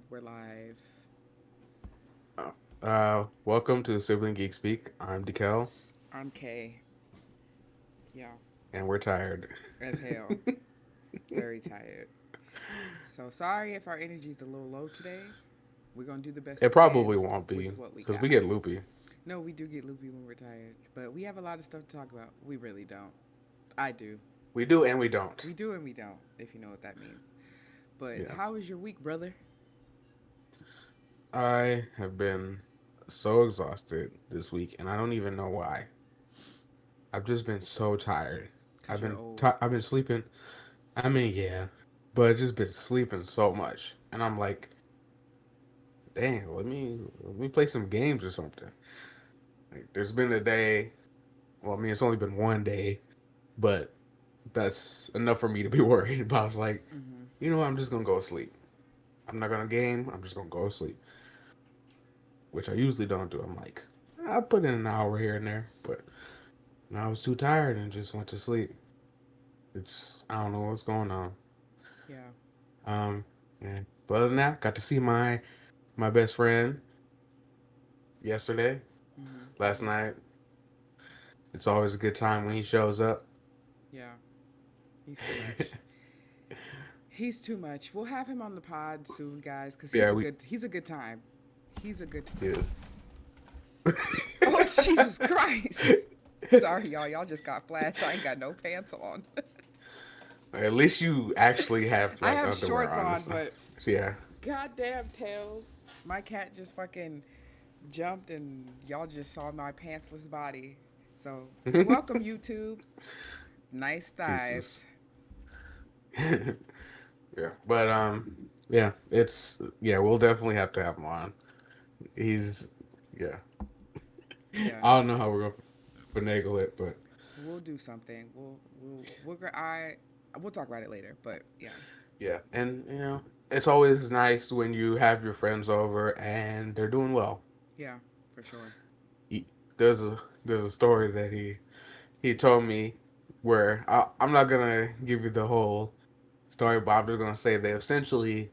We're live. Welcome to Sibling Geek Speak. I'm Dekel, I'm Kay. Yeah, and we're tired. as hell. Very tired. So sorry if our energy's a little low today. We're gonna do the best It we can probably won't with be what we because we got. get loopy. No, we do get loopy when we're tired, but we have a lot of stuff to talk about. We really don't. I do. We do and we don't. We do and we don't, if you know what that means. But Yeah, how was your week, brother? I have been so exhausted this week, and I don't even know why. I've just been so tired. Cause you're old. I've been sleeping. I mean, yeah, but I've just been sleeping so much, and I'm like, dang, let me play some games or something. Like, there's been a day. Well, I mean, it's only been one day, but that's enough for me to be worried. But I was like, Mm-hmm. you know what? I'm just gonna go to sleep. I'm not gonna game. I'm just gonna go to sleep, which I usually don't do. I'm like, I put in an hour here and there, but I was too tired and just went to sleep. It's I don't know what's going on. Yeah. Um, and but other than that, got to see my best friend yesterday, Mm-hmm. last Mm-hmm. night. It's always a good time when he shows up. Yeah. He's too much. He's too much. We'll have him on the pod soon, guys, because Yeah, we he's a good time. He's a good time. yeah. Oh Jesus Christ! Sorry, y'all. Y'all just got flashed. I ain't got no pants on. At least you actually have I like have underwear shorts on. on, but So yeah. goddamn tails. My cat just fucking jumped, and y'all just saw my pantsless body. So you're welcome, YouTube. Nice Jesus. thighs. Yeah, but yeah, yeah, we'll definitely have to have him on. He's yeah. Yeah, I don't know how we're gonna finagle it, but we'll do something. We'll talk about it later. But yeah, yeah, and it's always nice when you have your friends over and they're doing well. yeah, for sure. He, there's a story that he told me where I'm not gonna give you the whole story, but I'm just gonna say they essentially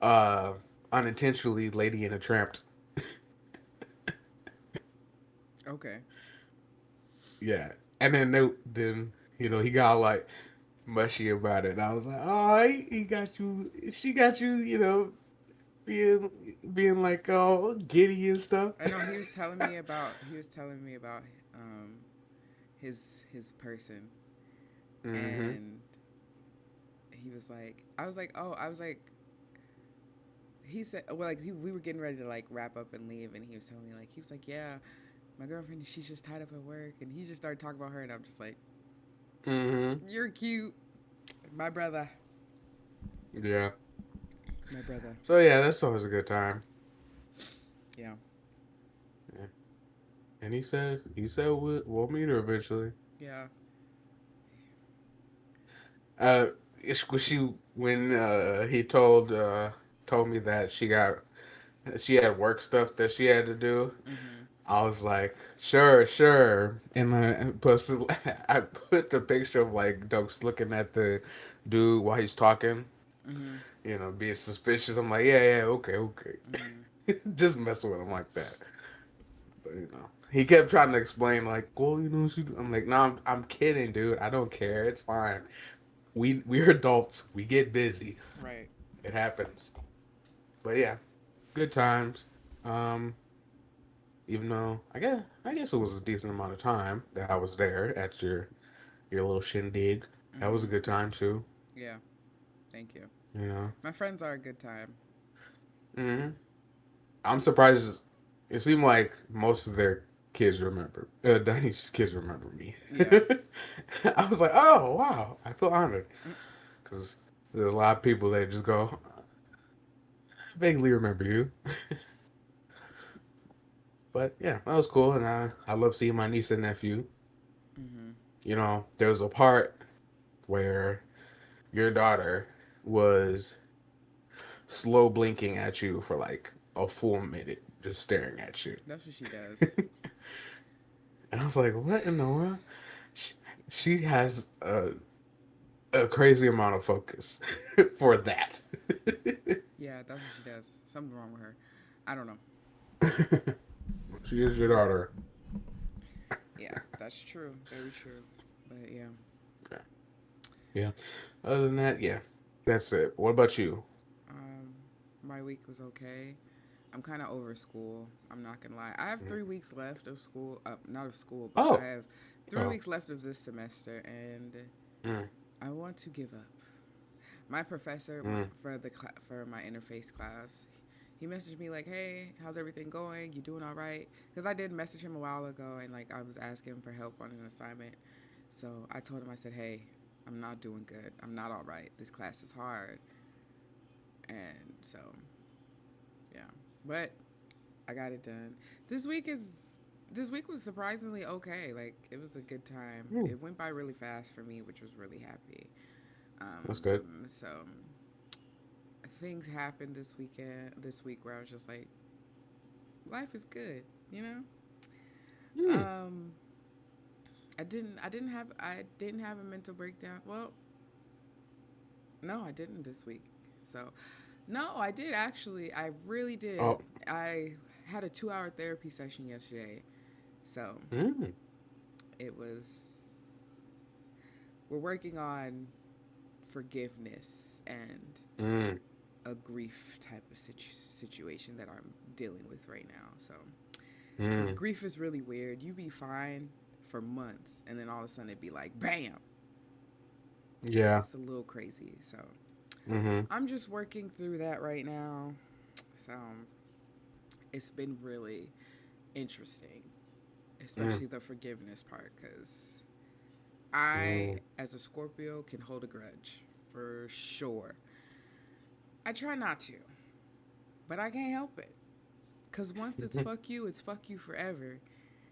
uh unintentionally Lady and a Tramp. Okay. Yeah, and then he got like mushy about it. And I was like, oh, he got you, she got you, being like oh giddy and stuff. I know he was telling me about um his person, Mm-hmm. and he was like, I was like, oh, I was like, he said, well, like we were getting ready to like wrap up and leave, and he was telling me like he was like, yeah, my girlfriend, she's just tied up at work, and he just started talking about her, and I'm just like, Mm-hmm. you're cute, my brother, Yeah. my brother, So yeah, that's always a good time. yeah, Yeah. And he said we'll meet her eventually. yeah, Uh, she when he told me that she had work stuff that she had to do. mm-hmm, I was like, sure, sure. And I put the picture of like Dokes looking at the dude while he's talking, mm-hmm, being suspicious. I'm like, yeah, yeah, okay, okay. mm-hmm, Just messing with him like that. But he kept trying to explain like, well, I'm like, no, I'm kidding, dude. I don't care. It's fine. We're adults. We get busy. right, It happens. But yeah, good times. Um, Even though I guess it was a decent amount of time that I was there at your little shindig. That was a mm-hmm, good time too. yeah, thank you. You know. My friends are a good time. hmm I'm surprised. It seemed like most of their kids remember. Danny's kids remember me. Yeah, I was like, oh wow, I feel honored mm, because there's a lot of people that just go, I vaguely remember you. But yeah, that was cool, and I love seeing my niece and nephew. mm-hmm, There was a part where your daughter was slow blinking at you for like a full minute, just staring at you. that's what she does. And I was like, what in the world? She, she has a crazy amount of focus for that. Yeah, that's what she does. Something wrong with her. I don't know. She is your daughter. Yeah, that's true. Very true. But yeah. Yeah. Yeah. Other than that, yeah, that's it. What about you? Um, my week was okay. I'm kind of over school. I'm not gonna lie. I have 3 weeks left of school. Not of school, but I Oh, have three oh, weeks left of this semester, and mm, I want to give up. My professor mm, for my interface class, he messaged me like, "Hey, how's everything going? You doing all right?" Because I did message him a while ago, and like I was asking for help on an assignment. So I told him, I said, "Hey, I'm not doing good. I'm not all right. This class is hard." And so yeah, but I got it done. This week is this week was surprisingly okay. Like it was a good time. mm. It went by really fast for me, which was really happy. That's good. So things happened this week where I was just like, life is good, you know. Mm. Um, I didn't have a mental breakdown. Well, no, I didn't this week. So, no, I did actually. I really did. Oh, I had a 2 hour therapy session yesterday. So mm, it was. We're working on forgiveness and mm, a grief type of situation that I'm dealing with right now. So, because mm. grief is really weird. You be fine for months, and then all of a sudden it'd be like, bam! Yeah. It's a little crazy. So, Mm-hmm. I'm just working through that right now. So, it's been really interesting, Mm, especially the forgiveness part, because mm, I, as a Scorpio, can hold a grudge for sure. I try not to, but I can't help it. Because once it's fuck you forever.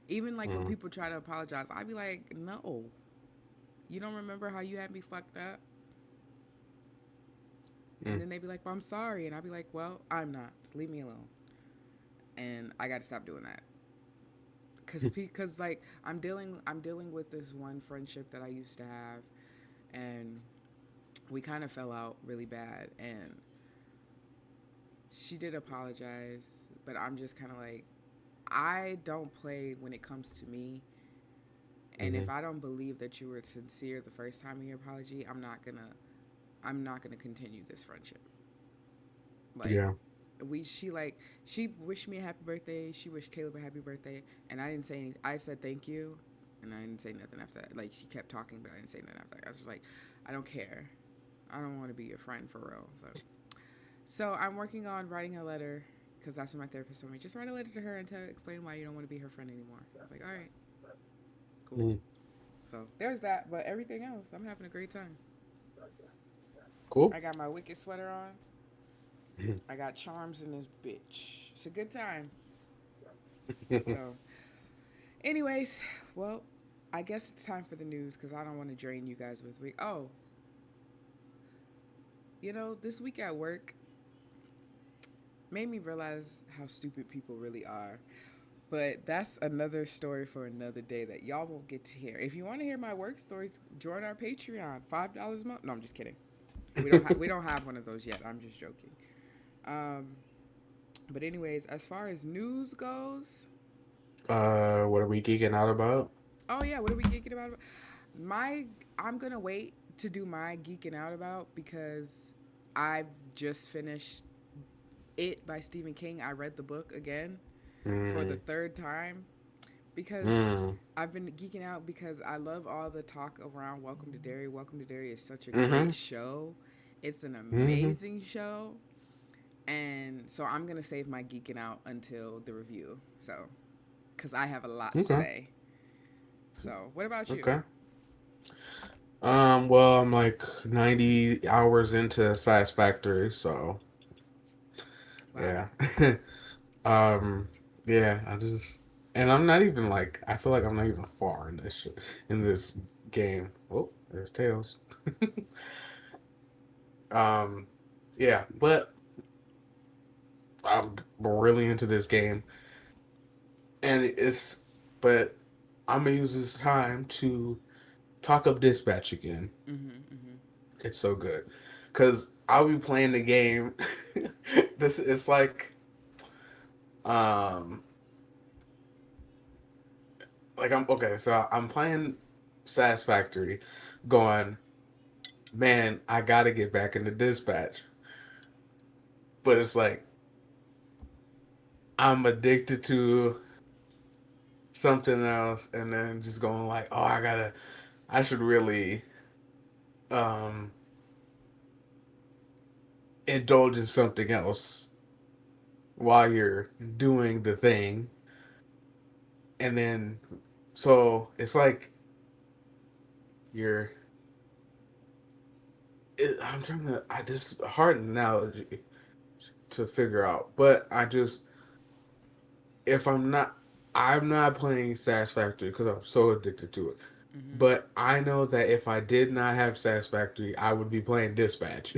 Even like when mm, people try to apologize, I'd be like, no, you don't remember how you had me fucked up? And mm, then they'd be like, well, I'm sorry. And I'd be like, well, I'm not. Leave me alone. And I got to stop doing that. Cause like I'm dealing with this one friendship that I used to have, and we kind of fell out really bad, and she did apologize, but I'm just kind of like, I don't play when it comes to me. And mm-hmm. if I don't believe that you were sincere the first time in your apology, I'm not gonna continue this friendship. Like Yeah. she wished me a happy birthday. She wished Caleb a happy birthday, and I didn't say anything. I said thank you, and I didn't say nothing after that. Like she kept talking, but I didn't say nothing after that. I was just like, I don't care. I don't want to be your friend for real. So I'm working on writing a letter because that's what my therapist told me. Just write a letter to her and explain why you don't want to be her friend anymore. I was like, all right, cool. Mm. So there's that, but everything else, I'm having a great time. Cool. I got my wicked sweater on. I got charms in this bitch. It's a good time. So, anyways, well, I guess it's time for the news because I don't want to drain you guys with week. Oh, this week at work made me realize how stupid people really are. But that's another story for another day that y'all won't get to hear. If you want to hear my work stories, join our Patreon. $5 a month. No, I'm just kidding. We don't have one of those yet. I'm just joking. Um, but anyways, as far as news goes, What are we geeking out about? oh yeah, what are we geeking about? My I'm gonna wait to do my geeking out about because I've just finished It by Stephen King. I read the book again for the Mm, third time because mm, I've been geeking out because I love all the talk around Welcome to Derry. Welcome to Derry is such a mm-hmm, great show. It's an mm-hmm. amazing show. And so I'm going to save my geeking out until the review. So, because I have a lot to Okay, say. So, what about you? okay. Well, I'm like 90 hours into Science Factory, so Wow. yeah. Um, yeah, and I'm not even like, I feel like I'm not even far in in this game. Oh, there's Tails. Um, yeah, but I'm really into this game, and but I'm gonna use this time to talk up Dispatch again. Mm-hmm, mm-hmm. It's so good. Cause I'll be playing the game. This it's um like I'm okay, so I'm playing Satisfactory, going, man, I gotta get back into dispatch. But it's like I'm addicted to something else and then just going like, oh I should really um indulge in something else while you're doing the thing. And then so it's like you're I'm trying to I just hard analogy to figure out. But I just if I'm not playing Satisfactory because I'm so addicted to it. Mm-hmm. But I know that if I did not have Satisfactory, I would be playing Dispatch.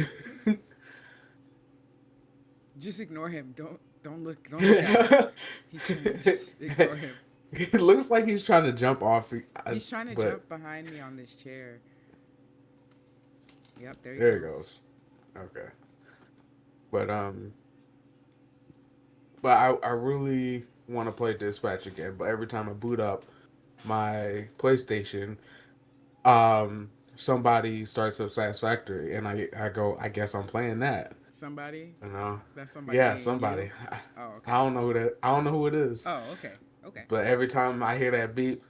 Just ignore him. Don't look at him. He's trying to just ignore him. It looks like he's trying to jump off, He's trying to but jump behind me on this chair. Yep, there he there he goes. goes. Okay, but but I really want to play Dispatch again. But every time I boot up my PlayStation, somebody starts up Satisfactory, and I go, I guess I'm playing that. Somebody? You know, That somebody yeah, ain't you? somebody. Oh, I okay. don't know who that. I don't know who it is. Oh, okay. Okay. But every time I hear that beep,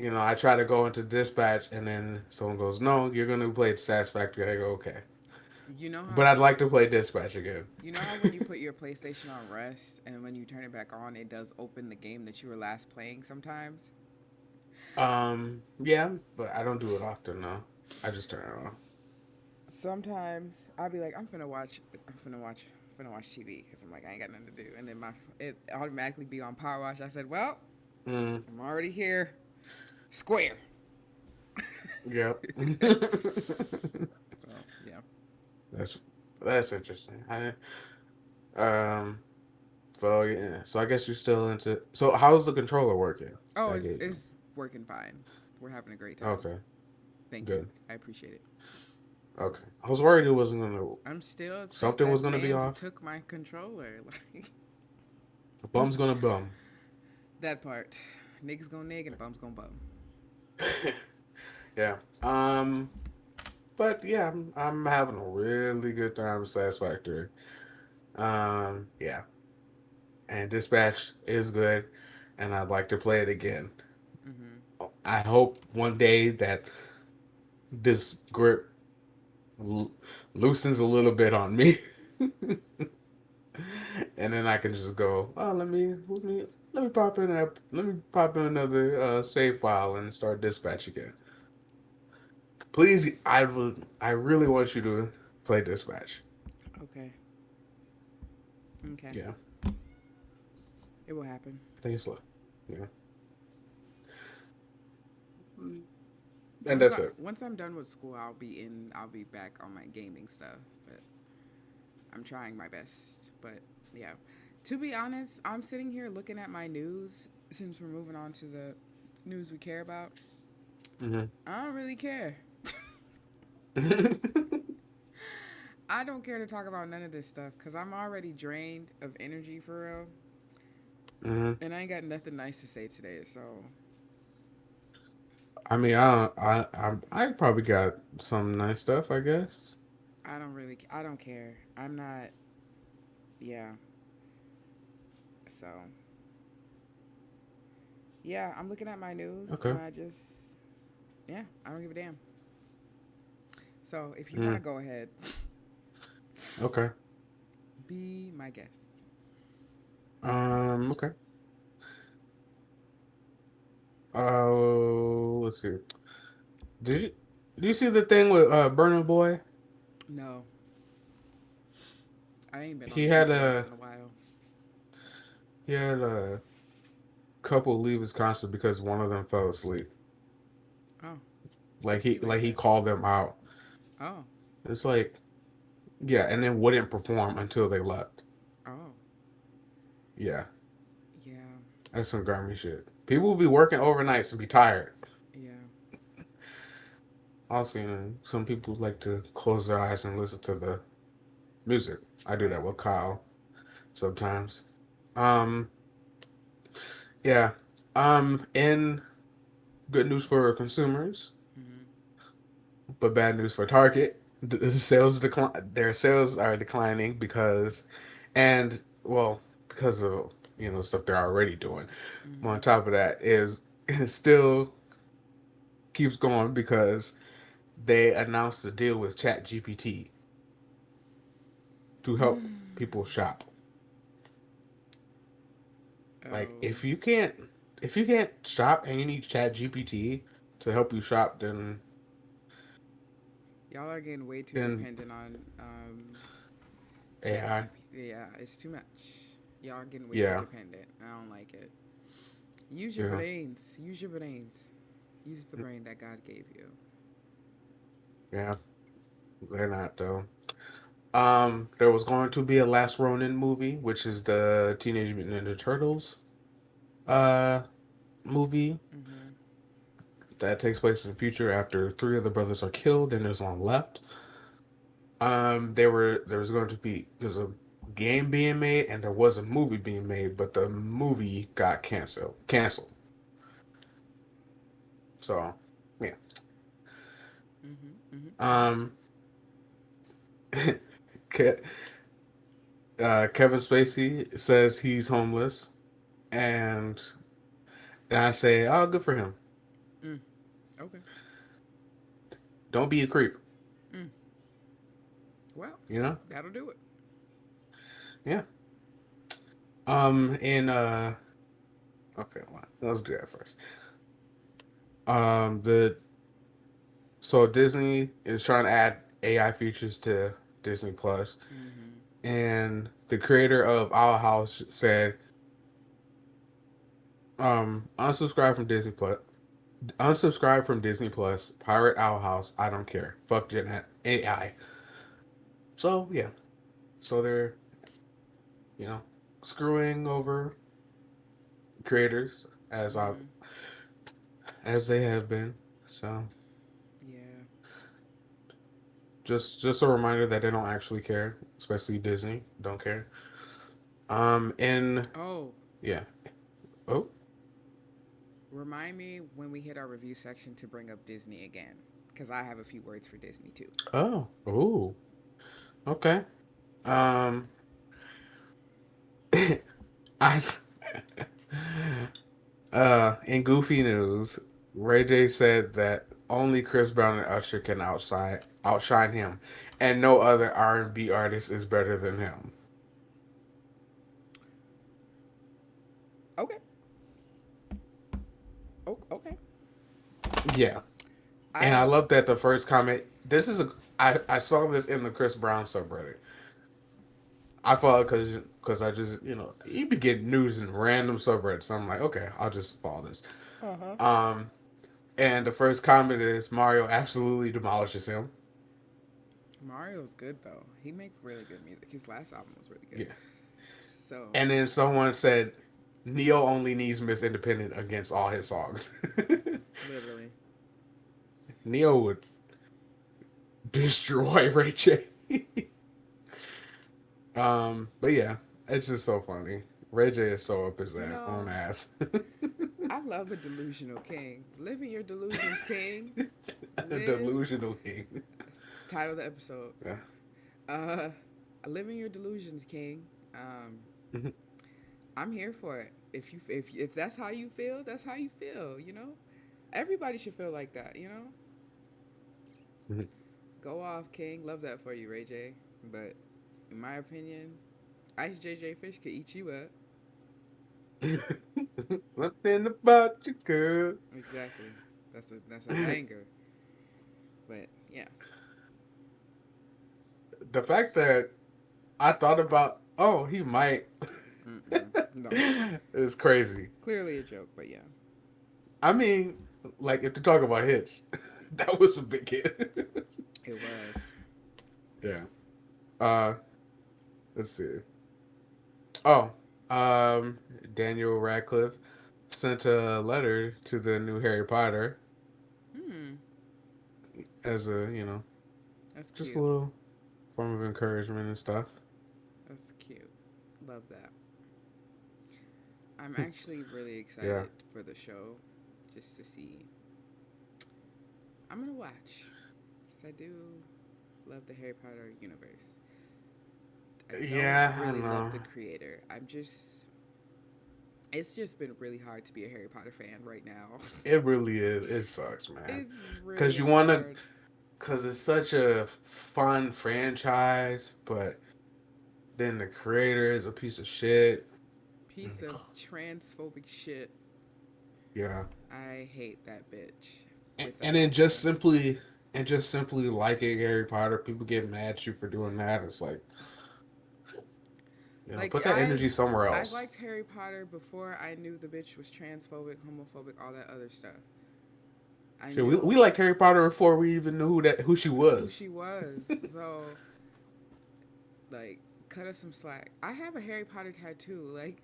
I try to go into dispatch, and then someone goes, "No, you're gonna play Satisfactory." I go, "Okay," You know how but I'd like to play dispatch again. you know how when you put your PlayStation on rest and when you turn it back on, it does open the game that you were last playing sometimes? Yeah, but I don't do it often. No, I just turn it on. Sometimes I'll be like, I'm finna watch TV because I'm like, I ain't got nothing to do, and then it automatically be on power wash. I said, well, Mm, I'm already here. Square. yep. So yeah. that's that's interesting. Um. So yeah. So I guess you're still into. So how's the controller working? Oh, That gave you. it's working fine. We're having a great time. Okay. Thank you. Good. I appreciate it. Okay. I was worried it wasn't gonna. I'm still upset Something was that gonna be man's off. took my controller. Like A bum's gonna bum. that part. Niggas gonna nig and bums gonna bum. Yeah. But yeah, I'm having a really good time with Satisfactory. Yeah. And Dispatch is good, and I'd like to play it again. Mm-hmm. I hope one day that this grip l- loosens a little bit on me, and then I can just go. Oh, let me pop in another save file and start Dispatch again. Please, I really want you to play Dispatch. Okay. Okay. Yeah, It will happen. I think it's slow. Yeah, and Once that's I it. once I'm done with school, I'll be back on my gaming stuff, but I'm trying my best. But yeah. To be honest, I'm sitting here looking at my news since we're moving on to the news we care about. Hmm. I don't really care. I don't care to talk about none of this stuff because I'm already drained of energy for real. Hmm. And I ain't got nothing nice to say today, so I mean, I probably got some nice stuff, I guess. I don't care. I'm not, yeah. So, yeah, I'm looking at my news Okay. and yeah, I don't give a damn. So, if you want to Mm. go ahead, Okay. be my guest. Okay. Oh, let's see. Did you did you see the thing with Burner Boy? No, I ain't been on He the had internets a in a while. he had a couple leave his concert because one of them fell asleep. Oh, it be like Like he that. called them out. Oh, It's like yeah, and then wouldn't perform until they left. oh, Yeah, yeah, that's some grimy shit. People will be working overnights and be tired. yeah. Also, some people like to close their eyes and listen to the music. I do Right. that with Kyle sometimes. Um, yeah. In good news for consumers, Mm-hmm. but bad news for Target. The sales decline. Their sales are declining and well, because of stuff they're already doing. On Mm-hmm. top of that, is it still keeps going because they announced a deal with ChatGPT to help people shop. Like Oh, if you can't shop and you need ChatGPT to help you shop, y'all are getting way too then dependent on Chat AI. GPT. Yeah, it's too much. Y'all are getting way too Yeah, dependent. I don't like it. Use your yeah, brains. Use your brains. Use the brain that God gave you. yeah. They're not though. There was going to be a Last Ronin movie, which is the Teenage Mutant Ninja Turtles uh movie Mm-hmm. that takes place in the future after three of the brothers are killed and there's one left. There was going to be there's a game being made and there was a movie being made, but the movie got canceled. So yeah. Mm-hmm. Mm-hmm. Mm-hmm. Um, Ke- Kevin Spacey says he's homeless, and I say, oh, good for him. Mm. Okay. Don't be a creep. Mm. Well, You know? that'll do it. Yeah. In okay, well, let's do that first. The so Disney is trying to add AI features to Disney Plus, Mm-hmm. and the creator of Our House said, unsubscribe from Disney Plus. Unsubscribe from Disney Plus. Pirate Owl House. I don't care. Fuck Gen AI. So yeah. So they're you know screwing over creators Mm-hmm. as they have been. So Yeah. just a reminder that they don't actually care, especially Disney don't care. And Oh, yeah. Oh, remind me when we hit our review section to bring up Disney again, because I have a few words for Disney too. oh. Okay. Um, I in Goofy news, Ray J said that only Chris Brown and Usher can outshine him, and no other R&B artist is better than him. Okay. Oh, okay. Yeah, I and I have. love that the first comment. I saw this in the Chris Brown subreddit. I follow because I just you be getting news in random subreddits. So I'm like, okay, I'll just follow this. Uh huh. Um, and the first comment is Mario absolutely demolishes him. Mario's good though. He makes really good music. His last album was really good. Yeah, So, and then someone said Neo only needs Miss Independent against all his songs. literally. Neo would destroy Ray J. But yeah, it's just so funny. Ray J is so up his You own know, ass. I love a delusional king. Live in your delusions, king. A Live. delusional king. Title of the episode. Yeah. Uh, Live in your delusions, king. Um, I'm here for it. If that's how you feel, that's how you feel. You know, everybody should feel like that. You know, go off, king. Love that for you, Ray J. But in my opinion, Ice JJ Fish could eat you up. Something about you, girl. Exactly. That's a banger. But yeah. The fact that I thought about, oh, he might, Mm-mm. No. is crazy. Clearly a joke, but yeah. I mean, like if to talk about hits, that was a big hit. It was. Yeah. Uh, let's see. Oh, um, Daniel Radcliffe sent a letter to the new Harry Potter, Hmm. as a That's just a cute. little form of encouragement and stuff. That's cute. Love that. I'm actually really Yeah, excited for the show just to see. I'm gonna watch. 'Cause I do love the Harry Potter universe. I don't yeah, I really love know. the creator. It's just been really hard to be a Harry Potter fan right now. It really is. It sucks, man. It's Cause really you wanna, hard. cause it's such a fun franchise, but then the creator is a piece of shit. Piece of transphobic shit. Yeah, I hate that bitch with a and then just passion. simply liking Harry Potter, people get mad at you for doing that. It's like, Like put that energy somewhere I else. liked Harry Potter before I knew the bitch was transphobic, homophobic, all that other stuff. I Shit, knew we liked Harry Potter before we even knew who she who was. she was. So like cut us some slack. I have a Harry Potter tattoo. Like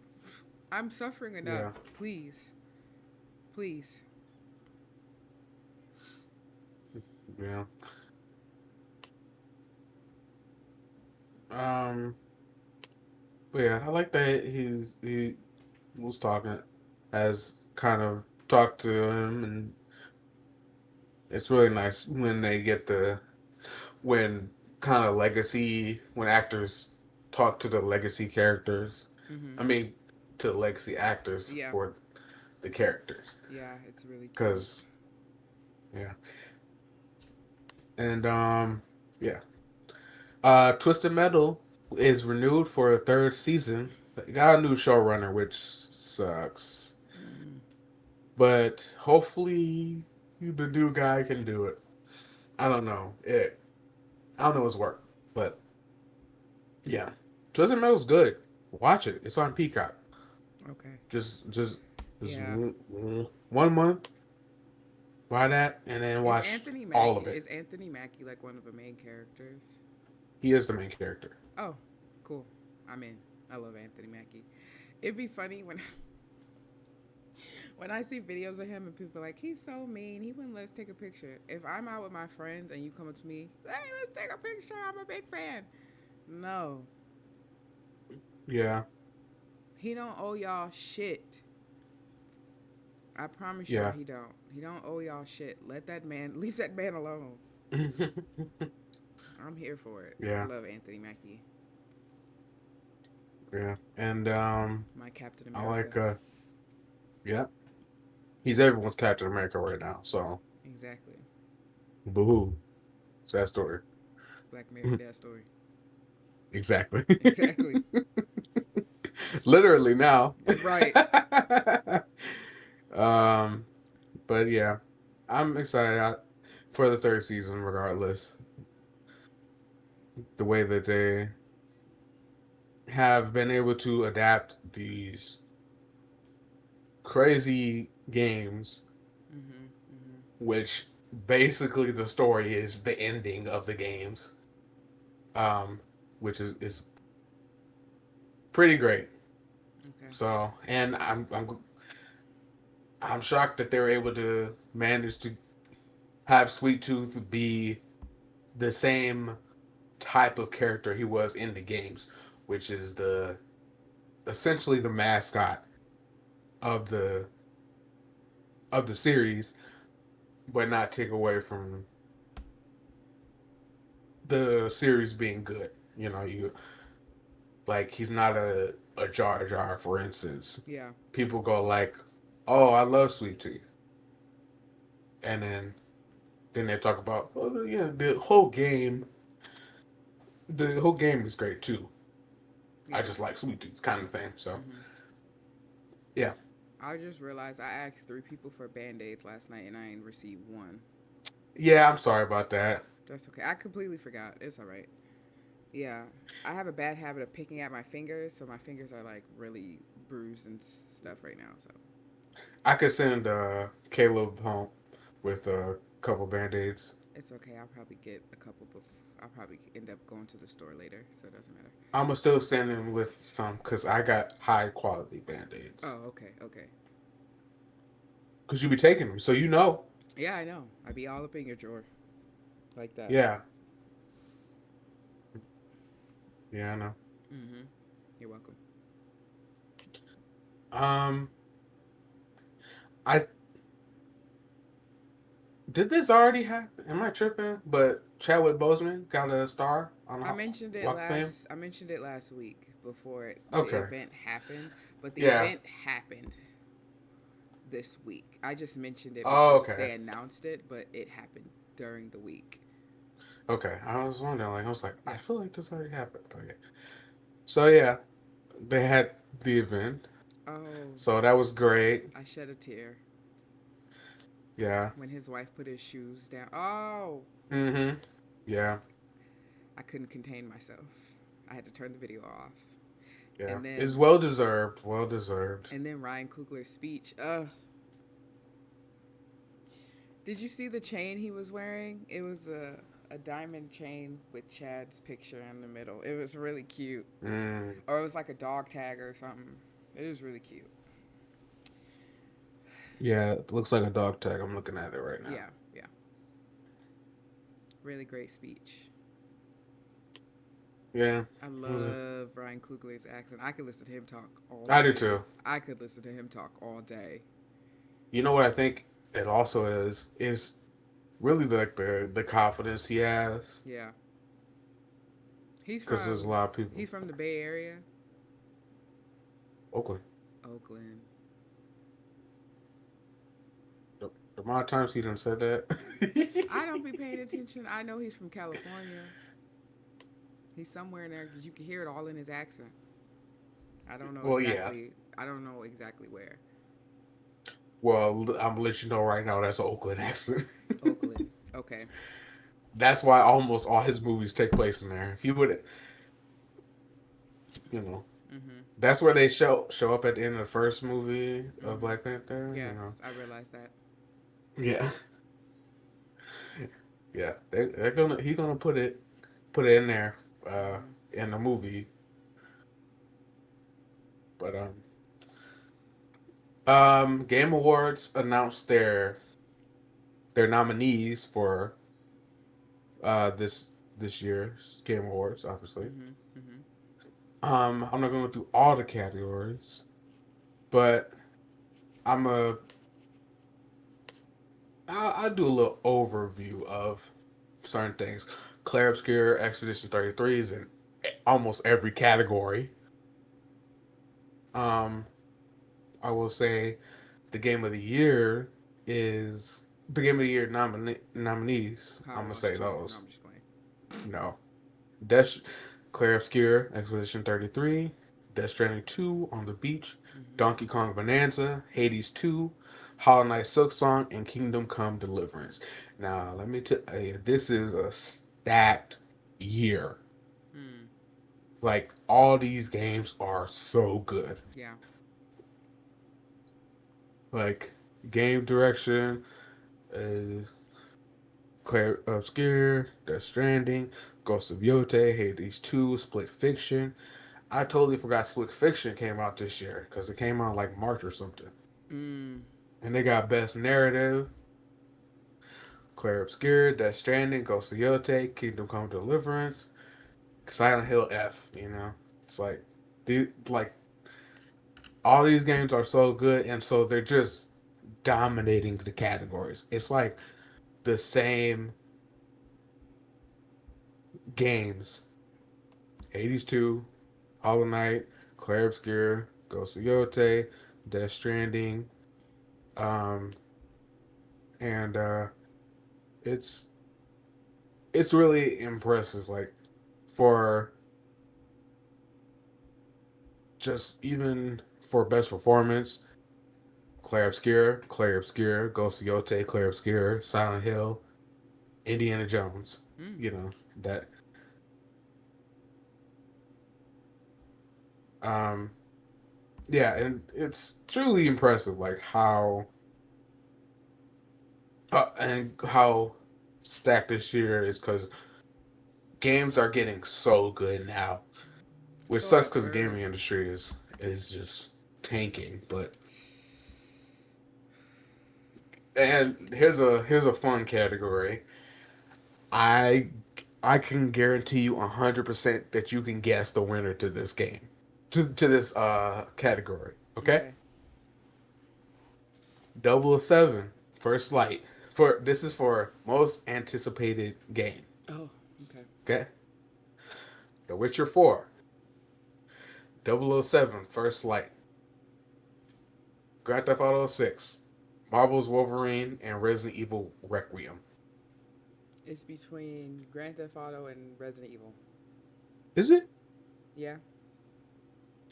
I'm suffering enough. Yeah, Please. Please. yeah. Um, but yeah, I like that he was talking, has kind of talked to him, and it's really nice when they get when kind of legacy when actors talk to the legacy characters. Mhm. I mean, to legacy actors Yeah. for the characters, Yeah, it's really cute. because yeah, and yeah, Twisted Metal is renewed for a third season. Got a new showrunner, which sucks. Mm. But hopefully the new guy can do it. I don't know. I don't know his work, but yeah, Twisted Metal's good. Watch it. It's on Peacock. Okay. Just Yeah. 1 month. Buy that and then watch all of it. Is Anthony Mackie like one of the main characters? He is the main character. Oh, cool. I'm in. I love Anthony Mackie. It'd be funny when when I see videos of him and people are like, he's so mean. He wouldn't let us take a picture. If I'm out with my friends and you come up to me, hey, let's take a picture. I'm a big fan. No, Yeah, he don't owe y'all shit. I promise y'all yeah, he don't. He don't owe y'all shit. Let that man, leave that man alone. I'm here for it. I yeah, love Anthony Mackie. yeah. And My Captain I America. like yeah. He's everyone's Captain America right now. So Exactly. boo-hoo. Sad story. Black married that story. Exactly. Exactly. Literally now. Right. um, but yeah, I'm excited for the third season. Regardless, the way that they have been able to adapt these crazy games, Mhm. Mhm. which basically the story is the ending of the games, um, which is pretty great. Okay. So, and I'm shocked that they were able to manage to have Sweet Tooth be the same type of character he was in the games, which is the essentially the mascot of the series, but not take away from the series being good. You like he's not a Jar Jar, for instance. Yeah. People go like, "Oh, I love Sweet Tooth," and then they talk about, "Oh, yeah, the whole game is great too. I Yeah. just like Sweet Tooth," kind of thing. So, Mhm. yeah, I just realized I asked 3 people for band-aids last night and I ain't received one. yeah. I'm sorry about that. That's okay. I completely forgot. It's all right. Yeah. I have a bad habit of picking at my fingers, so my fingers are like really bruised and stuff right now. So I could send Caleb home with a couple band-aids. it's okay. I'll probably get a couple. I'll probably end up going to the store later, so it doesn't matter. I'm gonna still send him with some because I got high quality band-aids. Oh, okay, okay. Because you be taking them, so you know. Yeah, I know. I'd be all up in your drawer. like that. Yeah. Yeah, I know. Mm-hmm. You're welcome. Um, I did this already happen? Am I tripping? But Chadwick Boseman got a star on Walk of Fame. I mentioned it last week before the Okay. event happened, but the Yeah. event happened this week. I just mentioned it Oh, because okay. they announced it, but it happened during the week. Okay. I was wondering, like, I was like, I Yeah. feel like this already happened. But yeah. So yeah, they had the event. Oh, So that was great. I shed a tear Yeah. when his wife put his shoes down. Oh, Mm-hmm. Yeah. I couldn't contain myself. I had to turn the video off. Yeah. And It's then well deserved. Well deserved. Ryan Coogler's speech. Did you see the chain he was wearing? It was a diamond chain with Chad's picture in the middle. It was really cute. Mm. Or it was like a dog tag or something. It was really cute. Yeah. It looks like a dog tag. I'm looking at it right now. Yeah, yeah. Really great speech. Yeah. I It was love Ryan Coogler's accent. I could listen to him talk all I do day. too. I could listen to him talk all day. You know what I think it also is really the confidence he has Yeah. He's because there's a lot of people. from the Bay Area. Oakland. Oakland. The amount of times he done said that. I don't be paying attention. I know he's from California. He's somewhere in there because you can hear it all in his accent. I don't know Well, yeah. exactly. I don't know exactly where. Well, I'm gonna let you know right now that's an Oakland accent. Oakland. Okay. That's why almost all his movies take place in there. If you would, you know, Mhm. that's where they show up at the end of the first movie of Mhm. Black Panther. You know, Yes, I realized that. yeah, yeah. They're gonna he gonna put it in there uh, Mhm. in the movie. But Game Awards announced their nominees for this year's Game Awards, obviously. Mhm. Mhm. I'm not going to go through all the categories, but I'm a I'll do a little overview of certain things. Claire Obscure Expedition 33 is in almost every category. Um, I will say the game of the year is the game of the year nominees. Power I'm gonna Wash say 2. No, those. I'm just playing. No, Death, Claire Obscure Expedition 33, Death Stranding 2 on the Beach, Mhm. Donkey Kong Bonanza, Hades 2, Hollow Knight Silk Song, and Kingdom Come Deliverance. Now, let me tell you, this is a stacked year. Mm. Like, all these games are so good. Yeah. Like, game direction is Claire Obscure, Death Stranding, Ghost of Yote, Hades 2, Split Fiction. I totally forgot Split Fiction came out this year because it came out like March or something. Mm. And they got Best Narrative, Claire Obscure, Death Stranding, Ghost of Yote, Kingdom Come Deliverance, Silent Hill F. You know, it's like, dude, like all these games are so good, and so they're just dominating the categories. It's like the same games: Hades 2, Hollow Knight, Claire Obscure, Ghost of Yote, Death Stranding, um, and it's it's really impressive. Like for just even for best performance, Claire Obscure, Ghost of Yote, Claire Obscure, Silent Hill, Indiana Jones. Mm. You know that. Um, yeah, and it's truly impressive, like how stacked this year is because games are getting so good now, which So sucks I've because the heard. gaming industry is just tanking. But and here's a fun category. I I can guarantee you 100% that you can guess the winner to this game, to this category. Okay, Okay. 007 First Light. For this is for most anticipated game. Oh, okay. Okay, The Witcher 4, 007 First Light, Grand Theft Auto 6, Marvel's Wolverine, and Resident Evil Requiem. It's between Grand Theft Auto and Resident Evil. Is it? Yeah.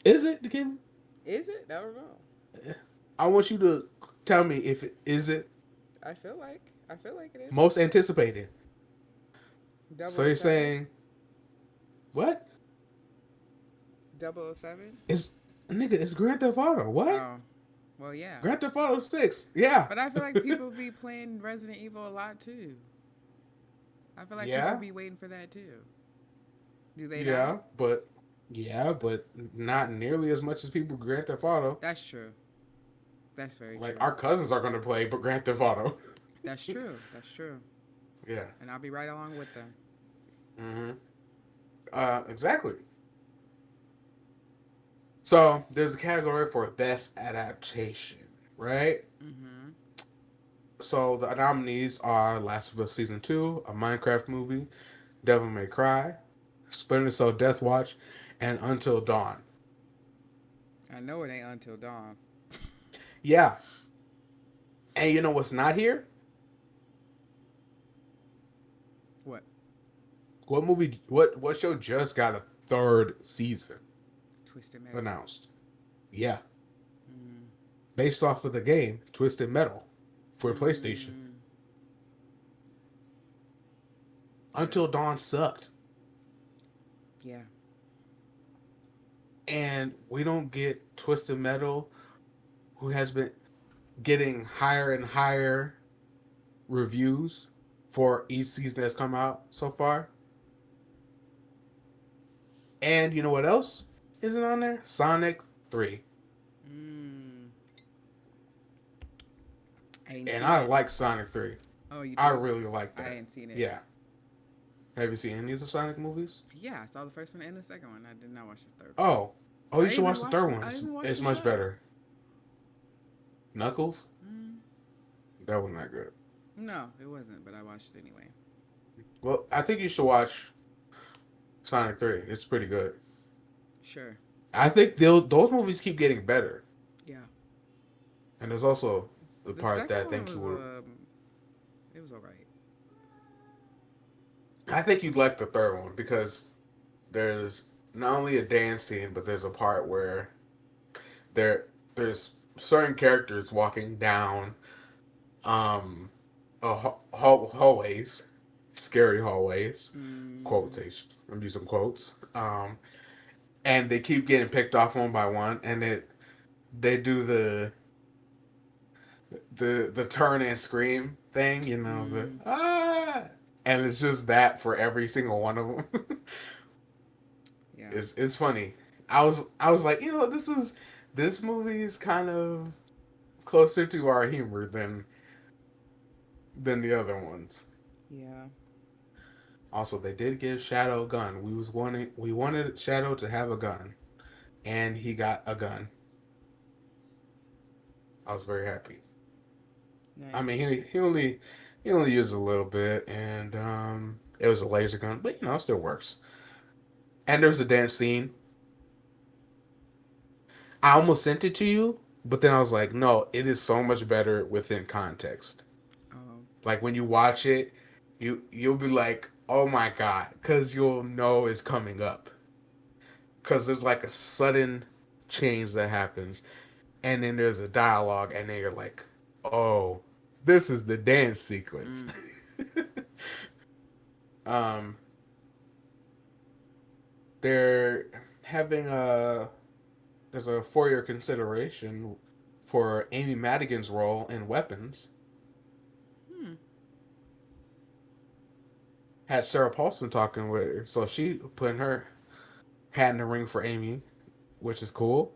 Is it, Kim? Is it? I don't know. I want you to tell me if it is it I feel like it is. most anticipated. So Double O you're Seven. saying what? 007. It's nigga, it's Grand Theft Auto. What? Oh, well, yeah. Grand Theft Auto 6. Yeah. But I feel like people be playing Resident Evil a lot too. I feel like people Yeah. be waiting for that too. Do they not? Yeah, but not nearly as much as people Grand Theft Auto. That's true. That's very Like true. our cousins are gonna play, but Grand Theft Auto. That's true. That's true. Yeah. And I'll be right along with them. Mm-hmm. Exactly. So there's a category for best adaptation, right? Mm-hmm. So the nominees are Last of Us Season 2, a Minecraft movie, Devil May Cry, Splinter Cell Death Watch, and Until Dawn. I know it ain't Until Dawn. Yeah. And you know what's not here? What? What show just got a third season Twisted Metal. announced? Yeah. Mm. Based off of the game Twisted Metal for PlayStation. Mm. Yeah. Until Dawn sucked. Yeah. And we don't get Twisted Metal, who has been getting higher and higher reviews for each season that's come out so far. And you know what else isn't on there? Sonic 3. Mm. I ain't And seen I it. like Sonic 3. Oh, you I do? really like I that. ain't seen it. Yeah. Have you seen any of the Sonic movies? Yeah, I saw the first one and the second one. I did not watch the third one. Oh. Oh, I you didn't should even watch the watch. third one. I didn't even watch It's the much show. better. Knuckles? Mm. That was not good. No, it wasn't, but I watched it anyway. Well, I think you should watch Sonic 3. It's pretty good. Sure. I think those movies keep getting better. Yeah. And there's also the The part that I second one think you was would. it was alright. I think you'd like the third one because there's not only a dance scene, but there's a part where there's certain characters walking down um hallways, scary hallways, Mm. quotation. I'm using quotes. And they keep getting picked off one by one, and they do the turn and scream thing, you know, the Mm. ah, and it's just that for every single one of them. Yeah. It's funny. I was like, this movie is kind of closer to our humor than the other ones. Yeah. Also, they did give Shadow a gun. We wanted Shadow to have a gun, and he got a gun. I was very happy. I Nice. mean, he only used a little bit, and it was a laser gun, but it still works. And there's a dance scene. I almost sent it to you, but then I was like, no, it is so much better within context. Oh. Like when you watch it, you'll be like, oh my god, because you'll know it's coming up. Because there's like a sudden change that happens, and then there's a dialogue, and then you're like, oh, this is the dance sequence. Mm. um, they're having a there's a 4-year consideration for Amy Madigan's role in Weapons. Hmm. Had Sarah Paulson talking with her, so she putting her hat in the ring for Amy, which is cool.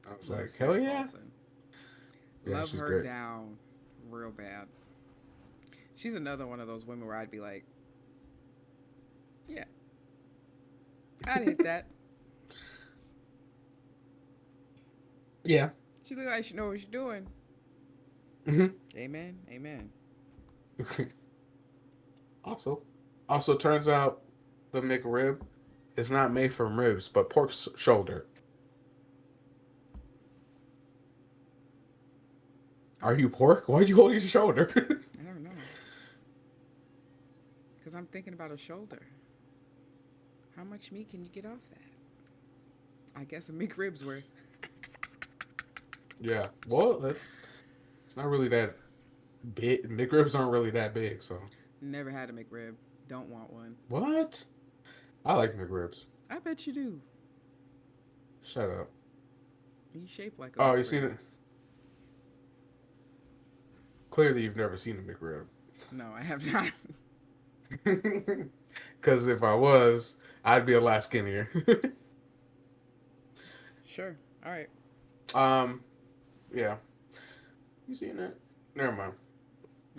I was Love like, hell Sarah yeah. Paulson. Yeah, Love she's her great. down real bad. She's another one of those women where I'd be like, yeah, I'd hit that. Yeah. She look like she know what she's doing. Hmm. Amen. Amen. Also, also turns out the McRib is not made from ribs, but pork shoulder. Are Oh, you pork? Why'd you hold your shoulder? I don't know. Because I'm thinking about a shoulder. How much meat can you get off that? I guess a McRib's worth. Yeah. Well, that's it's not really that big. McRibs aren't really that big, so Never had a McRib. Don't want one. what? I like McRibs. I bet you do. Shut up. You shape like a Oh, you seen McRib. it? Clearly, you've never seen a McRib. No, I have not. Because if I was, I'd be a lot skinnier. Sure. All right. um, yeah. You seen that? Never mind.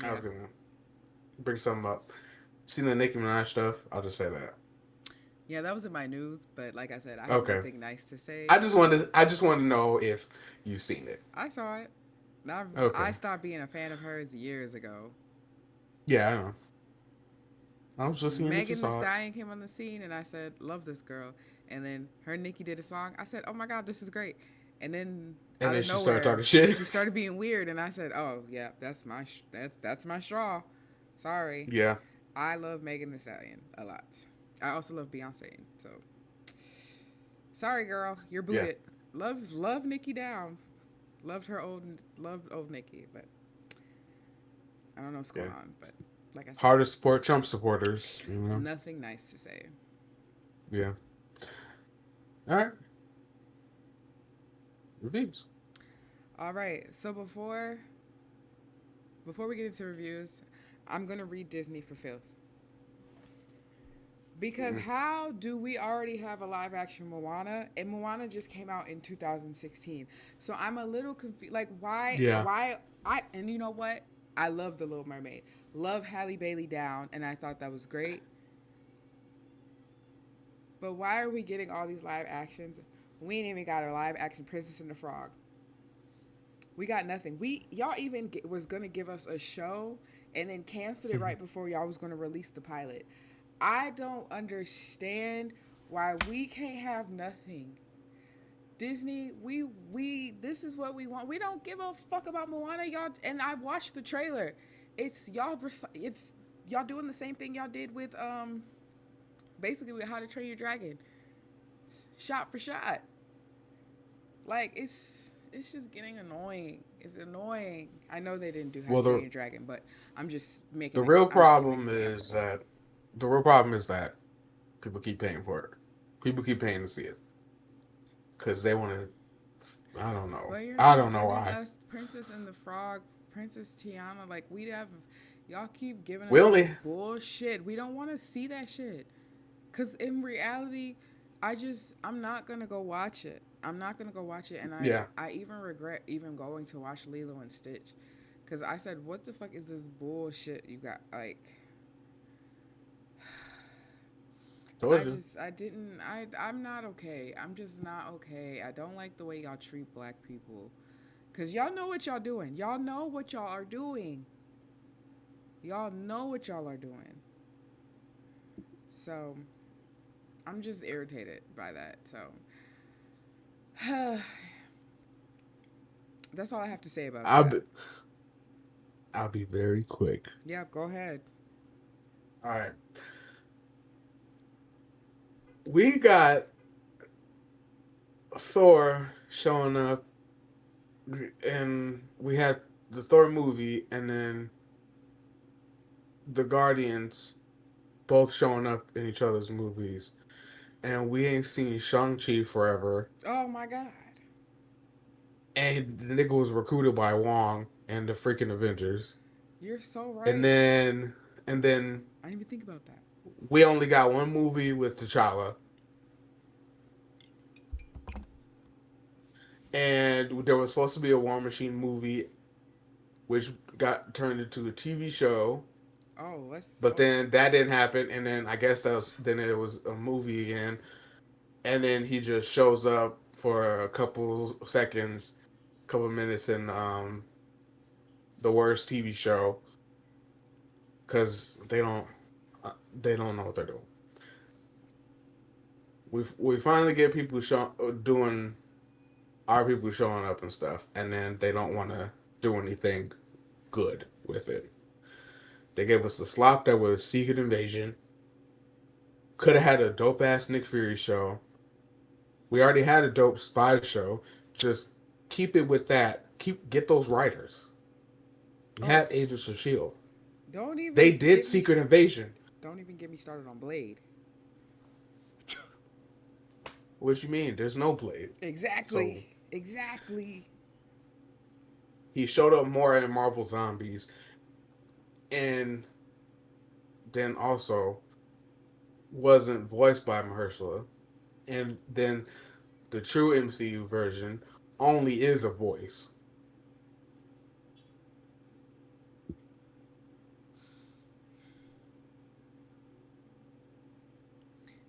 I Yeah. was gonna bring something up. Seen the Nicki Minaj stuff? I'll just say that. Yeah, that was in my news, but like I said, I have Okay. nothing nice to say. I just wanted. I just wanted to know if you've seen it. I saw it. I Okay. stopped being a fan of hers years ago. Yeah, I know. I was just seeing if you Megan the saw it. Stallion came on the scene, and I said, "Love this girl." And then her and Nicki did a song. I said, "Oh my god, this is great." And then And out then of she started talking nowhere, shit. she started being weird, and I said, "Oh yeah, that's my straw." Sorry, Yeah. I love Megan the Stallion a lot. I also love Beyonce. So sorry, girl, you're Yeah. booted. Love Nicki down. Loved old Nicki, but I don't know what's Yeah. going on. But like I said, Hard to support Trump supporters. You know. nothing nice to say. Yeah. All right. Reviews. All right. So before we get into reviews, I'm gonna read Disney for filth. Because Mm. how do we already have a live action Moana, and Moana just came out in 2016? So I'm a little confused. Like, Yeah. why? And you know what? I love The Little Mermaid. Love Halle Bailey down, and I thought that was great. But why are we getting all these live actions? We ain't even got a live action Princess and the Frog. We got nothing. Y'all even was gonna give us a show and then canceled it right before y'all was gonna release the pilot. I don't understand why we can't have nothing. Disney, we this is what we want. We don't give a fuck about Moana, y'all. And I watched the trailer. It's y'all. It's y'all doing the same thing y'all did with basically with How to Train Your Dragon, shot for shot. Like it's just getting annoying. It's annoying. I know they didn't do How to Well, Train Your Dragon, but I'm just the making. real I'm just giving an problem is example. that the real problem is that people keep paying for it. People keep paying to see it because they want to. I don't know. But you're I not don't know giving why. us Princess and the Frog, Princess Tiana. Like we have, y'all keep giving We us this only. bullshit. We don't want to see that shit. Cause in reality, I'm not gonna go watch it. I'm not gonna go watch it, and Yeah. I even regret even going to watch Lilo and Stitch, cause I said, what the fuck is this bullshit you got? Like, Told you. I didn't, I'm not okay. I'm just not okay. I don't like the way y'all treat black people. Cause y'all know what y'all doing. Y'all know what y'all are doing. Y'all know what y'all are doing. So I'm just irritated by that. So that's all I have to say about I'll that. be. I'll be very quick. Yeah, go ahead. All right. We got Thor showing up, and we had the Thor movie, and then the Guardians both showing up in each other's movies, and we ain't seen Shang-Chi forever. Oh my god. And the nigga was recruited by Wong and the freaking Avengers. You're so And right. then and then I didn't even think about that. we only got one movie with T'Challa. And there was supposed to be a War Machine movie which got turned into a TV show. Oh, let's. But Oh, then that didn't happen, and then I guess that was then it was a movie again, and then he just shows up for a couple seconds, couple minutes in the worst TV show because they don't know what they're doing. We finally get people doing our people showing up and stuff, and then they don't want to do anything good with it. They gave us the slop that was Secret Invasion. Could have had a dope ass Nick Fury show. We already had a dope spy show. Just keep it with that. Get those writers. We oh, had Agents of Shield. don't They even did get me. Secret Invasion. Don't even get me started on Blade. What you mean? There's no Blade. So Exactly. Exactly. he showed up more in Marvel Zombies, and then also wasn't voiced by Mahershala. And then the true MCU version only is a voice.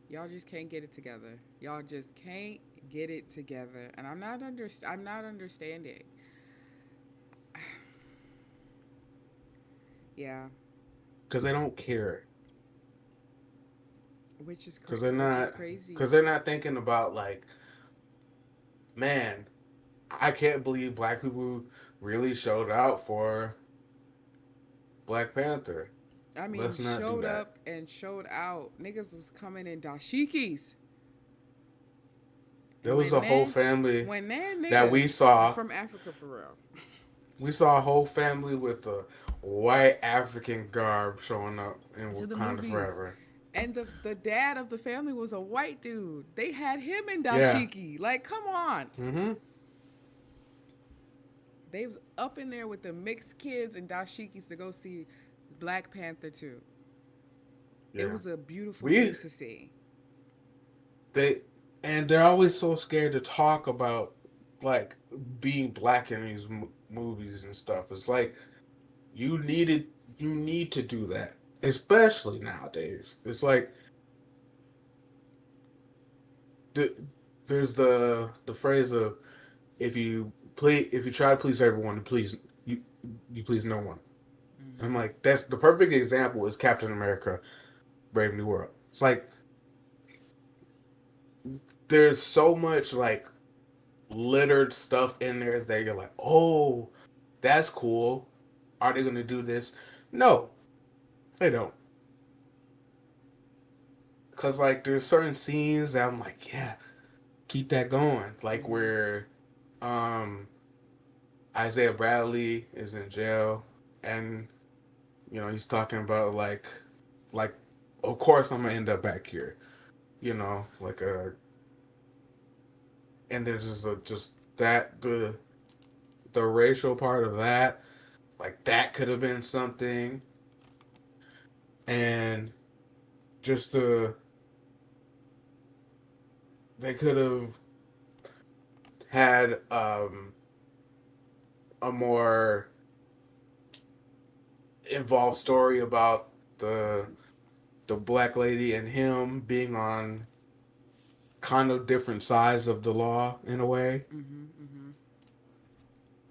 Y'all just can't get it together. Y'all just can't get it together, and I'm not understanding. Yeah, Because they don't care. which is crazy. Because they're not thinking about like, man, I can't believe black people really showed out for Black Panther. I mean, Let's not do showed that. up and showed out. Niggas was coming in dashikis, There and was a whole family when that that nigga we is saw. from Africa for real. We saw a whole family with a white African garb showing up in To the Wakanda movies. Forever. And the dad of the family was a white dude. They had him in Yeah. dashiki. Like, come on. Mm-hmm. They was up in there with the mixed kids and dashikis to go see Black Panther 2. It Yeah. was a beautiful We thing to see. they and they're always so scared to talk about like being black in these movies and stuff. It's like you needed you need to do that, especially nowadays. It's like the, there's the phrase of if you try to please everyone, you you please no one. I'm like that's the perfect example is Captain America: Brave New World. It's like there's so much like littered stuff in there that you're like, oh, that's cool. Are they gonna do this? No, they don't. Cause like there's certain scenes that I'm like, yeah, keep that going. Like Mm-hmm. where um Isaiah Bradley is in jail and he's talking about like of course I'm gonna end up back here. Like and there's just that the racial part of that, like that could have been something. And just they could have had a more involved story about the black lady and him being on kind of different sides of the law in a way. Mm-hmm. Mm-hmm.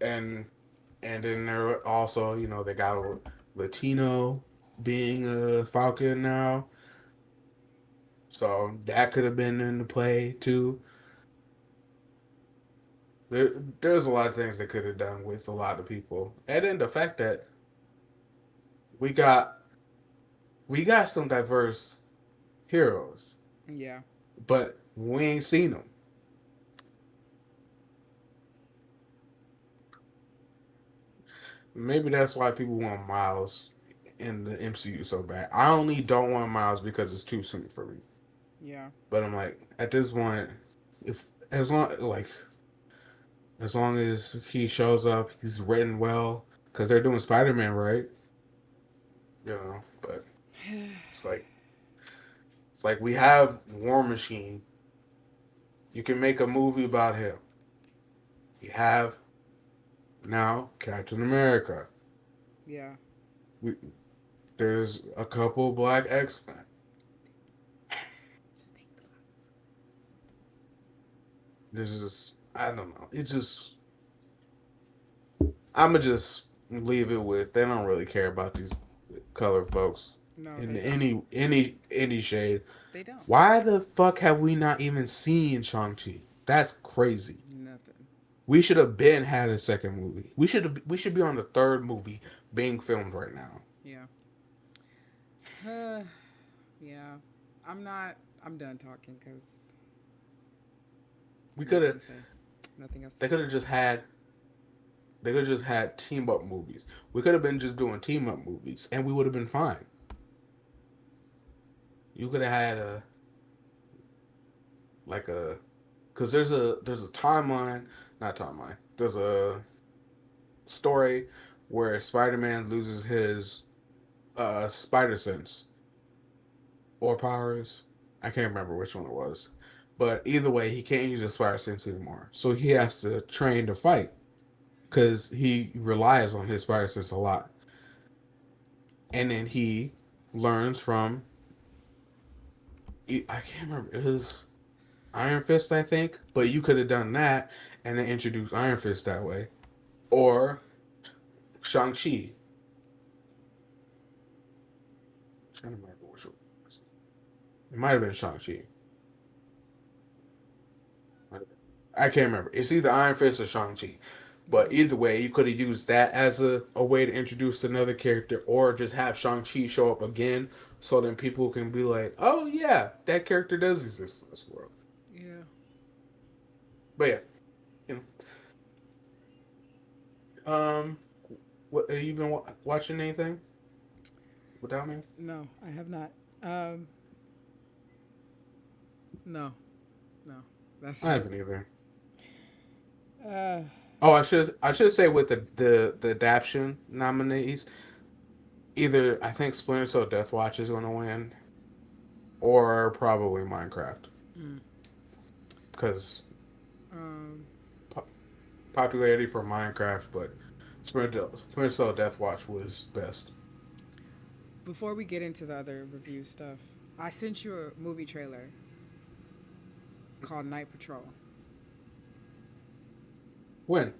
and and then there also they got a Latino being a Falcon now, so that could have been in the play too. There's a lot of things they could have done with a lot of people, and then the fact that we got we got some diverse heroes, Yeah. but we ain't seen them. Maybe that's why people want Miles in the MCU so bad. I only don't want Miles because it's too soon for me. Yeah. But I'm like, at this point, if as long as he shows up, he's written well because they're doing Spider-Man, right? But it's like we have War Machine. You can make a movie about him. You have now Captain America. Yeah. We There's a couple black X-Men. Just take the box. There's just I don't know. It's just I'ma just leave it with they don't really care about these colored folks No, in they don't. any shade. They don't. Why the fuck have we not even seen Shang-Chi? That's crazy. Nothing. We should have been had a second movie. We should be on the third movie being filmed right now. Yeah. Yeah. I'm not. I'm done talking because We could nothing have to say. Nothing else to they could say. have just had they could have just had team up movies. We could have been just doing team up movies and we would have been fine. You could have had a like a because there's a timeline, not timeline. There's a story where Spider-Man loses his spider sense or powers. I can't remember which one it was. But either way, he can't use his spider sense anymore. So he has to train to fight because he relies on his spider sense a lot. And then he learns from I can't remember it was Iron Fist, I think. But you could have done that and then introduced Iron Fist that way, or Shang Chi. Trying to remember which one. It might have been Shang Chi. I can't remember. It's either Iron Fist or Shang Chi. But Mm-hmm. either way, you could have used that as a way to introduce another character, or just have Shang Chi show up again, so then people can be like, "Oh yeah, that character does exist in this world." Yeah. But yeah, you um, what have you been watching anything without me? No, I have not. Um. No. No. That's I it. haven't either. Uh. Oh, I should say with the adaptation nominees, either I think Splinter Cell Death Watch is going to win, or probably Minecraft, Mm, because um. po- popularity for Minecraft, but Splinter Cell Death Watch was best. Before we get into the other review stuff, I sent you a movie trailer called Night Patrol When?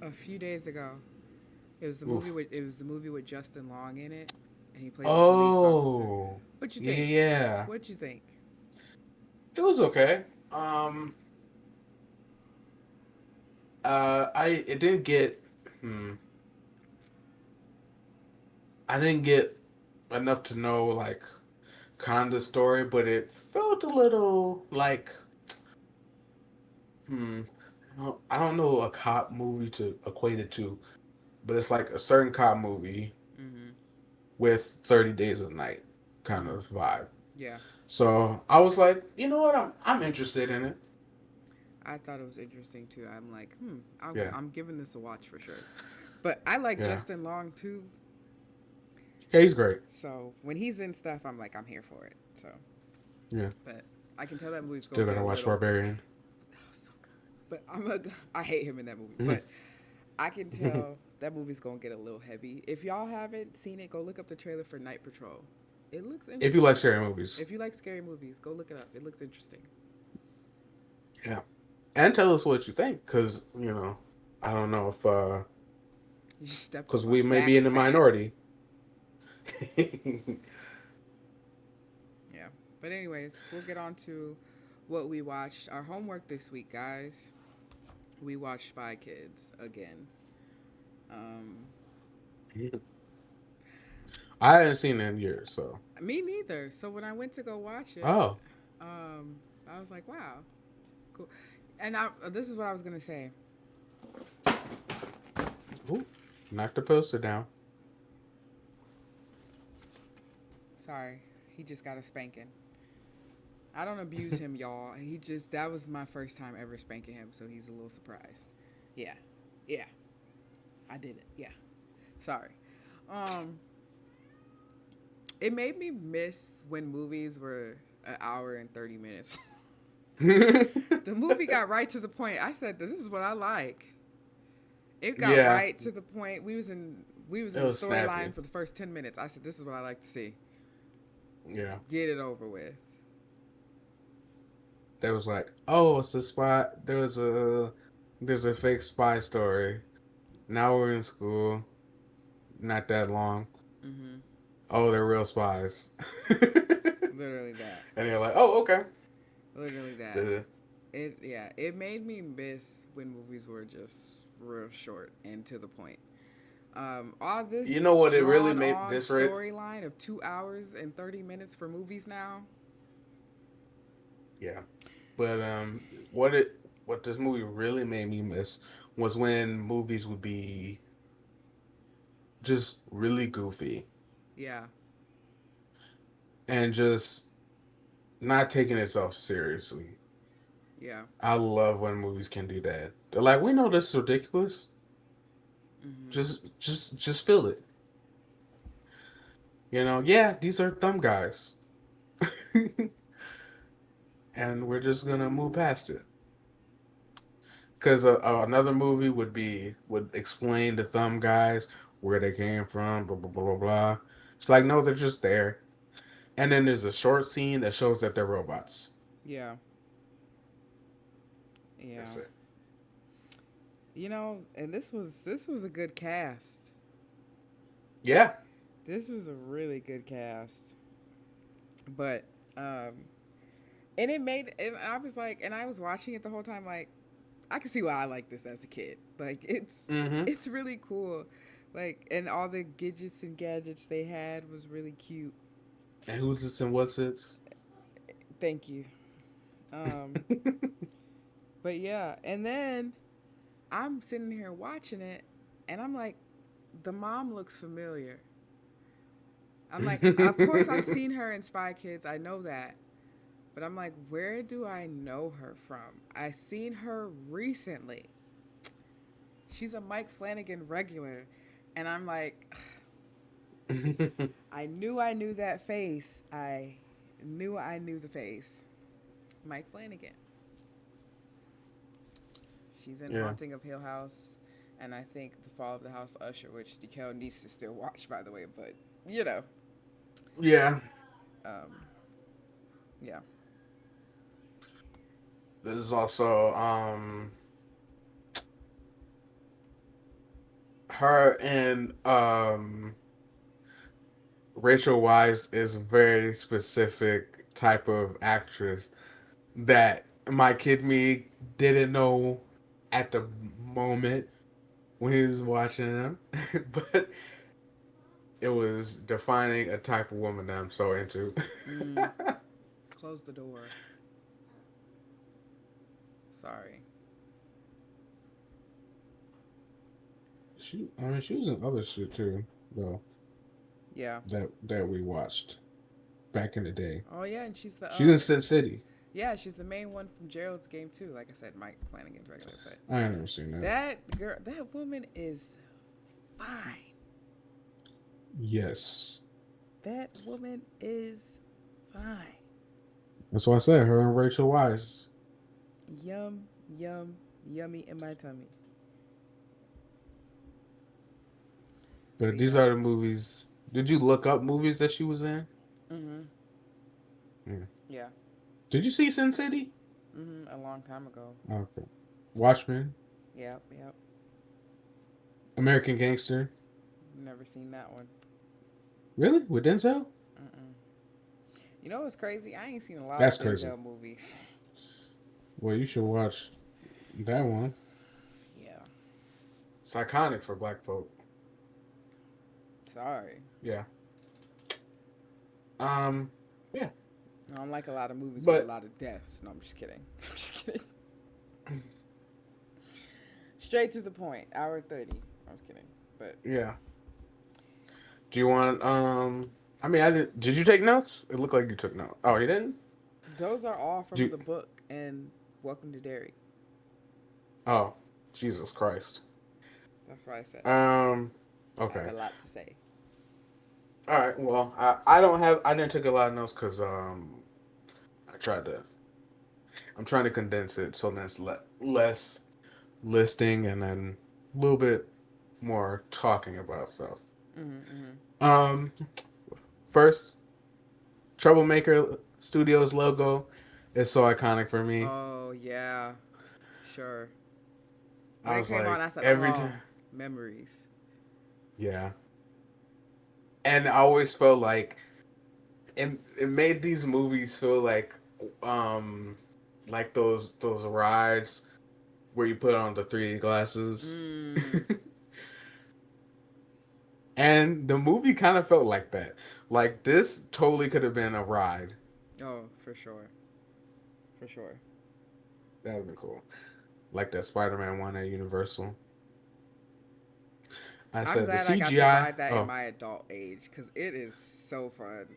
a few days ago. Oof. It was the movie with Justin Long in it, and he plays a police officer. Oh, What you yeah, think? yeah. What you think? It was okay. It didn't get. Hmm, I didn't get enough to know like kind of story, but it felt a little like hmm. I don't know a cop movie to equate it to, but it's like a certain cop movie Mm-hmm. with 30 Days of Night kind Mm. of vibe. Yeah, So I was like, you know what, I'm interested in it. I thought it was interesting too. I'm like, Yeah, I'm giving this a watch for sure. But I like yeah, Justin Long too. yeah. He's great. So when he's in stuff, I'm like, I'm here for it. So, Yeah, but I can tell that movie's gonna still get gotta a watch little. Barbarian. Oh, so good. But I hate him in that movie. But I can tell that movie's gonna get a little heavy. If y'all haven't seen it, go look up the trailer for Night Patrol. It looks If you like interesting. scary movies, If you like scary movies, go look it up. It looks interesting. yeah, and tell us what you think, because I don't know if You just stepped because on my we may be back in the fat. minority. Yeah. But anyways, we'll get on to what we watched. Our homework this week, guys. We watched Spy Kids again. Um, I haven't seen it in years, so Me neither. So when I went to go watch it, oh, um, I was like, wow, cool. This is what I was gonna say. ooh, knock the poster down. Sorry, he just got a spanking. I don't abuse him, y'all. That was my first time ever spanking him, so he's a little surprised. Yeah, yeah, I did it. Yeah, sorry. Um, it made me miss when movies were an hour and 30 minutes. The movie got right to the point. I said, "This is what I like." It got Yeah, right to the point. We was in We was It in the was storyline snappy. for the first 10 minutes. I said, "This is what I like to see. Yeah. Get it over with." They was like, oh, it's a spy. There's a fake spy story. Now we're in school. Not that long. Mm-hmm. Oh, they're real spies. And Literally that. you're like, oh, okay. Literally that. The, It yeah. It made me miss when movies were just real short and to the point. All you this know what it really drawn made on this right? storyline of 2 hours and 30 minutes for movies now. Yeah. But what it what this movie really made me miss was when movies would be just really goofy Yeah. and just not taking itself seriously. Yeah. I love when movies can do that. They're like, we know this is ridiculous. Mm-hmm. Just feel it. You know, yeah, these are thumb guys. And we're just gonna move past it. Because another movie would explain the thumb guys, where they came from, blah blah blah blah blah. It's like, no, they're just there. And then there's a short scene that shows that they're robots. Yeah. Yeah. That's it. And this was a good cast. Yeah. This was a really good cast. But um and it made and I was like and I was watching it the whole time like I can see why I like this as a kid. Like Mm-hmm. it's really cool. Like and all the gadgets and gadgets they had was really cute. And who's this and what's it? Thank you. Um but yeah, and then I'm sitting here watching it and I'm like the mom looks familiar. I'm like, of course I've seen her in Spy Kids. I know that. But I'm like, where do I know her from? I seen her recently. She's a Mike Flanagan regular. And I'm like, I knew that face. I knew I knew the face. Mike Flanagan. She's in Yeah. Haunting of Hill House. And I think The Fall of the House Usher, which DeKel needs to still watch, by the way. But, Yeah. um, yeah. There's also her and Rachel Weisz is a very specific type of actress that my kid me didn't know at the moment when he was watching them, but it was defining a type of woman that I'm so into. Mm, close the door. Sorry. she was in other shit too, though. Yeah. That we watched back in the day. Oh yeah, and she's the She's in Sin City. yeah, she's the main one from Gerald's Game too. Like I said, Mike Flanagan's regular, but I ain't never seen that. that woman is fine. Yes, That woman is fine. that's why I said her and Rachel Weisz. Yum, yum, yummy in my tummy. But But these yeah. are the movies. Did you look up movies that she was in? Mm-hmm. Yeah. Yeah. Did you see Sin City? Mm-hmm. A long time ago. Okay. Watchmen, Yep, yep. American Gangster. Never seen that one. Really? With Denzel? Mm-mm. You know what's crazy? I ain't seen a lot of That's crazy. Denzel movies. Well, you should watch that one. Yeah. It's iconic for black folk. Sorry. Yeah. Um. Yeah. I don't like a lot of movies with a But lot of death. No, I'm just kidding. I'm just kidding. Straight to the point. Hour 30. I was kidding. But yeah. Do you want? I mean, I did. Did you take notes? It looked like you took notes. Oh, you didn't? those are all Do from you, the book and Welcome to Derry. oh, Jesus Christ. That's why I said Um. I have Okay. a lot to say. All right. Well, I don't have. I didn't take a lot of notes because I tried to. I'm trying to condense it so that's less listing and then a little bit more talking about stuff. Mm-hmm. Um, First, Troublemaker Studios logo is so iconic for me. Oh yeah, sure. When I it was came on, like, I said, every time, "Oh, memories." yeah. And I always felt like it made these movies feel um, like those rides where you put on the 3D glasses. Mm. And the movie kind of felt like that. Like this totally could have been a ride. Oh, for sure, for sure. That would have been cool. Like that Spider-Man one at Universal. I I'm said the glad I got to CGI. ride that in Oh, my adult age because it is so fun.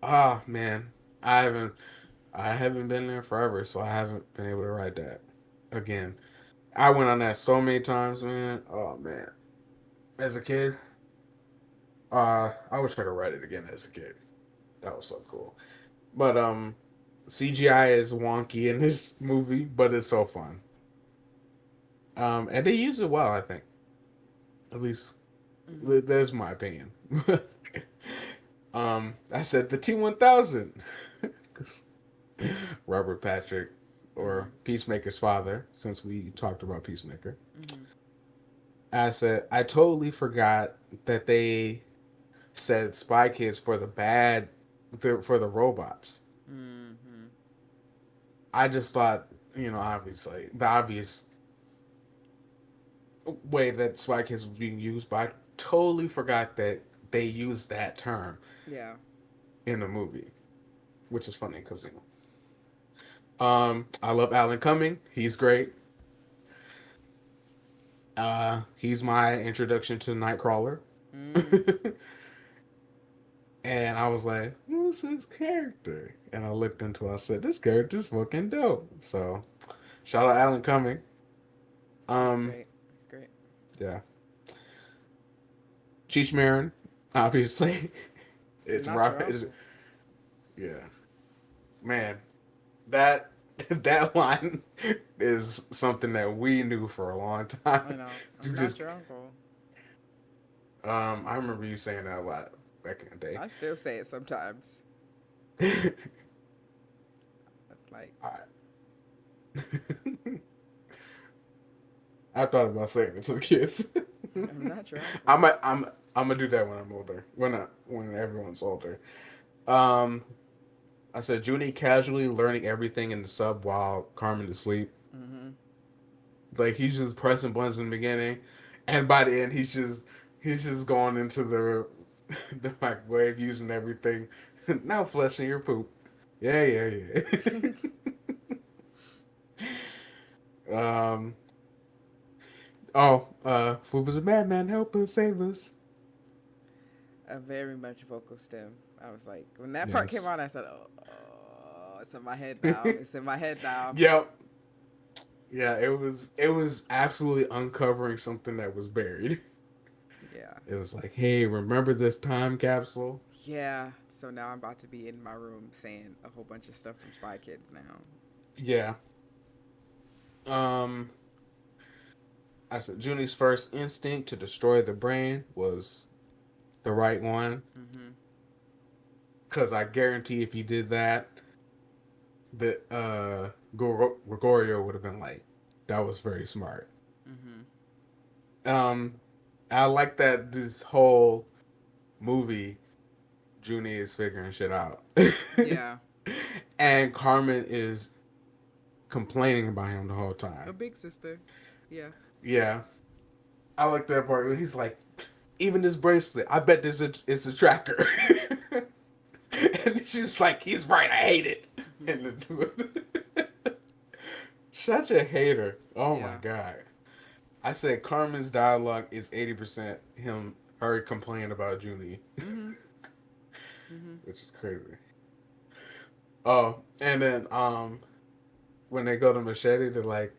ah, man, I haven't I haven't been there forever, so I haven't been able to ride that again. I went on that so many times, man. Oh man, as a kid, I wish I could ride it again as a kid. That was so cool. But CGI is wonky in this movie, but it's so fun. And they use it well, I think. At least Mm-hmm. that's my opinion. I said the T-1000. Robert Patrick, Mm-hmm. or Peacemaker's father, since we talked about Peacemaker. Mm-hmm. I said I totally forgot that they said Spy Kids for the for the robots. Mm-hmm. I just thought, obviously the obvious way that Spy Kids was being used, but I totally forgot that they used that term Yeah. in the movie, which is funny because I love Alan Cumming. He's great. He's my introduction to Nightcrawler. Mm. And I was like, who's this character? And I looked into it, I said, this character's fucking dope. So shout out Alan Cumming. He's Um, great. He's great. yeah. Cheech Marin, obviously. You're it's not your Robert. uncle. Yeah. Man, that that line is something that we knew for a long I time. know. You I'm not just your uncle. I remember you saying that a lot back in the I still say it sometimes. day. Like, I, I thought about saying it to the kids. I'm not your uncle. I'm gonna do that when I'm older. When everyone's older. Um, I said Junie casually learning everything in the sub while Carmen is asleep. Mm-hmm. Like he's just pressing buttons in the beginning, and by the end he's just going into the the microwave using everything. Now flushing your poop. Yeah, yeah, yeah. Fuba's a madman. Help us, save us. A very much vocal stem. I was like, when that part came Yes. on, I said, oh, it's in my head now. It's in my head now. Yep. Yeah, it was absolutely uncovering something that was buried. Yeah. It was like, hey, remember this time capsule? Yeah. So now I'm about to be in my room saying a whole bunch of stuff from Spy Kids now. Yeah. Um, I said Junie's first instinct to destroy the brain was the right one, Mm-hmm. because I guarantee if he did that, the Gregorio would have been like, that was very smart. Mm-hmm. Um, I like that this whole movie, Junie is figuring shit out. Yeah. And Carmen is complaining about him the whole A time. big sister. Yeah. Yeah, I like that part where he's like, even this bracelet, I bet this is a tracker. And she's like, he's right, I hate it. And such a hater. Oh my Yeah. god. I said Carmen's dialogue is 80% her complaining about Junie, Mm-hmm. Mm-hmm. which is crazy. Oh, and then when they go to Machete, they're like,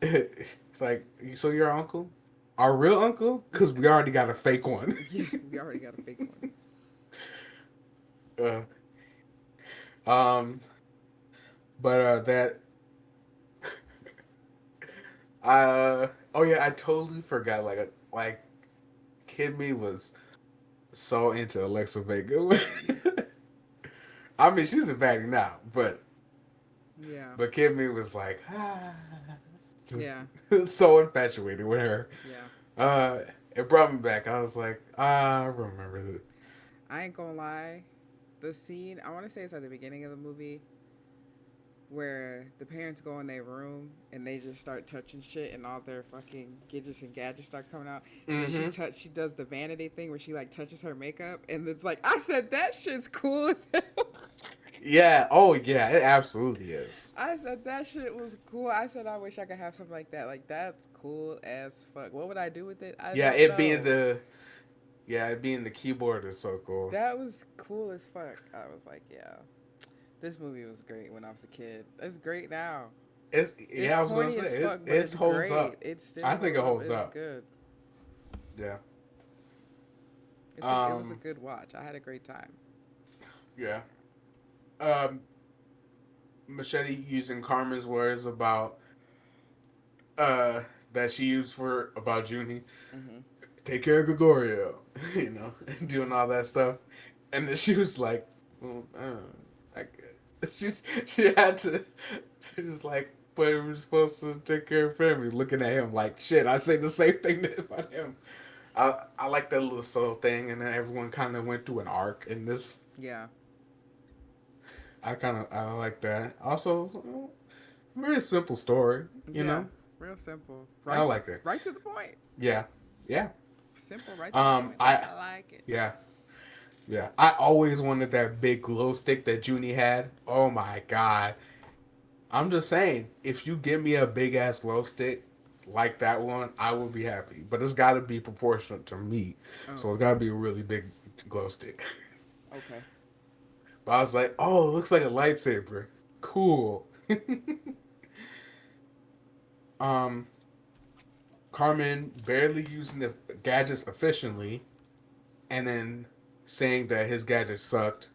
it's like, so your uncle, our real uncle, because we already got a fake one. Yeah. We already got a fake one. uh, um, but that Oh yeah, I totally forgot. Like Kid Me was so into Alexa Vega. I mean, she's a baddie now, Yeah. but Kid Me was like just Yeah. so infatuated with her. Yeah. Uh, it brought me back. I was like, I remember this. I ain't gonna lie. The scene, I want to say it's at the beginning of the movie where the parents go in their room and they just start touching shit and all their fucking gadgets and gadgets start coming out. And then Mm-hmm. she does the vanity thing where she like touches her makeup and it's like I said that shit's cool as hell. Yeah. Oh yeah. It absolutely is. I said that shit was cool. I said I wish I could have something like that. Like that's cool as fuck. What would I do with it? I Yeah. don't It being know. the it being the keyboard is so cool. That was cool as fuck. I was like, yeah, this movie was great when I was a kid. It's great now. It's It's I was gonna corny as say fuck, but it it's holds great. up. It still I think holds it up. holds It's up. good. Yeah. It was a Um. good watch. I had a great time. Yeah. Um. Machete using Carmen's words about uh that she used for about Junie. Hmm. Take care of Gregorio, doing all that stuff, and then she was like, well, I, she she had to. She was like, but we were supposed to take care of family. Looking at him like shit. I say the same thing about him. I like that little subtle thing, and then everyone kind of went through an arc in this. Yeah. I like that. Also, very simple story. Yeah. Real simple. I like it. Right to the point. Yeah, yeah. Simple, right to the point. I I like it. yeah. Yeah, I always wanted that big glow stick that Junie had. Oh my god! I'm just saying, if you give me a big ass glow stick like that one, I will be happy. But it's got to be proportionate to me, Oh, so it's got to be a really big glow stick. okay. But I was like, oh, it looks like a lightsaber. Cool. um, Carmen barely using the gadgets efficiently, and then saying that his gadgets sucked.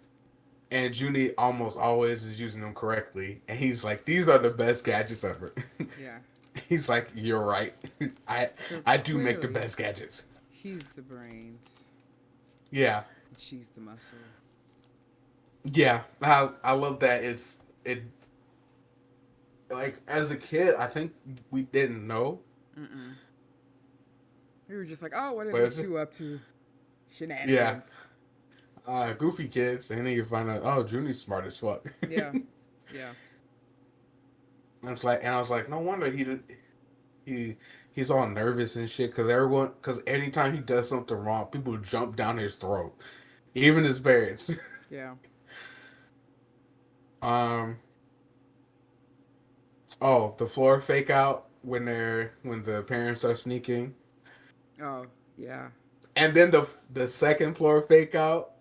And Junie almost always is using them correctly. And he's like, "These are the best gadgets ever." Yeah. He's like, "You're right. I Because I do make the clearly, best gadgets." he's the brains Yeah, and she's the muscle. yeah. I love that. It like as a kid, I think we didn't know, Mm-mm. We were just like, oh, what are but these it's two up to? yeah. Shenanigans. Goofy kids, and then you find out, oh, Junie's smart as fuck. Yeah. Yeah. I was like, no wonder he he's all nervous and shit because anytime he does something wrong, people jump down his throat, even his parents. Yeah. um. Oh, the floor fake out when the parents are sneaking, Oh, yeah. and then the second floor fake out.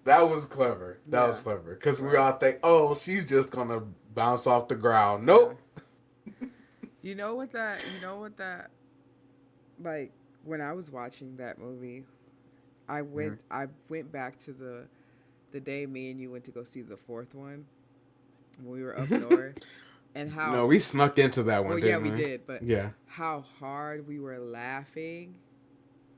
That was clever. That was Yeah. clever because It we was. all think, oh, she's just gonna bounce off the ground. Yeah. Nope. You know what that like when I was watching that movie, Mhm. I went back to the day me and you went to go see the fourth one when we were up north and No, how we snuck into that well one, yeah didn't we we? did, but Yeah. how hard we were laughing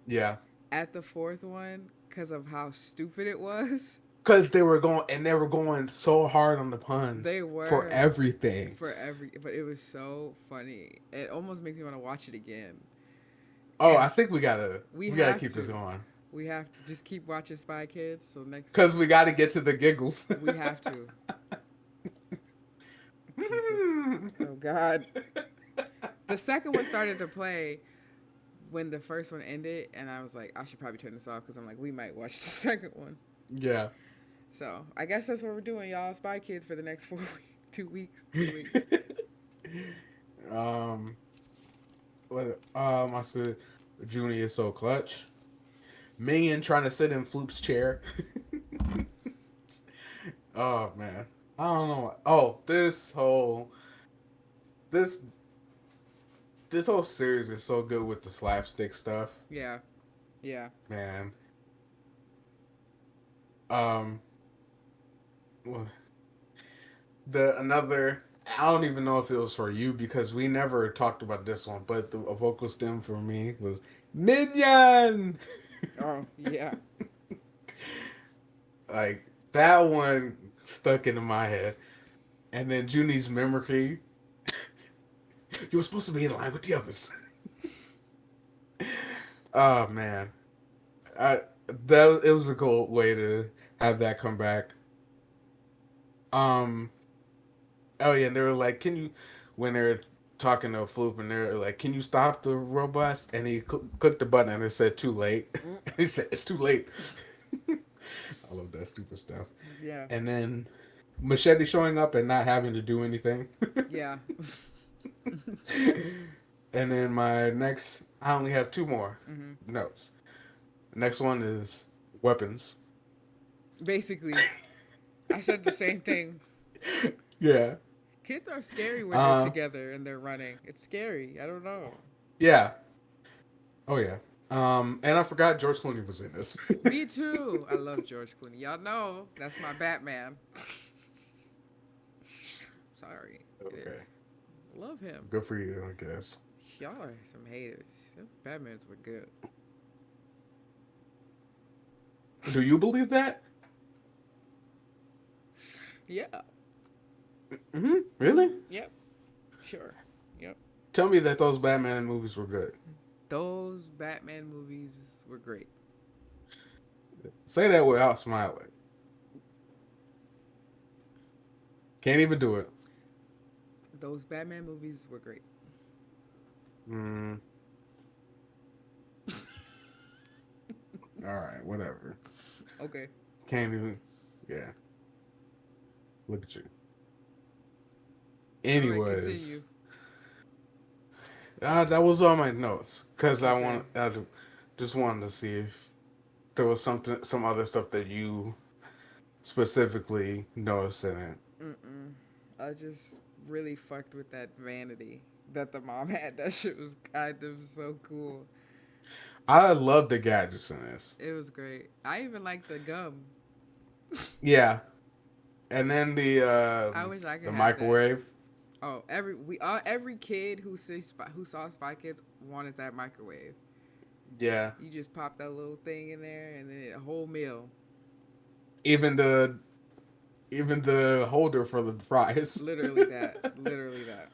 Yeah. at the fourth one because of how stupid it was. Because they were going so hard on the puns They for were everything. but it was so funny. It almost makes me want to watch it again. Oh, And I think we we gotta have keep this to. going We have to just keep watching Spy Kids. So next, because we gotta get to the giggles. we have to. Jesus. Oh God. The second one started to play when the first one ended, and I was like, I should probably turn this off because I'm like, we might watch the second one. Yeah. So I guess that's what we're doing, y'all. Spy Kids for the next 4 weeks, 2 weeks, 3 weeks. um. I said, Junie is so clutch. Minion trying to sit in Floop's chair. Oh man, I don't know. Oh, this this whole series is so good with the slapstick stuff, Yeah, yeah, man. Um, the another. I don't even know if it was for you because we never talked about this one, but a vocal stem for me was Minion. Oh yeah. Like that one stuck into my head. And then Junie's mimicry. You were supposed to be in line with the others. Oh man, I that it was a cool way to have that come back. Um. Oh yeah, and they were like, "Can you?" When they're talking to Floop, and they're like, "Can you stop the robots?" And he clicked the button, and it said, "Too late." Mm, He said, "It's too late." I love that stupid stuff. yeah. And then Machete showing up and not having to do anything. Yeah. And then my next, I only have two more hmm notes. Next one is weapons. Basically, I said the same thing. Yeah. Kids are scary when they're Uh, together and they're running. It's scary. I don't know. yeah. Oh yeah. And I forgot George Clooney was in this. Me too. I love George Clooney. Y'all know that's my Batman. Sorry, it is. Okay. Love him. Good for you, I guess. Y'all are some haters. Those Batmans were good. Do you believe that? Yeah. Mm-hmm. Really? Yep. Sure. Yep. Tell me that those Batman movies were good. Those Batman movies were great. Say that without smiling. Can't even do it. Those Batman movies were great. Mm, all right, whatever. Okay. Can't even. Yeah. Look at you. All right, Anyways, continue. that was all my notes because Okay. just wanted to see if there was some other stuff that you specifically noticed in it. Mm-mm. I just really fucked with that vanity that the mom had. That shit was kind of so cool. I love the gadgets in this. It was great. I even liked the gum. Yeah, and then I wish I could the have that. microwave. Oh, every kid who saw Spy Kids wanted that microwave. Yeah, You just pop that little thing in there and then a whole meal. even the holder for the fries. Literally that. Literally that.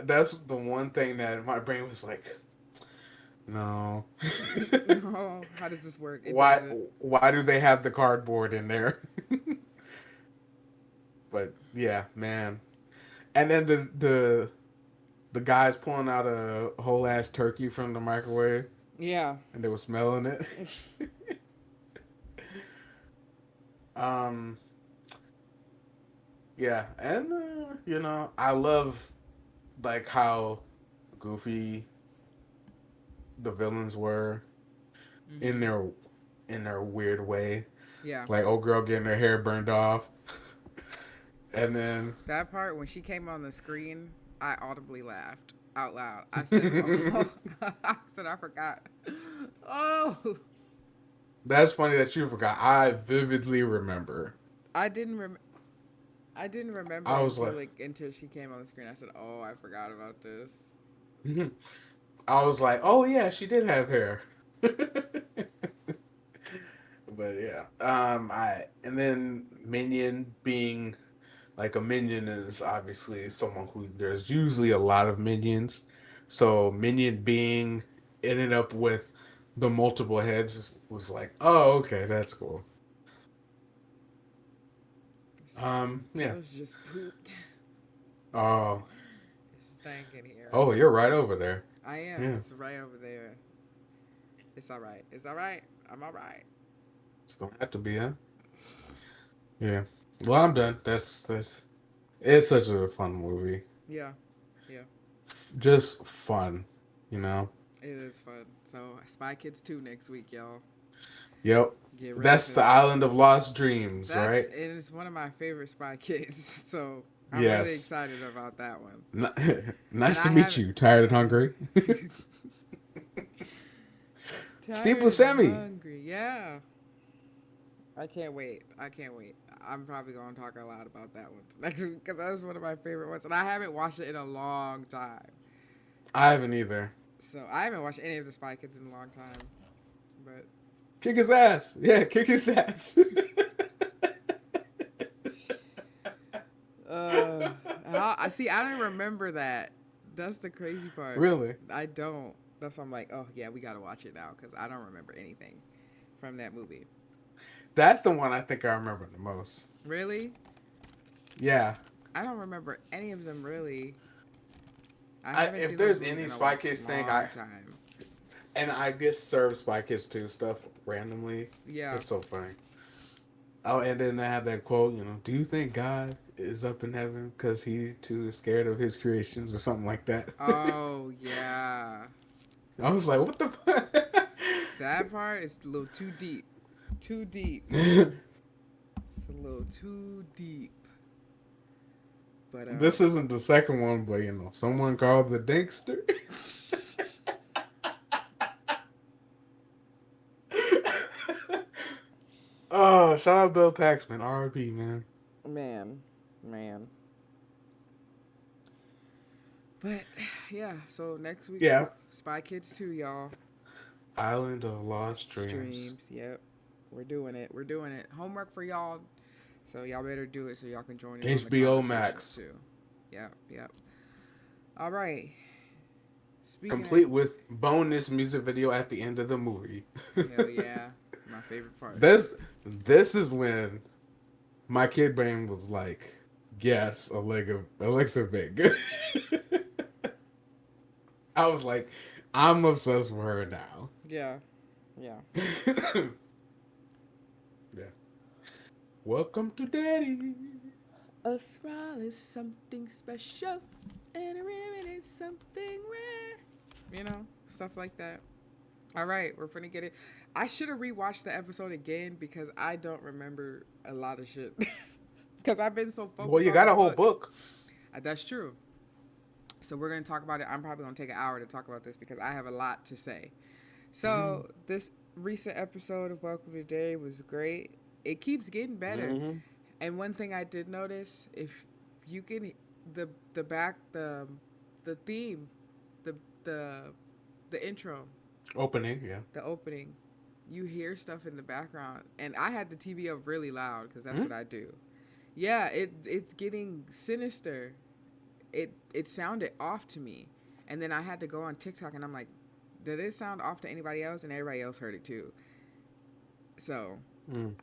That's the one thing that my brain was like, no. No, how does this work? It why doesn't. why do they have the cardboard in there? But yeah, man. And then the guys pulling out a whole ass turkey from the microwave Yeah. and they were smelling it. um yeah, and I love like how goofy the villains were in hmm their weird way. Yeah. Like old girl getting her hair burned off. And then That part when she came on the screen, I audibly laughed out loud. I said, "Oh, I said I forgot." Oh, that's funny that you forgot. I vividly remember. I didn't rem- I didn't remember I was like, until she came on the screen. I said, "Oh, I forgot about this." I was like, oh yeah, she did have hair. But yeah, I and then Minion being like a minion is obviously someone who there's usually a lot of minions, so Minion being ended up with the multiple heads was like, oh okay, that's cool. Yeah. Tails just pooped. Oh, It's stank in here. oh, you're right over there. I am. Yeah, It's right over there. It's all right. It's all right. I'm all right. it's gonna have to be, huh? Yeah. Well, I'm done. That's it's such a fun movie. Yeah. Yeah. Just fun, you know. It is fun. So Spy Kids 2 next week, y'all. Yep. Get ready That's the to. island of lost dreams, That's right? it is one of my favorite Spy Kids. So I'm really Yes. excited about that one. And Nice to I meet haven't. you. Tired and hungry. Steve Tired and Buscemi. hungry. Yeah. I can't wait. I can't wait. I'm probably gonna talk a lot about that one next week because that was one of my favorite ones, and I haven't watched it in a long time. I haven't either. So I haven't watched any of the Spy Kids in a long time, but Kick his ass. Yeah, kick his ass. uh, I see. I don't remember that. That's the crazy part. Really? I don't. That's why I'm like, oh yeah, we gotta watch it now because I don't remember anything from that movie. That's the one I think I remember the most. Really? Yeah. I don't remember any of them really. I haven't If seen those there's movies any in a Spy Kids thing, long time. I get served Spy Kids 2 stuff randomly. Yeah. It's so funny. Oh, and then they had that quote, do you think God is up in heaven because he too is scared of his creations or something like that? Oh yeah. I was like, what the fuck? That part is a little too deep. Too deep. It's a little too deep. But This isn't the second one, but someone called the Dinkster. Oh, shout out Bill Paxman, R.I.P. man. man. But yeah, so next week, Yeah. Spy Kids 2, y'all. Island of Lost Dreams. Yep. We're doing it. Homework for y'all. So y'all better do it so y'all can join in HBO on the Max. too. Yep. All right. Complete with bonus music video at the end of the movie. Hell yeah. My favorite part. This is when my kid brain was like, yes, Alexa Big. I was like, I'm obsessed with her now. Yeah. Yeah. Welcome to Derry. A smile is something special, and a ribbon is something rare. Stuff like that. All right, we're gonna get it. I should have rewatched the episode again because I don't remember a lot of shit. Because I've been so focused. Well, you got a whole book. That's true. So we're gonna talk about it. I'm probably gonna take an hour to talk about this because I have a lot to say. So this recent episode of Welcome to Derry was great. It keeps getting better. Mm-hmm. And one thing I did notice, if you can the theme, the intro, opening, yeah, the opening, you hear stuff in the background, and I had the TV up really loud because that's what I do. Yeah, it's getting sinister. It sounded off to me, and then I had to go on TikTok, and I'm like, did it sound off to anybody else? And everybody else heard it too. So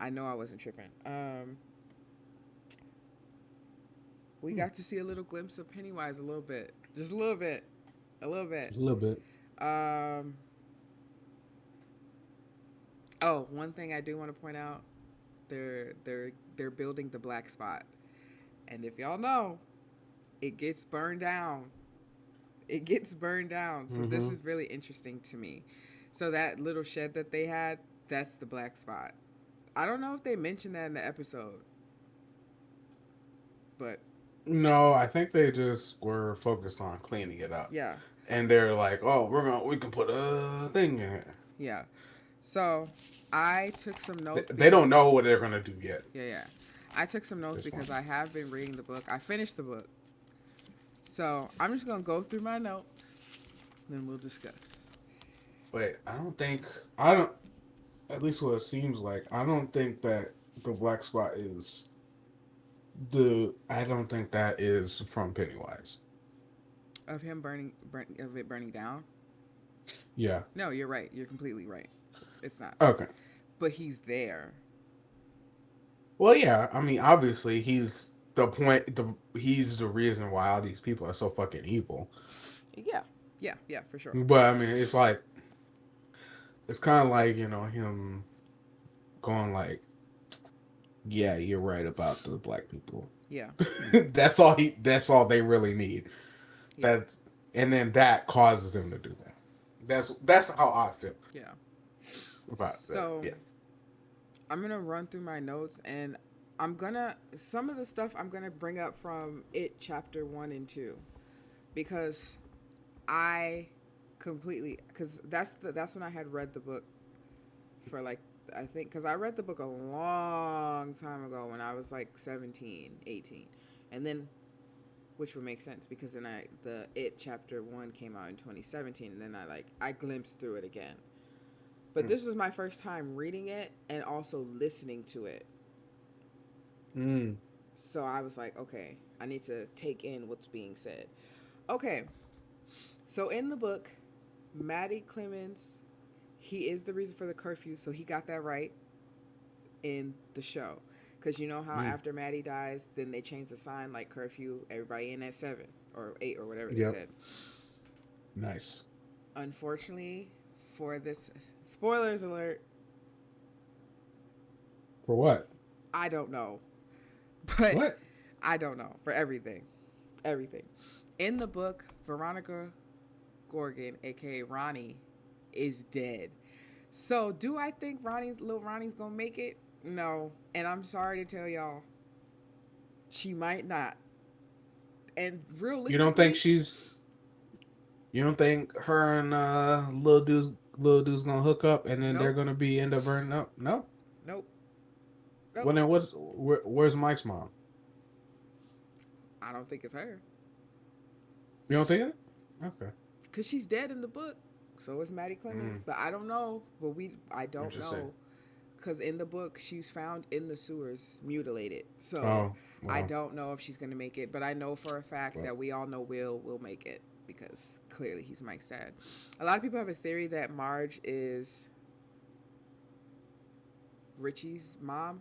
I know I wasn't tripping. We got to see a little glimpse of Pennywise, a little bit, just a little bit. Oh, one thing I do want to point out, they're building the black spot, and if y'all know, it gets burned down. So this is really interesting to me. So that little shed that they had, that's the black spot. I don't know if they mentioned that in the episode, but no, I think they just were focused on cleaning it up. Yeah. And they're like, oh, we can put a thing in here. Yeah. So I took some notes. They don't know what they're gonna do yet. Yeah. I took some notes because I have been reading the book. I finished the book. So I'm just gonna go through my notes, then we'll discuss. But I don't. At least what it seems like, I don't think that the black spot is I don't think that is from Pennywise. Of him of it burning down? Yeah. No, you're right. You're completely right. It's not. Okay. But he's there. Well, yeah. I mean, obviously, he's the he's the reason why all these people are so fucking evil. Yeah, for sure. But I mean, it's like, it's kind of like, him going like, yeah, you're right about the black people. Yeah. That's all they really need. Yeah. And then that causes them to do that. That's how I feel. Yeah. About so, that. Yeah. I'm going to run through my notes, and some of the stuff I'm going to bring up from It Chapter 1 and 2, because because that's when I had read the book for like I think because I read the book a long time ago when I was like 17, 18, and then which would make sense because then the It chapter 1 came out in 2017, and then I glimpsed through it again. But Mm. this was my first time reading it and also listening to it. Mm. So I was like, okay, I need to take in what's being said. Okay, so in the book, Maddie Clemens, he is the reason for the curfew, so he got that right in the show. Because you know how Mm. after Maddie dies, then they change the sign like curfew, everybody in at 7 or 8 or whatever they Yep. said. Nice. Unfortunately, for this, spoilers alert, For what? I don't know. But What? I don't know. For everything. Everything. In the book, Veronica Gorgon, aka Ronnie, is dead. So do I think little Ronnie's gonna make it? No. And I'm sorry to tell y'all, she might not. And You don't think realistically, she's? You don't think her and little dude's gonna hook up and then they're nope, gonna be end up burning up? No. nope, nope. Well then, where's Mike's mom? I don't think it's her. You don't think it? Okay. Cause she's dead in the book. So is Maddie Mm. Clemens. But I don't know. I don't Interesting. know. Because in the book, she's found in the sewers, mutilated. So Oh I well. don't know if she's going to make it. But I know for a fact Well, that we all know Will make it. Because clearly he's Mike's dad. A lot of people have a theory that Marge is Richie's mom.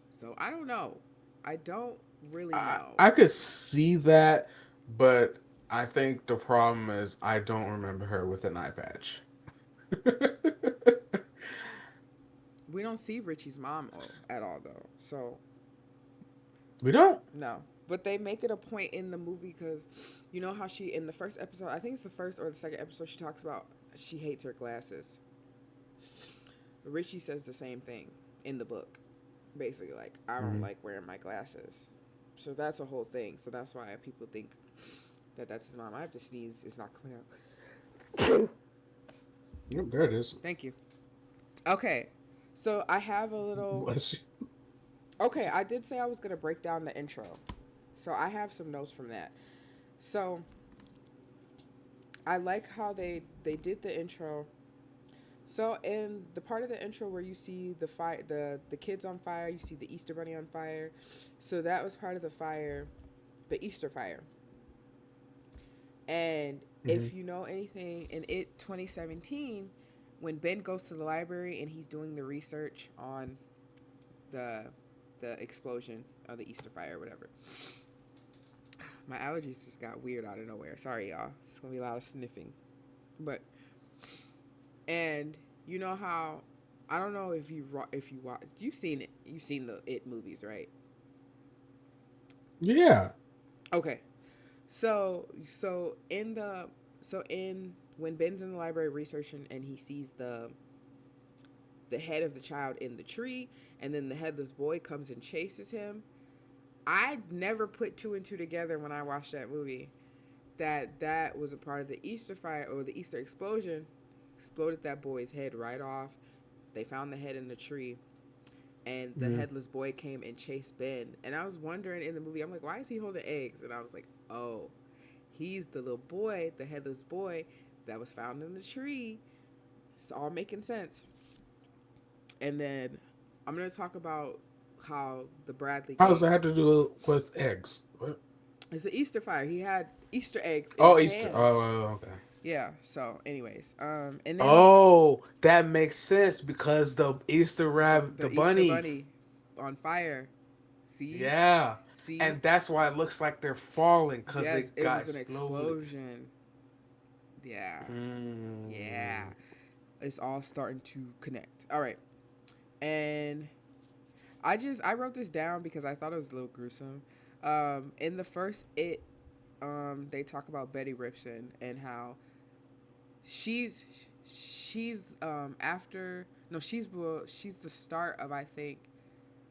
So I don't know. I don't really know. I could see that, but I think the problem is I don't remember her with an eye patch. We don't see Richie's mom at all, though. So We don't. no. But they make it a point in the movie because you know how she, in the first episode, I think it's the first or the second episode, she talks about she hates her glasses. Richie says the same thing in the book. Basically, like, I don't Mm-hmm. like wearing my glasses. So that's a whole thing. So that's why people think that that's his mom. I have to sneeze. It's not coming out. Yep, there it is. Thank you. Okay. So I have a little. Bless you. Okay, I did say I was going to break down the intro. So I have some notes from that. So I like how they did the intro. So in the part of the intro where you see the fire, the kids on fire, you see the Easter bunny on fire. So that was part of the fire, the Easter fire. And Mm-hmm. if you know anything, in It 2017, when Ben goes to the library and he's doing the research on the the explosion of the Easter fire or whatever. My allergies just got weird out of nowhere. Sorry, y'all. It's gonna be a lot of sniffing. But and you know how I don't know if you watch you've seen it. You've seen the It movies, right? Yeah. Okay. So in when Ben's in the library researching and he sees the head of the child in the tree and then the headless boy comes and chases him, I never put two and two together when I watched that movie that was a part of the Easter fire or the Easter explosion. Exploded that boy's head right off. They found the head in the tree, and the Mm-hmm. headless boy came and chased Ben. And I was wondering in the movie, I'm like, why is he holding eggs? And I was like, oh, he's the little boy, the headless boy that was found in the tree. It's all making sense. And then I'm gonna talk about how the Bradley How does gang. that have to do with eggs? What? It's an Easter fire. He had Easter eggs in Oh, his Easter. hand. Oh, okay. Yeah. So, anyways, and then Oh, that makes sense because the Easter rabbit, the the Easter bunny. bunny on fire. See, Yeah, see. and that's why it looks like they're falling because Yes, it it got was an exploded. explosion. Yeah, yeah. Mm. It's all starting to connect. All right, and I wrote this down because I thought it was a little gruesome. In the first It, they talk about Betty Ripson and how she's after no she's the start of I think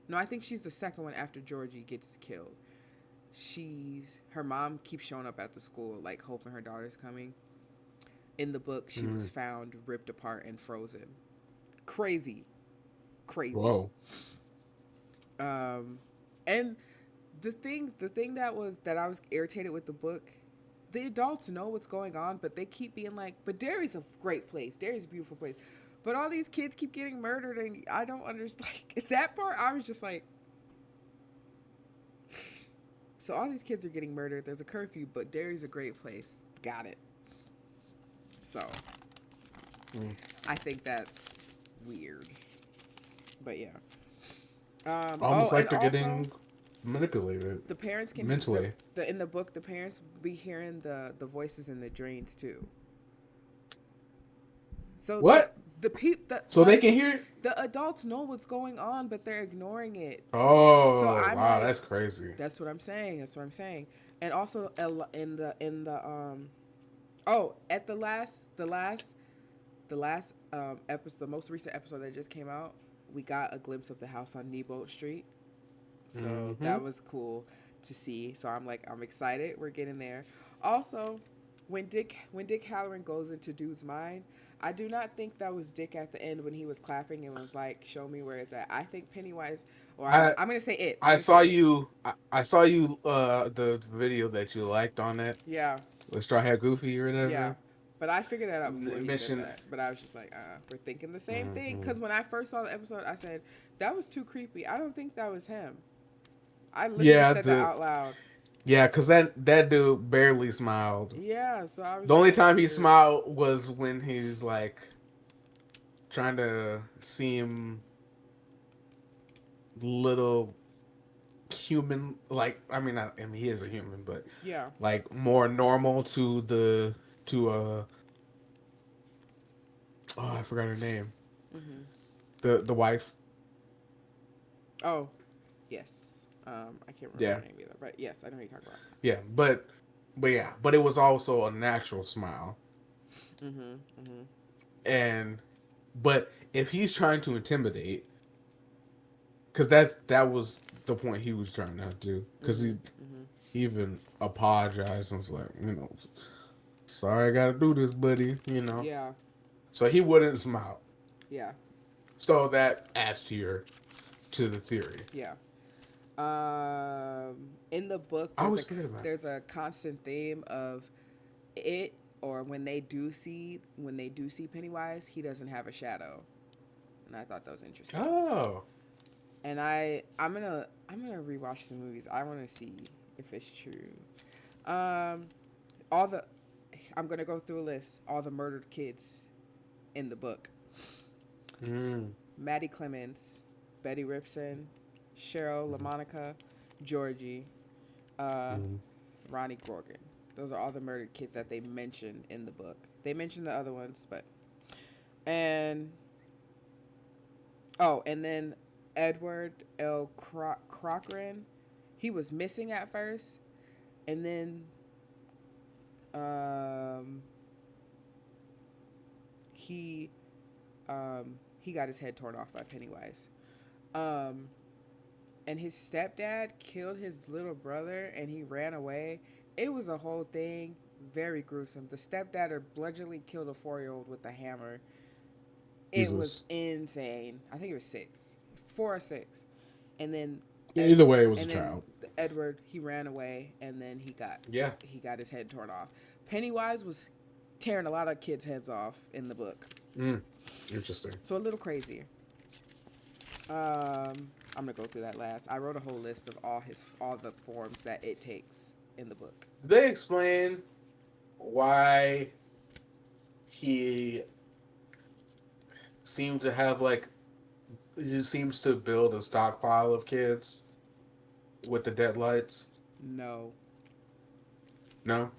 no I think she's the second one after Georgie gets killed. Her mom keeps showing up at the school like hoping her daughter's coming. In the book, she was Mm. found ripped apart and frozen. Crazy, crazy. Whoa. And the thing that I was irritated with the book, the adults know what's going on, but they keep being like, but Derry's a great place. Derry's a beautiful place. But all these kids keep getting murdered, and I don't understand. Like, that part, I was just like, so all these kids are getting murdered. There's a curfew, but Derry's a great place. Got it. So Mm. I think that's weird. But yeah. Almost And like they're also getting manipulated the parents can mentally. in the book the parents be hearing the voices in the drains too. So What? So they like can hear it? the adults know what's going on, but they're ignoring it. So Oh, I'm wow, like, that's crazy. that's what I'm saying. That's what I'm saying. And also in the oh, at the last episode, the most recent episode that just came out, we got a glimpse of the house on Neboat Street. So Mm-hmm. that was cool to see. So I'm like, I'm excited. We're getting there. Also, when Dick Halloran goes into dude's mind, I do not think that was Dick at the end when he was clapping and was like, "Show me where it's at." I think Pennywise, or I I'm gonna say it. I'm I gonna say saw it. you. I saw you. The video that you liked on it Yeah, with Straw Hat Goofy or yeah. whatever. But I figured that out before he said Mention. that. But I was just like, we're thinking the same thing. Mm-hmm. Because when I first saw the episode, I said, that was too creepy. I don't think that was him. I literally Yeah, said that out loud. cause that dude barely smiled. Yeah, so I was The just only like, time he weird. smiled was when he's like trying to seem little human. Like I mean, he is a human, but Yeah. like more normal to oh, I forgot her name. Mm-hmm. The wife. Oh, yes. I can't remember Yeah, her name either. But yes, I know who you're talking about. yeah, but it was also a natural smile. Mm-hmm. Mm-hmm. And but if he's trying to intimidate, because that was the point he was trying to do, because Mm-hmm. he Mm-hmm. even apologized and was like, sorry, I gotta do this, buddy. Yeah. So he wouldn't smile. Yeah. So that adds to the theory. Yeah. In the book, I was forgetting about there's a constant theme of it, or when they do see Pennywise, he doesn't have a shadow, and I thought that was it. interesting. Oh, And I'm gonna rewatch the movies. I want to see if it's true. Um, all the I'm gonna go through a list. All the murdered kids in the book: mm. Maddie Clemens, Betty Ripson, Cheryl LaMonica, Georgie, uh, Mm. Ronnie Gorgon. Those are all the murdered kids that they mention in the book. They mention the other ones, but and and then Edward L. Cochran, he was missing at first, and then um, he he got his head torn off by Pennywise. Um, and his stepdad killed his little brother, and he ran away. It was a whole thing, very gruesome. The stepdad bludgeoningly killed a 4-year-old with a hammer. It was Jesus. insane. I think it was 6, 4 or 6, and then Either way, it was a and then child. Edward, he ran away, and then Yeah. he got his head torn off. Pennywise was tearing a lot of kids' heads off in the book. Interesting. So a little crazy. I'm gonna go through that last. I wrote a whole list of all the forms that it takes in the book. Did they explain why he seemed to have he seems to build a stockpile of kids with the deadlights? No, No?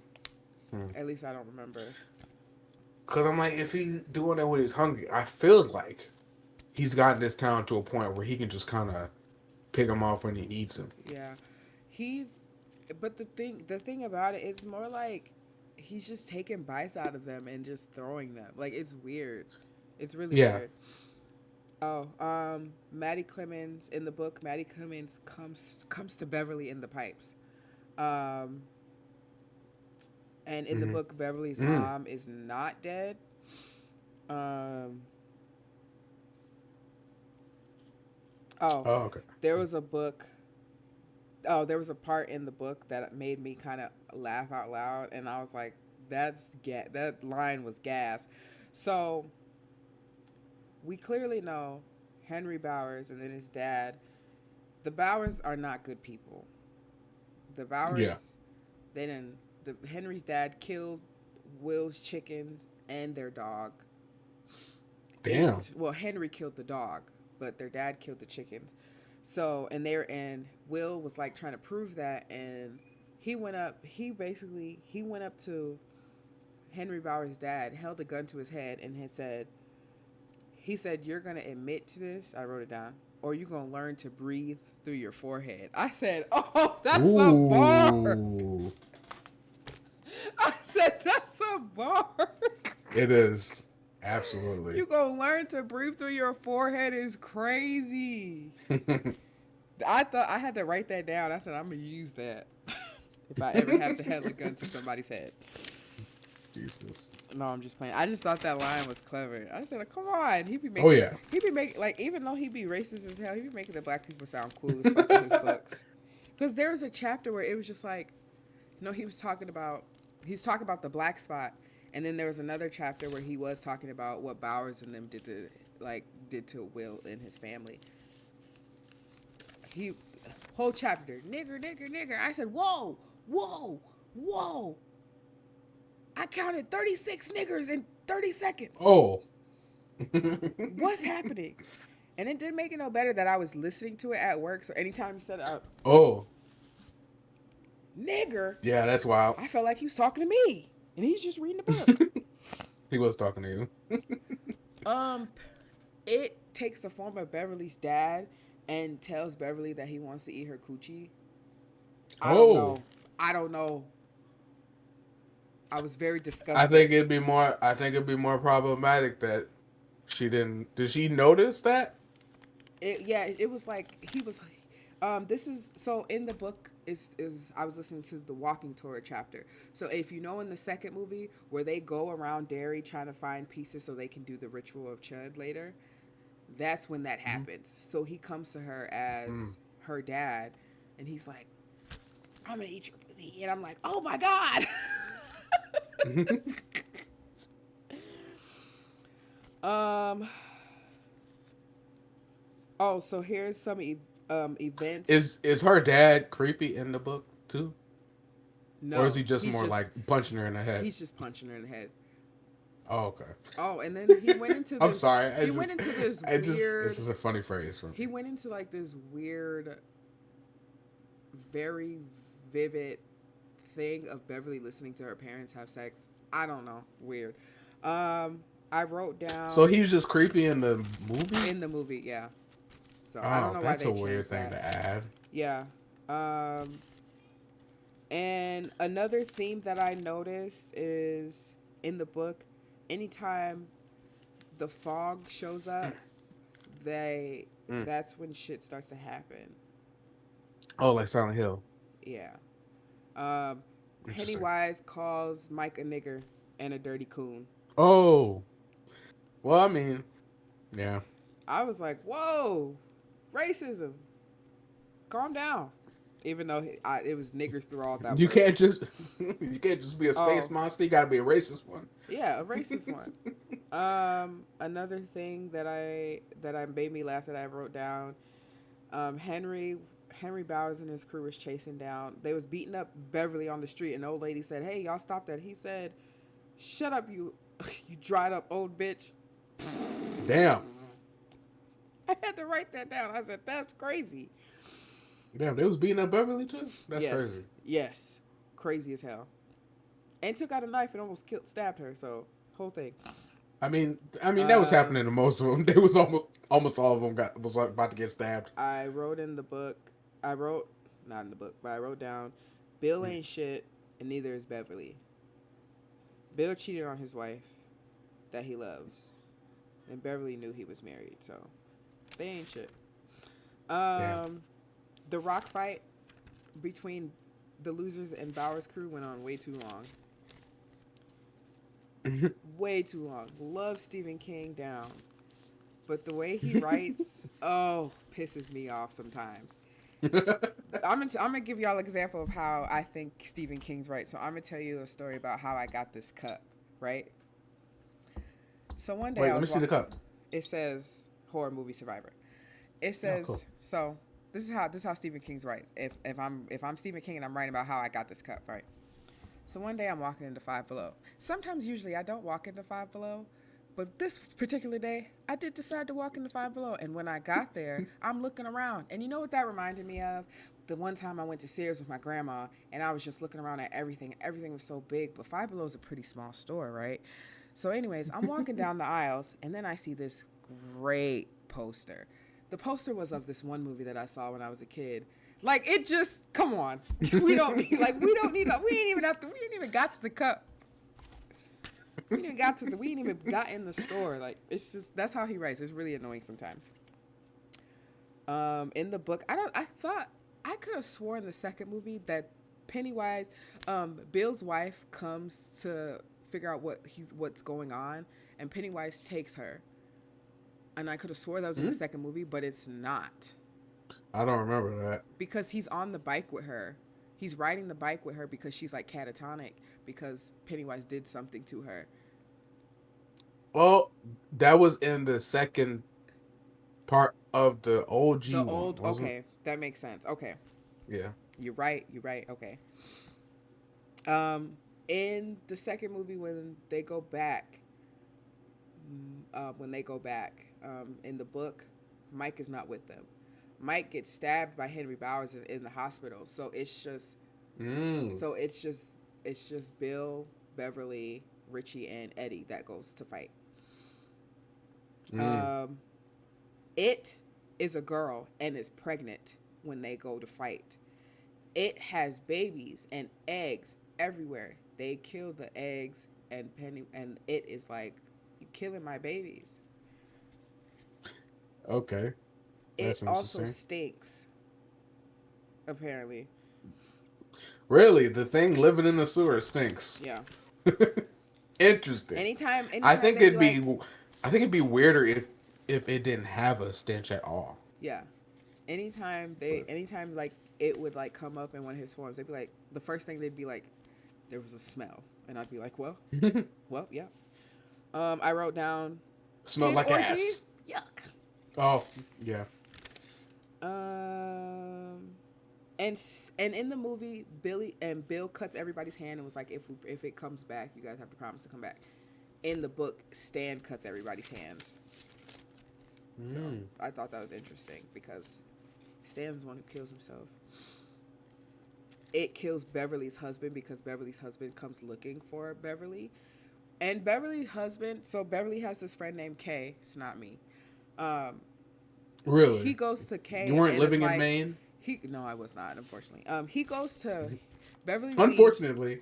at least I don't remember. Because I'm like, if he's doing that when he's hungry, I feel like he's gotten this town to a point where he can just kind of pick them off when he needs them. Yeah, he's. But the thing about it is more like he's just taking bites out of them and just throwing them. Like, it's weird. It's really Yeah. weird. Oh, Maddie Clemens in the book. Maddie Clemens comes to Beverly in the pipes. Um, and in the book, Beverly's mom is not dead. Oh, Oh, okay. there was a book. Oh, there was a part in the book that made me kind of laugh out loud, and I was like, that line was gas." So we clearly know Henry Bowers and then his dad. The Bowers are not good people. The Yeah. Bowers, they didn't. The Henry's dad killed Will's chickens and their dog. It Damn. was well, Henry killed the dog, but their dad killed the chickens. So and Will was like trying to prove that, and he went up. He went up to Henry Bauer's dad, held a gun to his head, and had said, he said, "You're gonna admit to this." I wrote it down. "Or you're gonna learn to breathe through your forehead." I said, "Oh, that's a bar." Ooh. I said, "That's a bar." It is. Absolutely. You gonna learn to breathe through your forehead is crazy. I thought I had to write that down. I said, "I'm gonna use that if I ever have to held a gun to somebody's head." Jesus. No, I'm just playing. I just thought that line was clever. I said, "Come on." Oh yeah. He be making, like, even though he be racist as hell, he be making the black people sound cool as fuck in his books. Because there was a chapter where it was just like, he was talking about the black spot, and then there was another chapter where he was talking about what Bowers and them did to Will and his family. He whole chapter, "Nigger, nigger, nigger." I said, "Whoa, whoa, whoa." I counted 36 niggers in 30 seconds. Oh. What's happening? And it didn't make it no better that I was listening to it at work. So anytime he said Oh. "nigger," Yeah, that's wild. I felt like he was talking to me. And he's just reading a book. He was talking to you. It takes the form of Beverly's dad and tells Beverly that he wants to eat her coochie. I don't know. I don't know. I was very disgusted. I think it'd be more problematic that she didn't. Did she notice that? It was like he was. This is so in the book is I was listening to the walking tour chapter. So if you know in the second movie where they go around Derry trying to find pieces so they can do the ritual of Chud later, that's when that happens. So he comes to her as her dad, and he's like, "I'm gonna eat your pussy," and I'm like, "Oh my god." Oh, so here's some events. Is her dad creepy in the book too? No, or is he just more like punching her in the head? He's just punching her in the head. Oh, okay. Oh, and then he went into this. I'm sorry. Went into this weird. This is a funny phrase for me. He went into like this weird, very vivid thing of Beverly listening to her parents have sex. I don't know. Weird. I wrote down. So he's just creepy in the movie? In the movie, yeah. So I don't know why they changed that. That's a weird thing to add. Yeah. And another theme that I noticed is in the book, anytime the fog shows up, that's when shit starts to happen. Oh, like Silent Hill. Yeah. Pennywise calls Mike a nigger and a dirty coon. Oh. Well, I mean, yeah. I was like, whoa, racism. Calm down. Even though it was niggers throughout that. You can't just be a space monster. You gotta be a racist one. Yeah, a racist one. Another thing that made me laugh that I wrote down. Henry Bowers and his crew was chasing down. They was beating up Beverly on the street, and the old lady said, "Hey, y'all stop that." He said, "Shut up, you dried up old bitch." Damn. I had to write that down. I said, "That's crazy." Damn, they was beating up Beverly too? That's crazy. Yes. Crazy as hell. And took out a knife and almost stabbed her, so whole thing. I mean that was happening to most of them. They was almost all of them was about to get stabbed. I wrote in the book. Not in the book, but I wrote down, Bill ain't shit, and neither is Beverly. Bill cheated on his wife that he loves, and Beverly knew he was married, so they ain't shit. The rock fight between the losers and Bowers' crew went on way too long. Way too long. Love Stephen King down. but the way he writes, pisses me off sometimes. I'm gonna give y'all an example of how I think Stephen King's right. So I'm gonna tell you a story about how I got this cup, right? So one day Wait, I let me was see the walking. cup. It says horror movie survivor. It Oh, cool. says so. This is how Stephen King's writes. If I'm Stephen King and I'm writing about how I got this cup, right? So one day I'm walking into Five Below. Sometimes, usually, I don't walk into Five Below, but this particular day, I did decide to walk into Five Below. And when I got there, I'm looking around, and you know what that reminded me of? The one time I went to Sears with my grandma, and I was just looking around at everything. Everything was so big, but Five Below is a pretty small store, right? So, anyways, I'm walking down the aisles, and then I see this great poster. The poster was of this one movie that I saw when I was a kid. Like, it just, come on. We ain't even we ain't even got to the cup. We ain't even got in the store. Like, it's just, that's how he writes. It's really annoying sometimes. In the book, I thought, I could have sworn the second movie that Pennywise, Bill's wife comes to figure out what's going on, and Pennywise takes her. And I could have swore that was in the second movie, but it's not. I don't remember that. Because he's on the bike with her. He's riding the bike with her because she's like catatonic because Pennywise did something to her. Well, that was in the second part of the OG The one, old, wasn't? okay, that makes sense. Okay, Yeah. you're right. Okay. In the second movie, in the book, Mike is not with them. Mike gets stabbed by Henry Bowers in the hospital. Mm. So it's just Bill, Beverly, Richie, and Eddie that goes to fight. Mm. Um, it is a girl and is pregnant when they go to fight. It has babies and eggs everywhere. They kill the eggs and it is like, you killing my babies. Okay, It that's also interesting. stinks, apparently. Really, the thing living in the sewer stinks. Yeah. Interesting. Anytime I anytime think they be it'd like, be, I think it'd be weirder if it didn't have a stench at all. yeah. But Anytime like it would like come up in one of his forms, they'd be like, the first thing they'd be like, there was a smell. And I'd be like, well, yeah. I wrote down smelled kid like orgy. ass. Yuck. Oh yeah. Um, and in the movie, Bill cuts everybody's hand and was like, if it comes back, you guys have to promise to come back. In the book, Stan cuts everybody's hands. So Mm. I thought that was interesting because Stan's the one who kills himself. It kills Beverly's husband because Beverly's husband comes looking for Beverly. And Beverly's husband, so Beverly has this friend named Kay. It's not me. Um, he Really? goes to You Kay weren't and it's living in like, Maine? no, I was not, unfortunately. He goes to Beverly leaves. Unfortunately.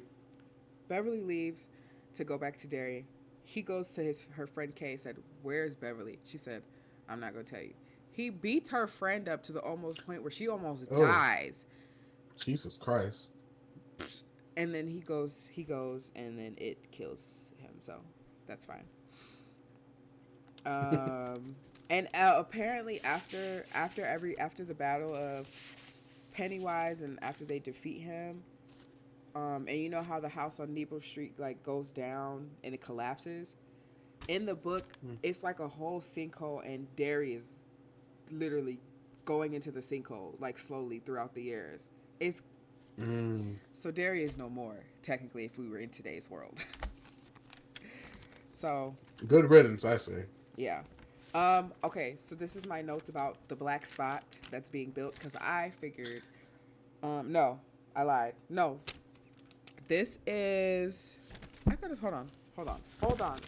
Beverly leaves to go back to Derry. He goes to her friend Kay. Said, "Where's Beverly?" She said, "I'm not gonna tell you." He beats her friend up to the almost point where she almost Oh, dies. Jesus Christ. And then he goes, and then it kills him. So that's fine. And apparently after the battle of Pennywise and after they defeat him, and you know how the house on Nebo Street like goes down and it collapses. In the book, it's like a whole sinkhole, and Derry is literally going into the sinkhole like slowly throughout the years. It's So Derry is no more technically if we were in today's world. So Good riddance, I say. yeah. Okay, so this is my notes about the black spot that's being built because I figured. No, I lied. No, this is. I gotta hold on.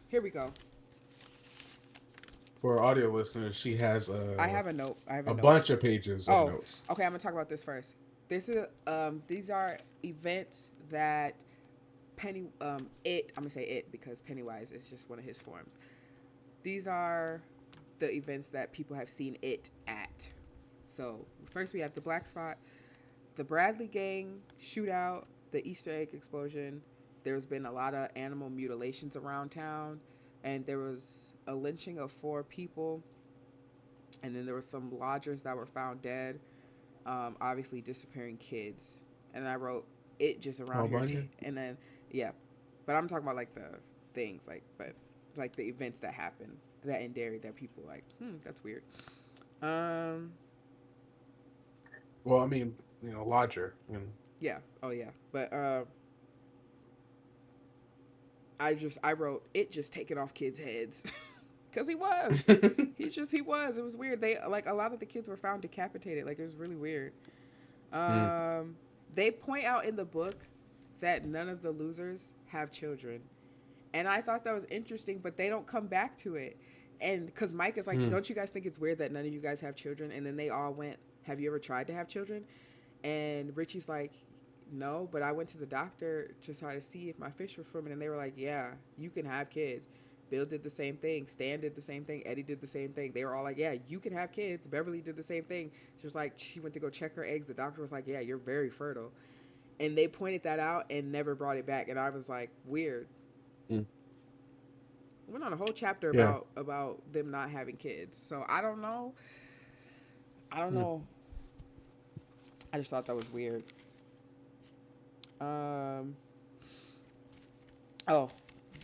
Here we go. For our audio listeners, she has I have a note. I have a a note. bunch of pages of Oh, notes. okay. I'm gonna talk about this first. These are events that I'm gonna say it because Pennywise is just one of his forms. These are the events that people have seen it at. So first we have the black spot, the Bradley gang shootout, the Easter egg explosion. There's been a lot of animal mutilations around town. and there was a lynching of 4 people, and then there were some lodgers that were found dead. Obviously disappearing kids, and I wrote it just around Oh, here, bunny. and then yeah, but I'm talking about like the things like, but like the events that happened that in Derry that people like, that's weird. Um, Well, I mean, Lodger. yeah, oh yeah, but I wrote it just taking off kids' heads. Cause he was, he was. It was weird. They like a lot of the kids were found decapitated. Like it was really weird. Mm. Um, they point out in the book that none of the losers have children, and I thought that was interesting. But they don't come back to it, and because Mike is like, Mm. "Don't you guys think it's weird that none of you guys have children?" And then they all went, "Have you ever tried to have children?" And Richie's like, "No, but I went to the doctor to try to see if my fish were swimming, and they were like, yeah, you can have kids." Bill did the same thing. Stan did the same thing. Eddie did the same thing. They were all like, yeah, you can have kids. Beverly did the same thing. She was like, she went to go check her eggs. The doctor was like, yeah, you're very fertile. And they pointed that out and never brought it back. And I was like, weird. Mm. Went on a whole chapter Yeah. about them not having kids. So I don't know. I don't Mm. know. I just thought that was weird. Um. Oh,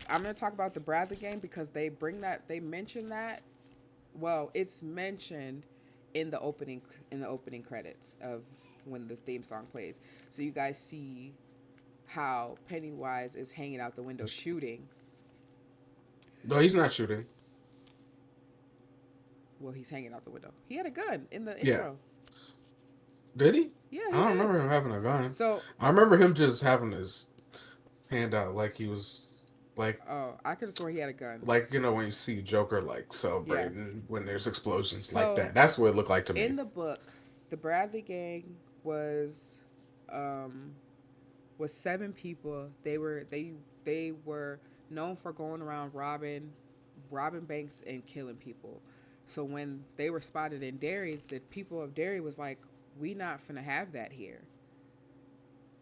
I'm gonna talk about the Bradley game because they mention that. Well, it's mentioned in the opening credits of when the theme song plays. So you guys see how Pennywise is hanging out the window shooting. No, he's not shooting. Well, he's hanging out the window. He had a gun in the Yeah. intro. Did he? Yeah, I he don't did. remember him having a gun. So, I remember him just having his hand out like he was like oh, I could have sworn he had a gun. when you see Joker like Yeah. celebrating when there's explosions like So that. That's what it looked like to me. in the book, the Bradley gang um was 7 people. They were known for going around robbing banks and killing people. So when they were spotted in Derry, the people of Derry was like, "We not finna have that here."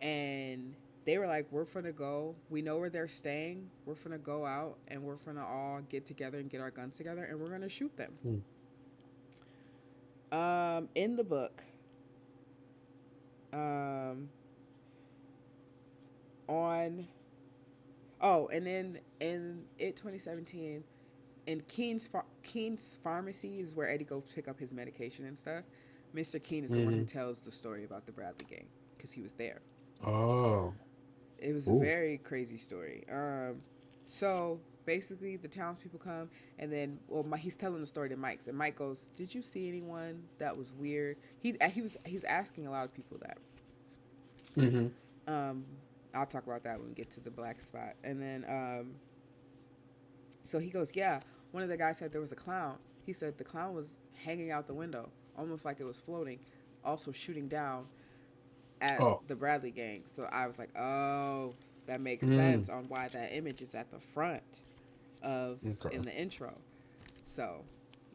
And they were like, "We're finna go. We know where they're staying. We're finna go out and we're finna all get together and get our guns together and we're gonna shoot them." Mm. In the book, um, on and then in it 2017, in Keen's pharmacy is where Eddie goes pick up his medication and stuff. Mr. Keen is the one who Hmm. tells the story about the Bradley gang because he was there. Oh. It was a Ooh. very crazy story. So basically, the townspeople come, and then he's telling the story to Mike's, and Mike goes, "Did you see anyone that was weird?" He's asking a lot of people that. Hmm. Um, I'll talk about that when we get to the black spot, and then so he goes, "Yeah." One of the guys said there was a clown. He said the clown was hanging out the window, almost like it was floating, also shooting down at Oh. the Bradley gang. So I was like, oh, that makes Mm. sense on why that image is at the front of Okay. in the intro. So,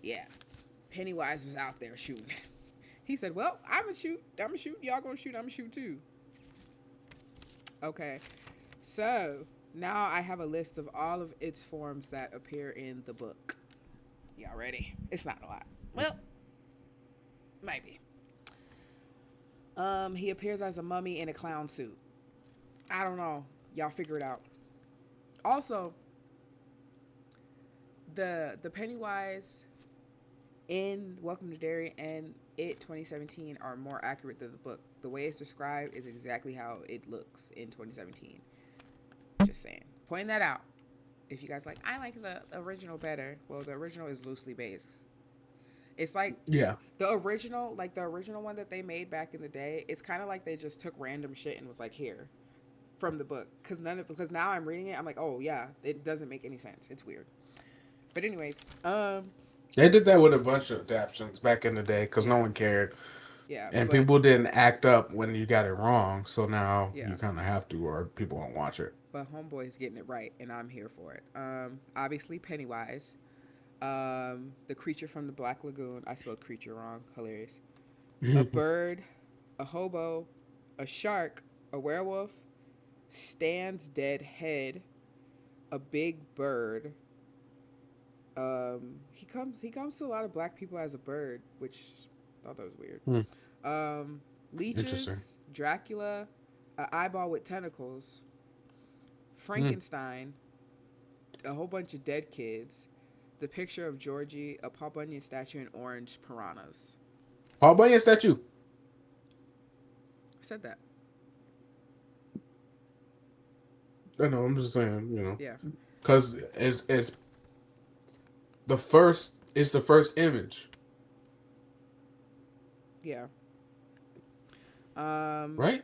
yeah, Pennywise was out there shooting. He said, "Well, I'm gonna shoot. I'm gonna shoot. Y'all gonna shoot. I'm gonna shoot too." Okay, so now I have a list of all of its forms that appear in the book. Y'all ready? It's not a lot. Well, maybe. He appears as a mummy in a clown suit. I don't know. Y'all figure it out. Also, the Pennywise in Welcome to Derry and It 2017 are more accurate than the book. The way it's described is exactly how it looks in 2017. Just saying. Pointing that out. If you guys like, I like the original better. Well, the original is loosely based. It's like Yeah. the original one that they made back in the day. It's kind of like they just took random shit and was like, here, from the book. Because now I'm reading it, I'm like, oh yeah, it doesn't make any sense. It's weird. But anyways, They did that with a bunch of adaptations back in the day because no yeah, one cared. yeah, And but people didn't act up when you got it wrong. So now yeah, you kind of have to, or people won't watch it. but Homeboy is getting it right, and I'm here for it. Obviously Pennywise, the creature from the Black Lagoon. I spelled creature wrong. Hilarious. A bird, a hobo, a shark, a werewolf, Stan's dead head, a big bird, He comes to a lot of black people as a bird, which I thought that was weird. Hmm. Um, Interesting. Leeches, Dracula, an eyeball with tentacles, Hmm. Frankenstein, a whole bunch of dead kids, the picture of Georgie, a Paul Bunyan statue, and orange piranhas. Paul Bunyan statue. I said that. I know. I'm just saying. Yeah. Because it's the first. It's the first image, Yeah. Um. right?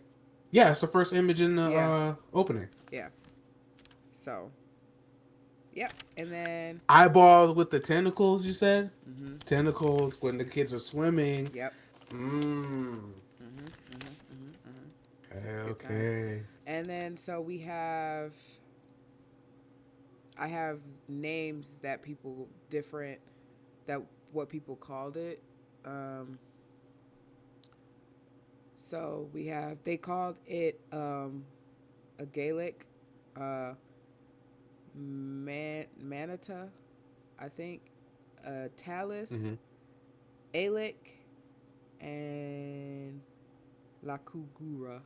Yeah, it's the first image in the Yeah. opening. Yeah. So. Yep. And then. Eyeball with the tentacles. You said Mhm. tentacles when the kids are swimming. Yep. Mmm. Mhm. Mhm. Mhm. Mhm. Good time. Okay. And then so we have. I have names that people different that what people called it. Um. So we have they called it a Gaelic Manita, I think, Talus, Mm-hmm. Alec, and La Kugura.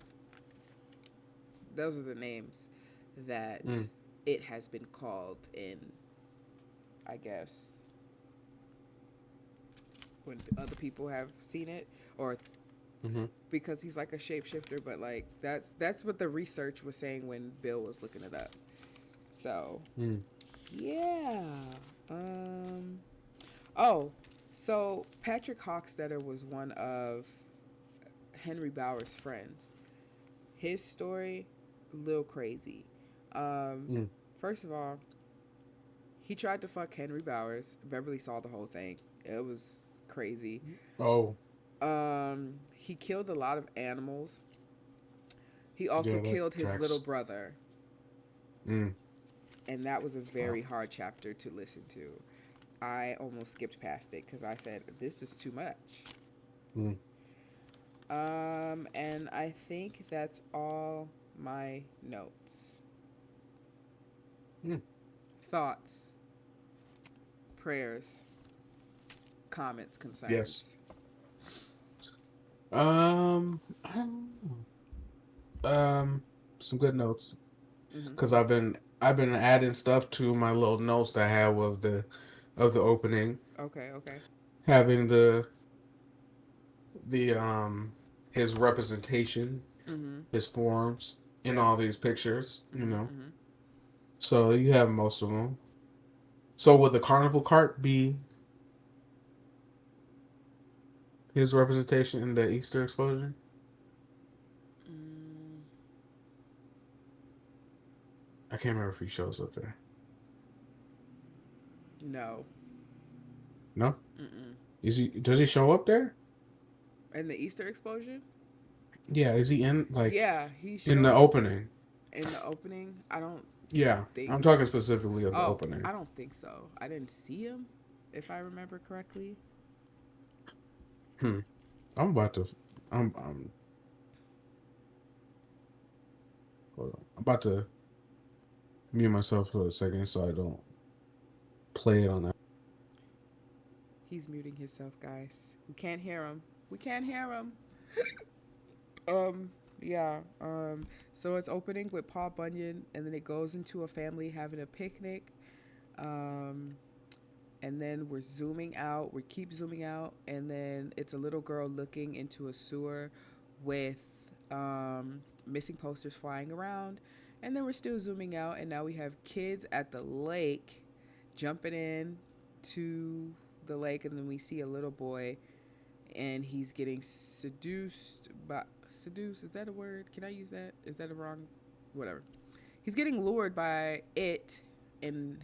Those are the names that Mm. it has been called in, I guess, when other people have seen it, or Mm-hmm. because he's like a shapeshifter. But like that's what the research was saying when Bill was looking it up. So Mm. yeah. Um. Oh, so Patrick Hockstetter was one of Henry Bauer's friends. His story, a little crazy. Um, Mm. First of all, he tried to fuck Henry Bowers. Beverly saw the whole thing. It was crazy. Oh, He killed a lot of animals. He also yeah, that killed his little tracks. brother, Mm. and that was a Wow. very hard chapter to listen to. I almost skipped past it because I said this is too much. Mm. And I think that's all my notes. Mm. Thoughts, prayers, comments, Yes. concerns. I don't know. Some good notes Mm-hmm. because I've been adding stuff to my little notes that I have of the opening, Okay, okay. having the his representation, Mm-hmm. his forms in Yeah. all these pictures. Mm-hmm. Mm-hmm. So you have most of them. So would the carnival cart be his representation in the Easter explosion? Mm, I can't remember if he shows up there. no. No, Mm-mm. is he? Does he show up there? And the Easter explosion? Yeah, is he in like Yeah, he in the shows opening? in the opening. I don't Yeah, think. I'm talking specifically of the Oh, opening. I don't think so. I didn't see him, if I remember correctly. Hmm. I'm about to. I'm. Hold on. I'm about to mute myself for a second so I don't play it on that. He's muting himself, guys. We can't hear him. We can't hear him. Yeah. So it's opening with Paul Bunyan, and then it goes into a family having a picnic. Um, and then we're zooming out. We keep zooming out, and then it's a little girl looking into a sewer with missing posters flying around. And then we're still zooming out, and now we have kids at the lake jumping in to the lake, and then we see a little boy, and he's getting seduced by seduced. Is that a word? Can I use that? Is that a wrong? Whatever. He's getting lured by it, and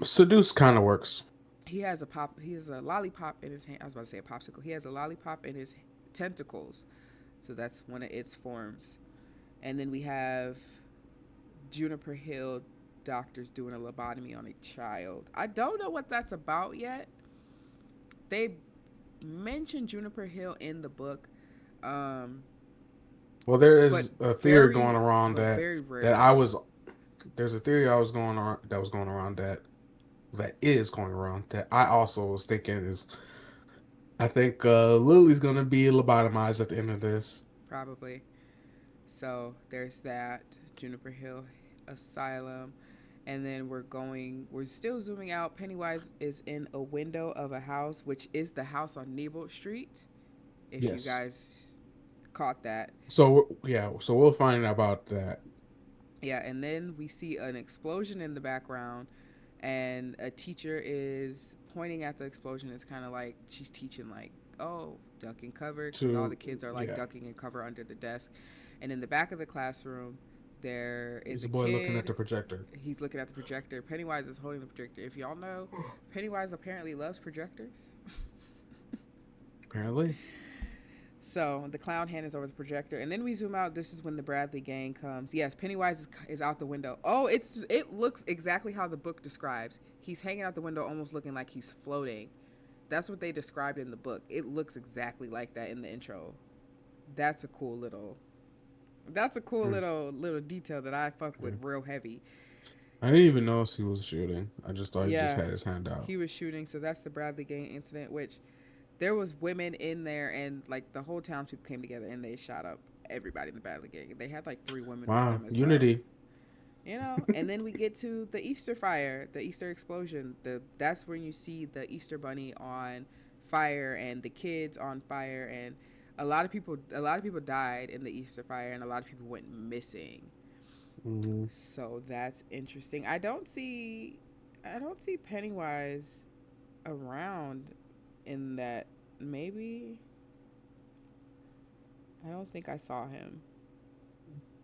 Seduce kind of works. he has a pop. He has a lollipop in his hand. I was about to say a popsicle. He has a lollipop in his tentacles, so that's one of its forms. And then we have Juniper Hill doctors doing a lobotomy on a child. I don't know what that's about yet. They mentioned Juniper Hill in the book, um, Well, there but is a theory going around but that very that I rarely. was. There's a theory I was going on that was going around that that is going around that I also was thinking is I think Lily's gonna be lobotomized at the end of this. Probably. So there's that Juniper Hill Asylum. And then we're still zooming out. Pennywise is in a window of a house, which is the house on Nebo Street, if you Yes. guys caught that. So yeah, so we'll find out about that. Yeah, and then we see an explosion in the background, and a teacher is pointing at the explosion. It's kind of like she's teaching, like, oh, duck and cover, because all To the kids are like yeah, ducking and cover under the desk. And in the back of the classroom, there is there's a a boy looking at kid. the projector. He's looking at the projector. Pennywise is holding the projector. If y'all know, Pennywise apparently loves projectors. Apparently. So the clown hand is over the projector, and then we zoom out. This is when the Bradley gang comes. Yes, Pennywise is out the window. Oh, it looks exactly how the book describes. He's hanging out the window, almost looking like he's floating. That's what they described in the book. It looks exactly like that in the intro. That's a cool little. That's a cool Mm, little detail that I fuck yeah. with real heavy. I didn't even notice he was shooting. I just thought he just Yeah, had his hand out. he was shooting. So that's the Bradley gang incident, which there was women in there, and like the whole townspeople came together and they shot up everybody in the Bradley gang. They had like 3 women with Wow, them as well. unity. And then we get to the Easter fire, the Easter explosion. That's when you see the Easter bunny on fire and the kids on fire, and a lot of people died in the Easter fire, and a lot of people went missing. Hmm. So that's interesting. I don't see Pennywise around in that. Maybe I don't think I saw him.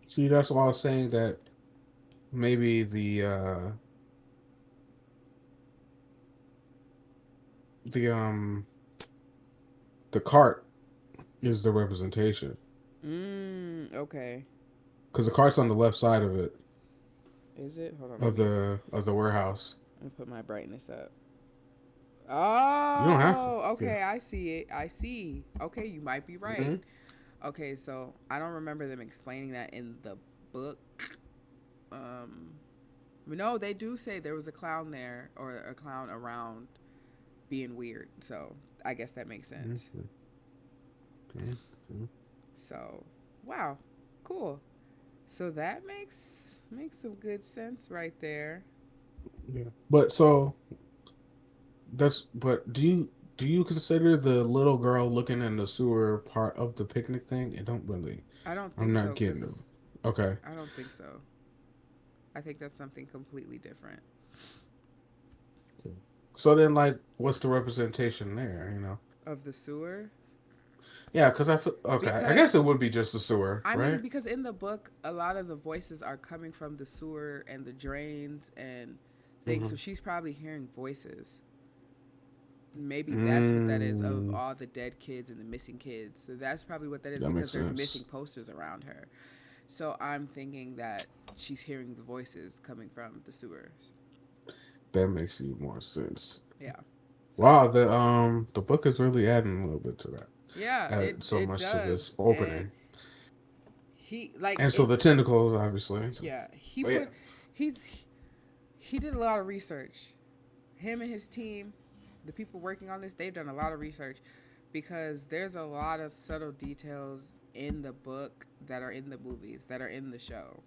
See, that's why I was saying that maybe the the cart is the representation Okay. because the cart's on the left side of it Is it? Hold on. Let of me the warehouse. put my brightness up. You don't have to. Oh, Yeah. okay. I see it. I see. Okay, you might be right. Hmm. Okay, so I don't remember them explaining that in the book. Um, no, they do say there was a clown there or a clown around being weird. So I guess that makes sense. Hmm. Hmm. So, wow, cool. So that makes some good sense right there. Yeah. But so that's but do you consider the little girl looking in the sewer part of the picnic thing? It don't really. I don't I'm think not so, getting it. cause Okay. I don't think so. I think that's something completely different. So then, like, what's the representation there? You know? Of the sewer. Yeah, because I feel okay. I Because guess it would be just the sewer, I mean, right? because in the book, a lot of the voices are coming from the sewer and the drains and things. Mm-hmm. So she's probably hearing voices. Maybe that's what that is, of Mm, all the dead kids and the missing kids. So that's probably what that is, that because makes there's missing sense. posters around her. So I'm thinking that she's hearing the voices coming from the sewers. That makes even more sense. Yeah. So Wow, the book is really adding a little bit to that. yeah, it Add so it much to does. this And opening, he like and so the it's tentacles, obviously. So, yeah, he but yeah, put he's he did a lot of research. Him and his team, the people working on this, they've done a lot of research, because there's a lot of subtle details in the book that are in the movies, that are in the show.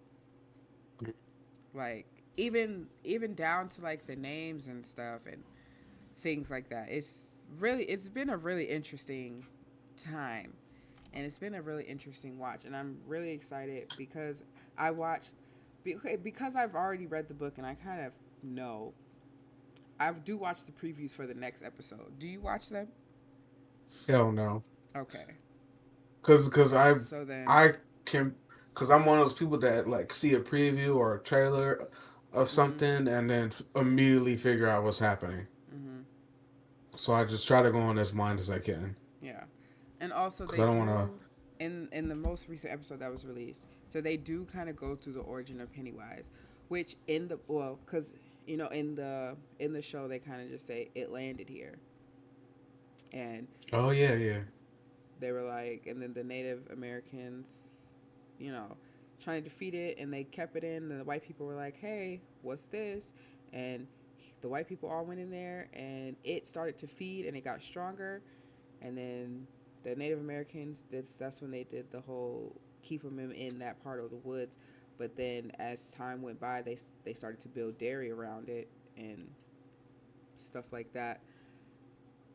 Like even down to like the names and stuff and things like that. It's been a really interesting time, and it's been a really interesting watch, and I'm really excited because I watch because I've already read the book and I kind of know. I do watch the previews for the next episode. Do you watch them? hell no, Okay. because So then, I can because I'm one of those people that like see a preview or a trailer of mhm, something and then immediately figure out what's happening. mhm, So I just try to go on as blind as I can yeah, and also because they I don't want to. do in the most recent episode that was released. So they do kind of go through the origin of Pennywise, which in the well, because in the show they kind of just say it landed here, and Oh yeah, yeah. they were like, and then the Native Americans, you know, trying to defeat it, and they kept it in. And the white people were like, "Hey, what's this?" And the white people all went in there, and it started to feed, and it got stronger, and then the Native Americans, that's when they did the whole keep them in that part of the woods. But then as time went by, they started to build dairy around it and stuff like that.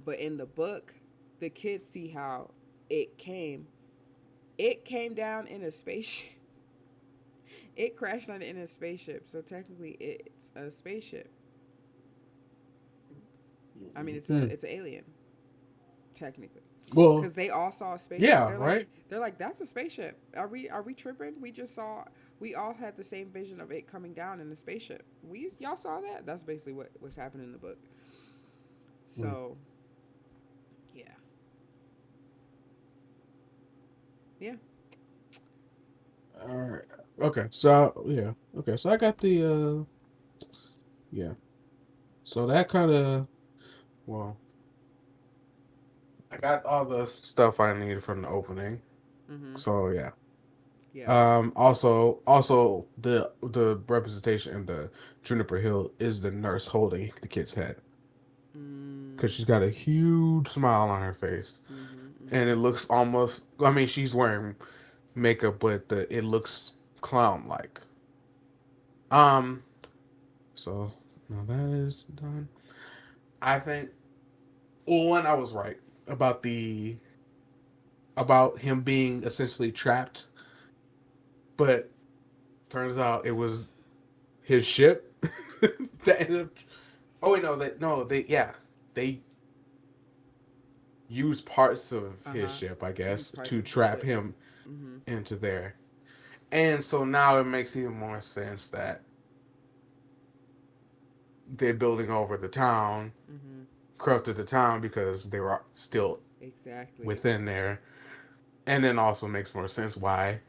But in the book, the kids see how it came. It came down in a spaceship. It crashed on in a spaceship. So technically, it's a spaceship. I mean, Hmm. it's an alien, technically, Well, because they all saw a spaceship. yeah, right. They're like that's a spaceship. Are we tripping? We just saw. We all had the same vision of it coming down in a spaceship. We y'all saw that. That's basically what was happening in the book. Hmm. So yeah, yeah. All right. Okay. So yeah. Okay. So I got the yeah. So that kind of well, I got all the stuff I needed from the opening. Mhm. So yeah. Yeah. Also the representation in the Juniper Hill is the nurse holding the kid's head because Mm. she's got a huge smile on her face, Mhm. and it Mhm. looks almost. I mean, she's wearing makeup, but it looks clown like. Um. So now that is done. I think. Well, one, I was right about the about him being essentially trapped, but turns out it was his ship that ended up. Oh wait, no, they yeah, they used parts of Uh his huh. ship, I Use guess, parts to of his trap ship. him Mhm. into there. And so now it makes even more sense that they're building over the town, Mhm. corrupted the town because they were still Exactly. within there. And then also makes more sense why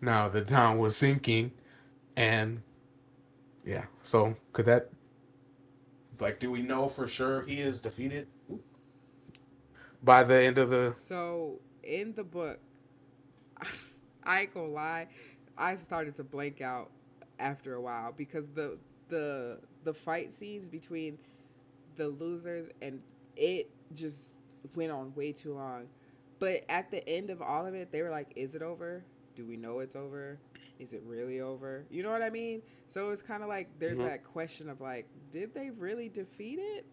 now the town was sinking. And yeah, so could that, like, do we know for sure he is defeated by the end of the. So in the book, I ain't gonna lie, I started to blank out after a while because the fight scenes between the losers and it just went on way too long. But at the end of all of it, they were like, "Is it over? Do we know it's over? Is it really over?" You know what I mean? So it's kind of like there's Mhm. that question of like, did they really defeat it?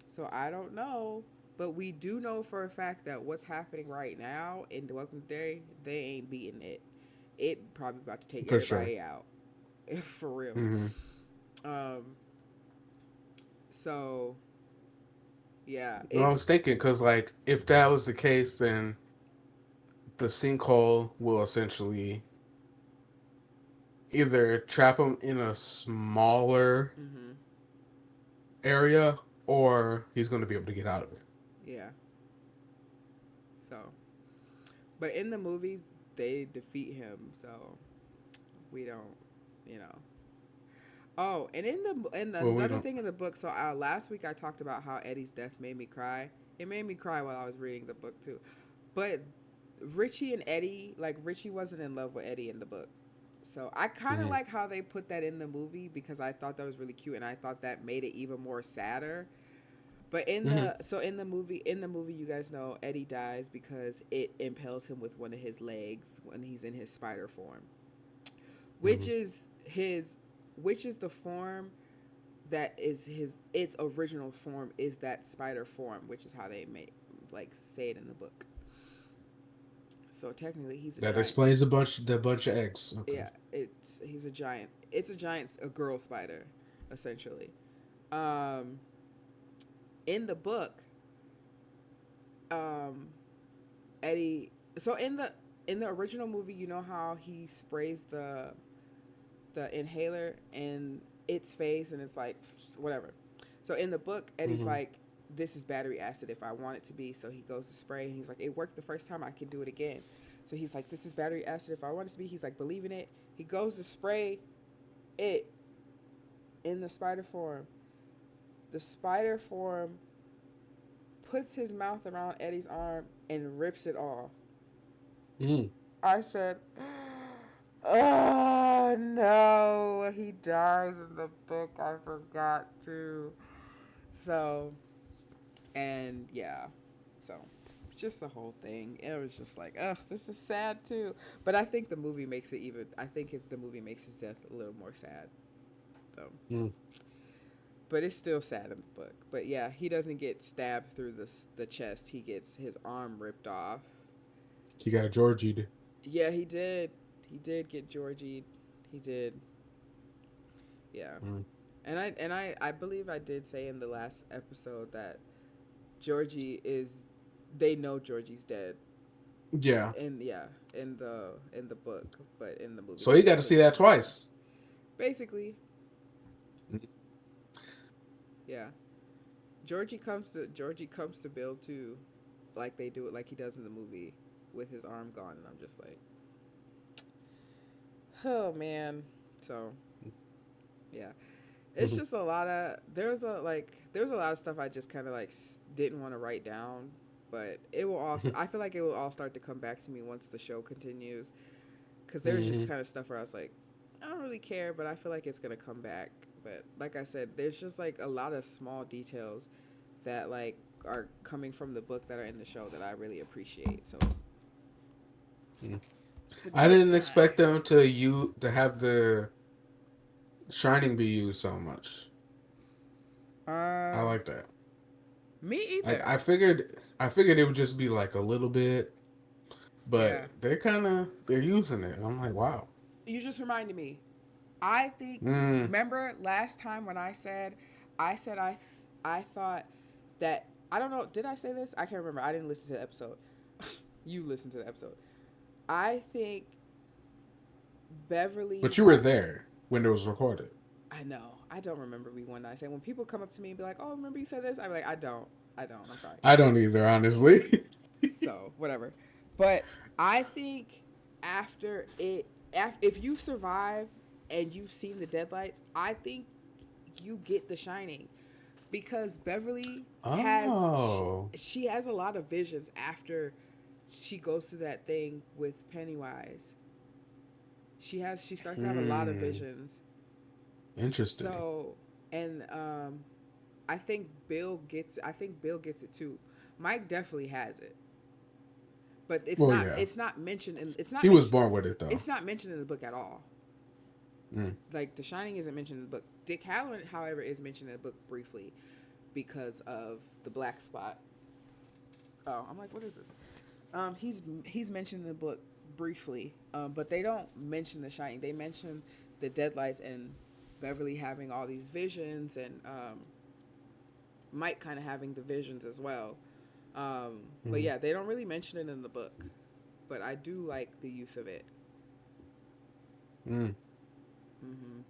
So I don't know. But we do know for a fact that what's happening right now in the Welcome to Derry, they ain't beating it. It probably about to take For sure. everybody out. For real. Hmm. Um, so yeah, Well, I it's was thinking, because, like, if that was the case, then the sinkhole will essentially either trap him in a smaller mm-hmm, area or he's going to be able to get out of it. yeah. So, but in the movies, they defeat him. So we don't, you know. Oh, and in Well, we another don't. thing in the book. So last week I talked about how Eddie's death made me cry. It made me cry while I was reading the book too. But Richie and Eddie, like Richie wasn't in love with Eddie in the book. So I kind of Mhm. like how they put that in the movie because I thought that was really cute and I thought that made it even more sadder. But Mhm. in the movie, you guys know Eddie dies because it impales him with one of his legs when he's in his spider form, which Mhm. is his, which is the form that is his its original form is that spider form, which is how they make like say it in the book. So technically, he's a That giant. explains the bunch of eggs. Okay. Yeah, it's he's a giant. It's a giant, a girl spider, essentially. Um, in the book, um, Eddie. So in the original movie, you know how he sprays the inhaler in its face, and it's like whatever. So in the book, Eddie's Mhm. like, "This is battery acid if I want it to be." So he goes to spray, and he's like, "It worked the first time. I can do it again." So he's like, "This is battery acid if I want it to be." He's like, believing it. He goes to spray it in the spider form. The spider form puts his mouth around Eddie's arm and rips it off. Mhm. I said, Oh no, he dies in the book. I forgot to. So, and yeah, so just the whole thing. It was just like, ugh, this is sad too. But I think the movie makes it even. I think the movie makes his death a little more sad. So, Mm. but it's still sad in the book. But yeah, he doesn't get stabbed through the chest. He gets his arm ripped off. He got Georgie. Yeah, he did. He did get Georgie. He did. Yeah. Mm. And I believe I did say in the last episode that Georgie is they know Georgie's dead. Yeah. In yeah, in the book, but in the movie So they he got just to say see they that don't know. twice. Basically, yeah. Georgie comes to Bill too, like they do it like he does in the movie with his arm gone, and I'm just like, oh man. So yeah, it's Mhm. just a lot of there's a lot of stuff I just kind of like didn't want to write down, but it will all I feel like it will all start to come back to me once the show continues, because there's just Mhm. kind of stuff where I was like, I don't really care, but I feel like it's gonna come back. But like I said, there's just like a lot of small details that like are coming from the book that are in the show that I really appreciate. So Mhm. it's a I good didn't time. expect them to have the Shining be used so much. I Um, like that. me Like either. I figured it would just be like a little bit, Yeah, but they're using it. And I'm like, wow. you just reminded me. I think Mm. remember last time when I said I thought that I don't know, did I say this? I can't remember. I didn't listen to the episode. You listened to the episode. I think Beverly But you were had there when it was recorded. I know. I don't remember when I said when people come up to me and be like, "Oh, remember you said this?" I'm like, "I don't. I don't. I'm sorry." I don't either, honestly. So, whatever. But I think after it if you survive and you've seen the Deadlights, I think you get The Shining because Beverly has Oh. she has a lot of visions after she goes through that thing with Pennywise. She starts to have a lot of Hmm. visions. Interesting. So, and I think Bill gets it too. Mike definitely has it. But Well, yeah. it's not mentioned in He was born with it though. it's not mentioned in the book at all. Mm. Like The Shining isn't mentioned in the book. Dick Halloran, however, is mentioned in the book briefly because of the black spot. Oh, I'm like, what is this? He's mentioned in the book briefly, but they don't mention The Shining. They mention the Deadlights and Beverly having all these visions, and Mike kind of having the visions as well. But Mm. yeah, they don't really mention it in the book, but I do like the use of it. Mm. Mm-hmm.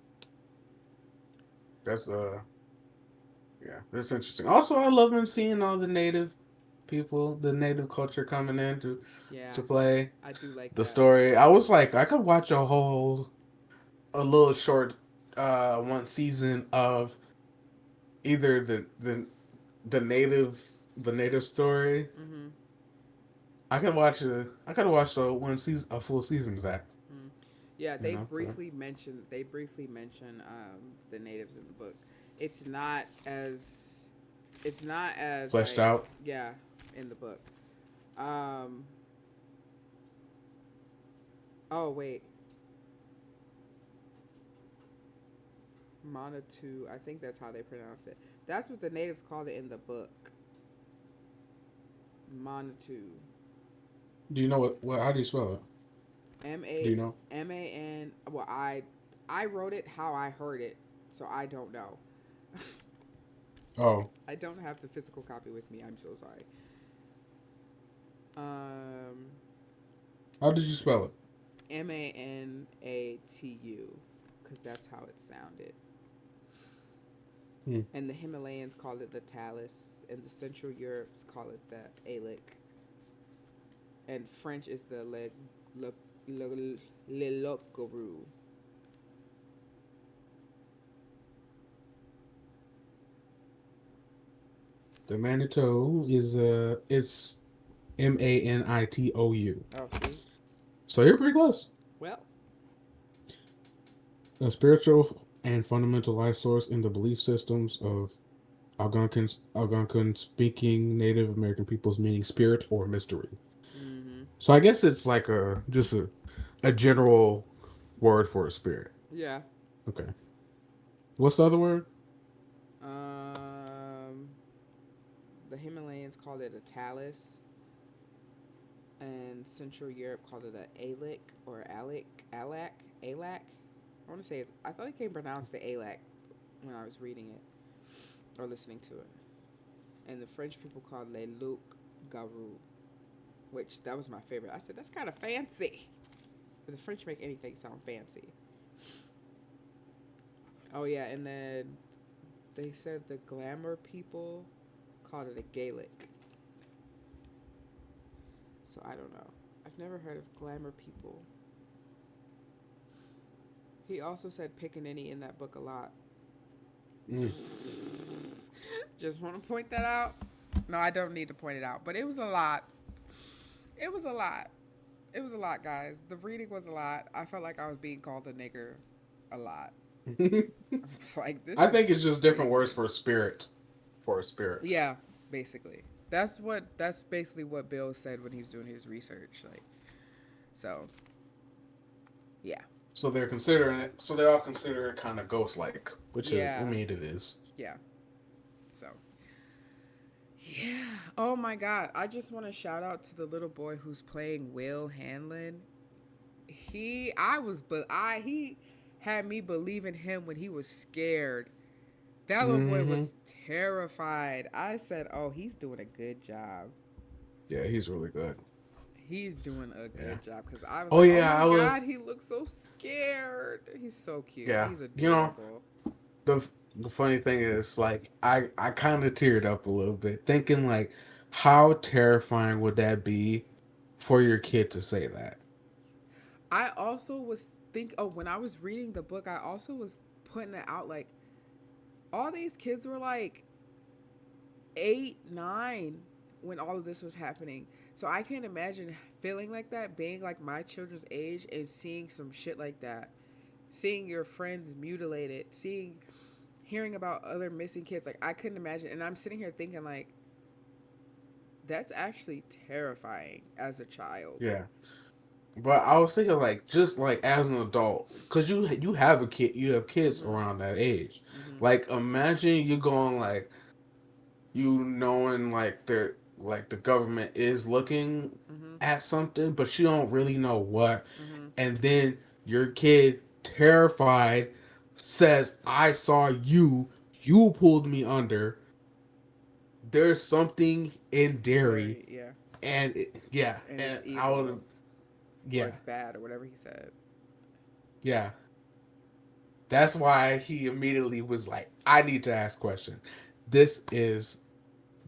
That's yeah, that's interesting. Also, I love him seeing all the native people, the native culture coming in Yeah, to play I do like the that. story. I was like, I could watch a little short one season of either the the native story. Mm-hmm. I could watch a full season of that. Mm. Yeah, You know, so they briefly mention the natives in the book. It's not as it's not as fleshed like out. yeah in the book. Um. Oh wait, Monatu. I think that's how they pronounce it. That's what the natives called it in the book. Monatu. Do you know what? How do you spell it? M Do A you know? M A N. Well, I wrote it how I heard it, so I don't know. Oh, I don't have the physical copy with me. I'm so sorry. Um, how did you spell it? Manatu, because that's how it sounded. Hmm. And the Himalayans call it the Talus, and the Central Europe's call it the Alic, and French is the Le Locoru. The Manitou is it's Manitou. Oh, see? So you're pretty close. Well, A spiritual and fundamental life source in the belief systems of Algonquin speaking Native American peoples, meaning spirit or mystery. Mm-hmm. So I guess it's like a general word for a spirit. Yeah. Okay. What's the other word? Um, the Himalayans called it a talus, and Central Europe called it a Alec or Alec, Alac, Alac. I want to say it's. I thought it came pronounced the Alac when I was reading it or listening to it. And the French people called Le Luc Garou, which that was my favorite. I said that's kind of fancy. But the French make anything sound fancy. Oh yeah, and then they said the glamour people called it a Gaelic. So I don't know. I've never heard of glamour people. He also said pickaninny in that book a lot. Mm. Just want to point that out. No, I don't need to point it out, but it was a lot. It was a lot. It was a lot, guys. The reading was a lot. I felt like I was being called a nigger a lot. I was like, this I is think it's just different words crazy. for a spirit. For a spirit. Yeah, basically. That's basically what Bill said when he was doing his research. Like, so yeah. So they're considering it. So they all consider it kind of ghost-like, which I Yeah. mean it is. Yeah. So yeah. Oh my God. I just want to shout out to the little boy who's playing Will Hanlon. He had me believe in him when he was scared. That little boy Mm-hmm. was terrified. I said, "Oh, he's doing a good job. Yeah, he's really good. He's doing a Yeah. good job." Because I was Oh like, "Oh yeah, my I was. God, he looks so scared. He's so cute. Yeah, He's you know adorable." the the funny thing is, like, I kind of teared up a little bit thinking like, how terrifying would that be for your kid to say that? I also was think. Oh, when I was reading the book, I also was putting it out like all these kids were like 8, 9 when all of this was happening. So I can't imagine feeling like that, being like my children's age and seeing some shit like that. Seeing your friends mutilated, hearing about other missing kids. Like, I couldn't imagine. And I'm sitting here thinking, like, that's actually terrifying as a child. Yeah, but I was thinking like just like as an adult, because you have a kid, you have kids Mm-hmm. around that age. Mm-hmm. Like imagine you going like you knowing like the government is looking Mm-hmm. at something, but you don't really know what, Mm-hmm. and then your kid terrified says, "I saw you. You pulled me under. There's something in Derry." Very, yeah. Yeah, And and it's I would, evil or yeah, it's bad or whatever he said. yeah. That's why he immediately was like, "I need to ask questions. This is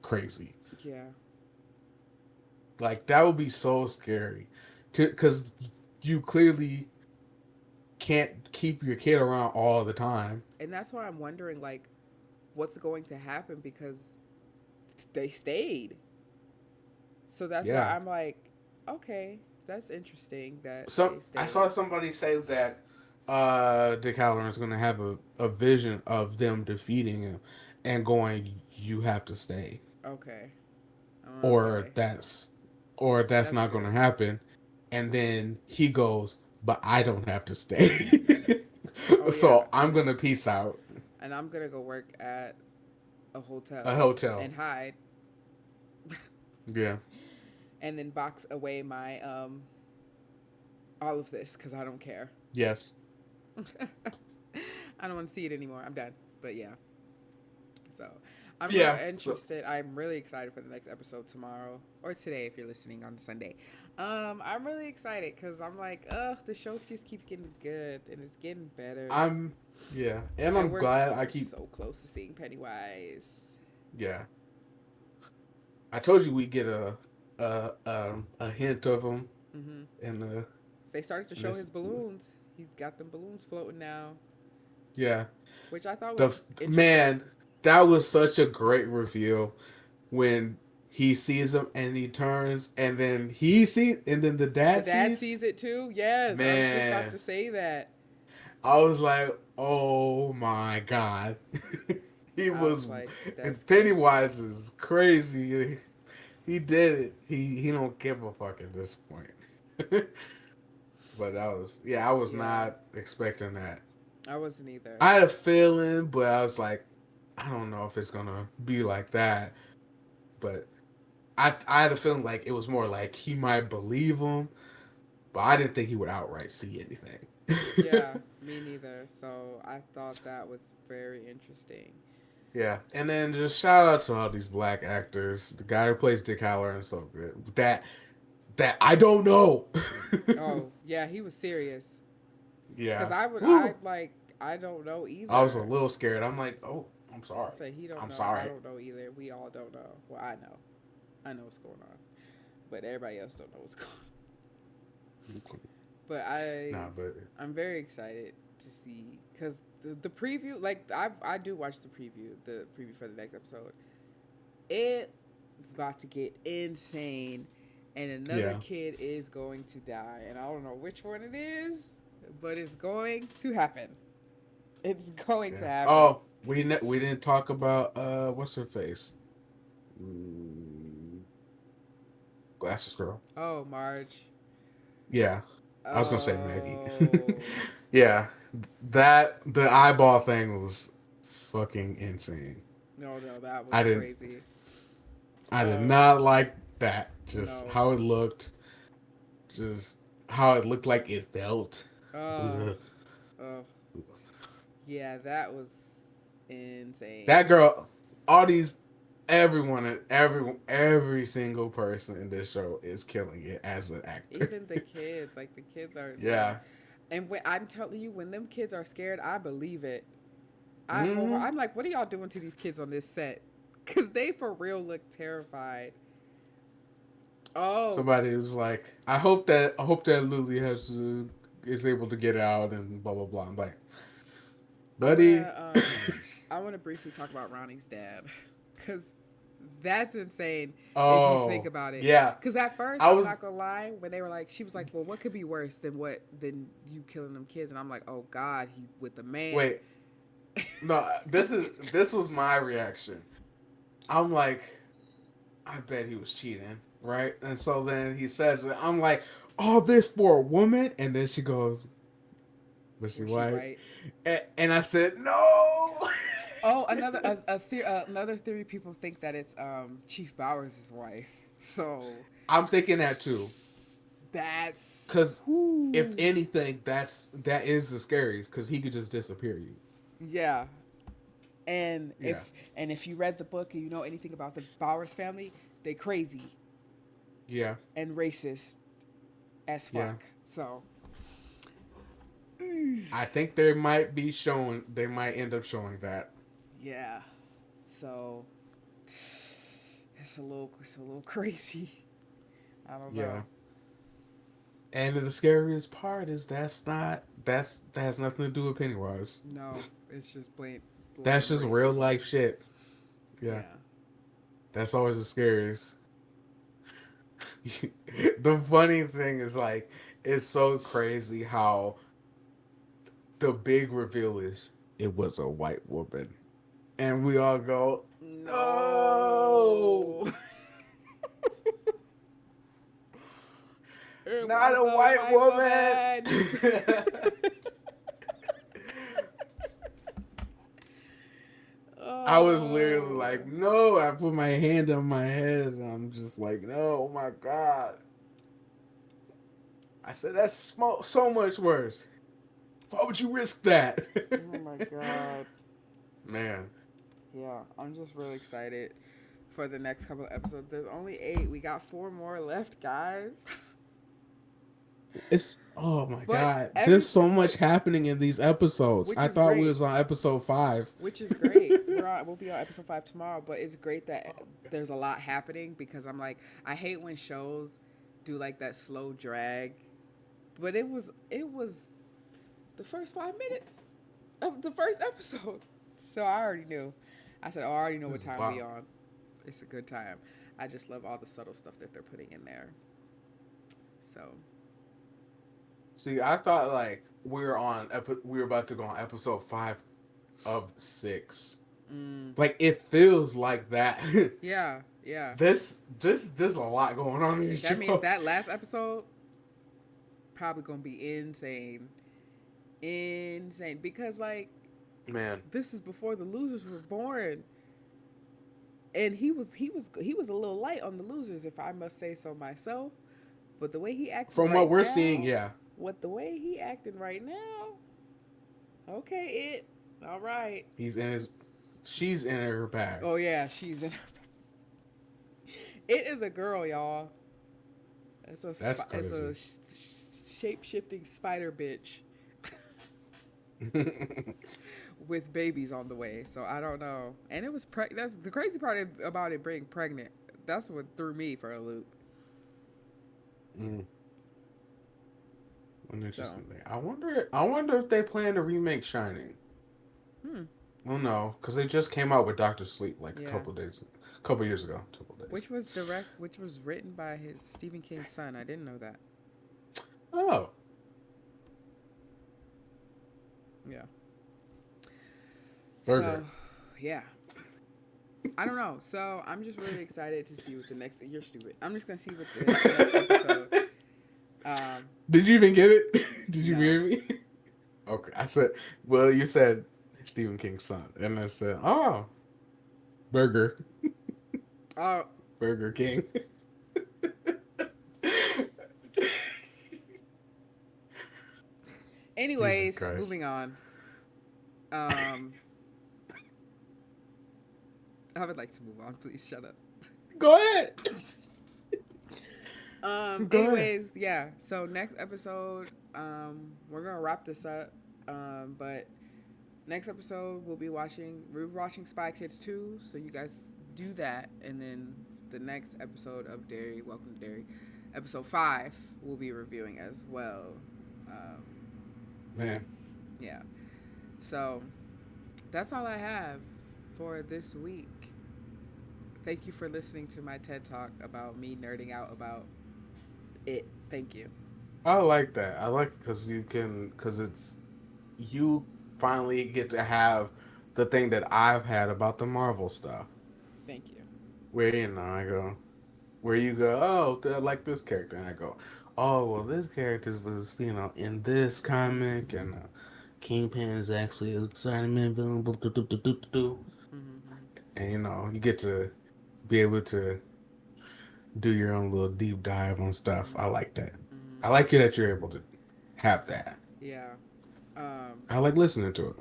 crazy. Yeah. Like that would be so scary, to because you clearly can't keep your kid around all the time." And that's why I'm wondering, like, what's going to happen because they stayed. So that's why Yeah. I'm like, okay, that's interesting that So they I stayed. saw somebody say that Dick Halloran is going to have a vision of them defeating him and going, "You have to stay," Okay. or Okay. that's That's not going to good. happen. And then he goes, "But I don't have to stay." Oh yeah. So I'm going to peace out. And I'm gonna go work at a A hotel hotel. and hide Yeah. and then box away my all of this because I don't care. Yes. I don't want to see it anymore. I'm done. But yeah. So I'm real Yeah. So interested. I'm really excited for the next episode tomorrow or today if you're listening on Sunday. I'm really excited because I'm like, ugh, the show just keeps getting good and it's getting better. I'm yeah, and And I'm we're glad I keep so close to seeing Pennywise. yeah. I told you we get a hint of him Mm-hmm. in the They started to in show this his balloons. He's got them balloons floating now, yeah. which I thought was The interesting. man, that was such a great reveal when he sees him and he turns and then he sees and then the The dad dad sees sees it too. Yes, I was just about man. to say that. I was like, oh my god. He I was was, like, that's and crazy. Pennywise is crazy. He did it. He don't give a fuck at this point. But that was, yeah, I was Yeah, not expecting that. I wasn't either. I had a feeling, but I was like, I don't know if it's gonna be like that. But I had a feeling like it was more like he might believe him, but I didn't think he would outright see anything. Yeah, me neither. So I thought that was very interesting. Yeah, and then just shout out to all these black actors. The guy who plays Dick Halloran is so good. That I don't know. Oh, yeah, he was serious. Cause Yeah. I Woo. like, I don't know I was a either. little scared. I'm like, oh, I'm I sorry. say he don't I'm know. I sorry. don't know either. We all don't know. Well, I know. I know what's going on, but everybody else don't know what's going on. But Nah, but I'm very excited to see because the preview, like I do watch the preview for the next episode. It's about to get insane, and another yeah, kid is going to die, and I don't know which one it is, but it's going to happen. It's going to yeah. happen. Oh, we didn't talk about what's her face? Mm, Glasses girl. Oh, Marge. Yeah, I was gonna say Maggie. Oh, Yeah, that the eyeball thing was fucking insane. no, no, that was I didn't. crazy. I did Oh, not like that. Just no. how it looked. Just how it looked like it felt. Uh, Ugh. oh, yeah, that was insane. That girl, all these, every single person in this show is killing it as an actor. Even the kids, like the kids are like, Yeah. and when I'm telling you, when them kids are scared, I believe it. Hmm. I'm like, what are y'all doing to these kids on this set? Cause they for real look terrified. Oh, Somebody was like, I hope that Lily is able to get out and blah blah blah. I'm like, I buddy. wanna I wanna briefly talk about Ronnie's dad, cause that's insane if you think Oh about it. yeah, Cause at first, I I'm was. not gonna lie, when they were like, she was like, well, what could be worse than you killing them kids? And I'm like, oh God, he with the man. Wait, no, this was my reaction. I'm like, I bet he was cheating, right? And so then he says it. I'm like, all this for a woman? And then she goes, was she Was she white? white? And I said, no. Oh, another theory. People think that it's Chief Bowers' wife. So I'm thinking that too. that's Because if whoo. anything, that is the scariest. Because he could just disappear you. Yeah. And Yeah. if you read the book and you know anything about the Bowers family, they crazy Yeah. and racist as Yeah. fuck. So I think they might be showing. They might end up showing that. yeah. So it's a little crazy. I don't Yeah. know. And the scariest part is that has nothing to do with Pennywise. No, it's just That's blatant just real racism. life shit. Yeah. Yeah. That's always the scariest. The funny thing is like it's so crazy how the big reveal is it was a white woman. And we all go, no, No. It not was a a white white woman. woman. I was literally Oh. like, no. I put my hand on my head and I'm just like, no, oh my God. I said, that's so much worse. Why would you risk that? Oh my god. Man, Yeah, I'm just really excited for the next couple of episodes. There's only 8. We got 4 more left, guys. it's oh my But God. There's so much but happening in these episodes. which I is thought we great. was on episode 5. Which is great. We'll be on episode 5 tomorrow, but it's great that there's a lot happening because I'm like I hate when shows do like that slow drag. But it was the first 5 minutes of the first episode. So I already knew. I said, "Oh, I already know what This is time we wild. on. It's a good time." I just love all the subtle stuff that they're putting in there. So See, I thought like we're about to go on episode 5 of 6. Mm. Like it feels like that. Yeah, yeah. There's a lot going on in this That means show. that last episode probably gonna be insane, insane. Because like Man, this is before the losers were born, and he was a little light on the losers, if I must say so myself. But the way he acting from what right we're seeing, now, yeah, what the way he acting right now, okay, all right. he's in his, she's in her bag. Oh yeah, she's in. It is a girl, y'all. That's It's crazy. a shape shifting spider bitch with babies on the way. So I don't know. And it was that's the crazy part about it being pregnant. That's what threw me for a loop. Mm, an So, interesting thing. I wonder if they plan to remake Shining. hmm, Oh no, because they just came out with Doctor Sleep like a yeah. couple years ago, couple days. Which was written by his Stephen King's son. I didn't know that. Oh, Yeah. So, Burger. yeah. I don't know. So I'm just really excited to see what the next. You're stupid. I'm just gonna see what the next episode. Um, Did you even get it? Did you no. hear me? Okay, I said. Well, you said Stephen King's son, and I said, "Oh, Burger, Oh, Burger King." Jesus anyways, Christ. moving on. Um, I would like to move on. Please shut up. Go ahead. Go ahead. Anyways, yeah. So next episode, we're gonna wrap this up. But next episode we're watching Spy Kids 2, so you guys do that, and then the next episode of Derry, Welcome to Derry, episode 5, we'll be reviewing as well. Um, Man, yeah. So that's all I have for this week. Thank you for listening to my TED Talk about me nerding out about it. Thank you. I like that. I like it because it's you finally get to have the thing that I've had about the Marvel stuff, Thank you. where I go, where you go, oh, I like this character, and I go, oh, well, this character was in this comic, and Kingpin is actually a Spider-Man villain, blah, blah, blah, blah, blah, blah. Mm-hmm. And you get to be able to do your own little deep dive on stuff. I like that. Mm-hmm. I like it that you're able to have that. Yeah. Um, I like listening to it.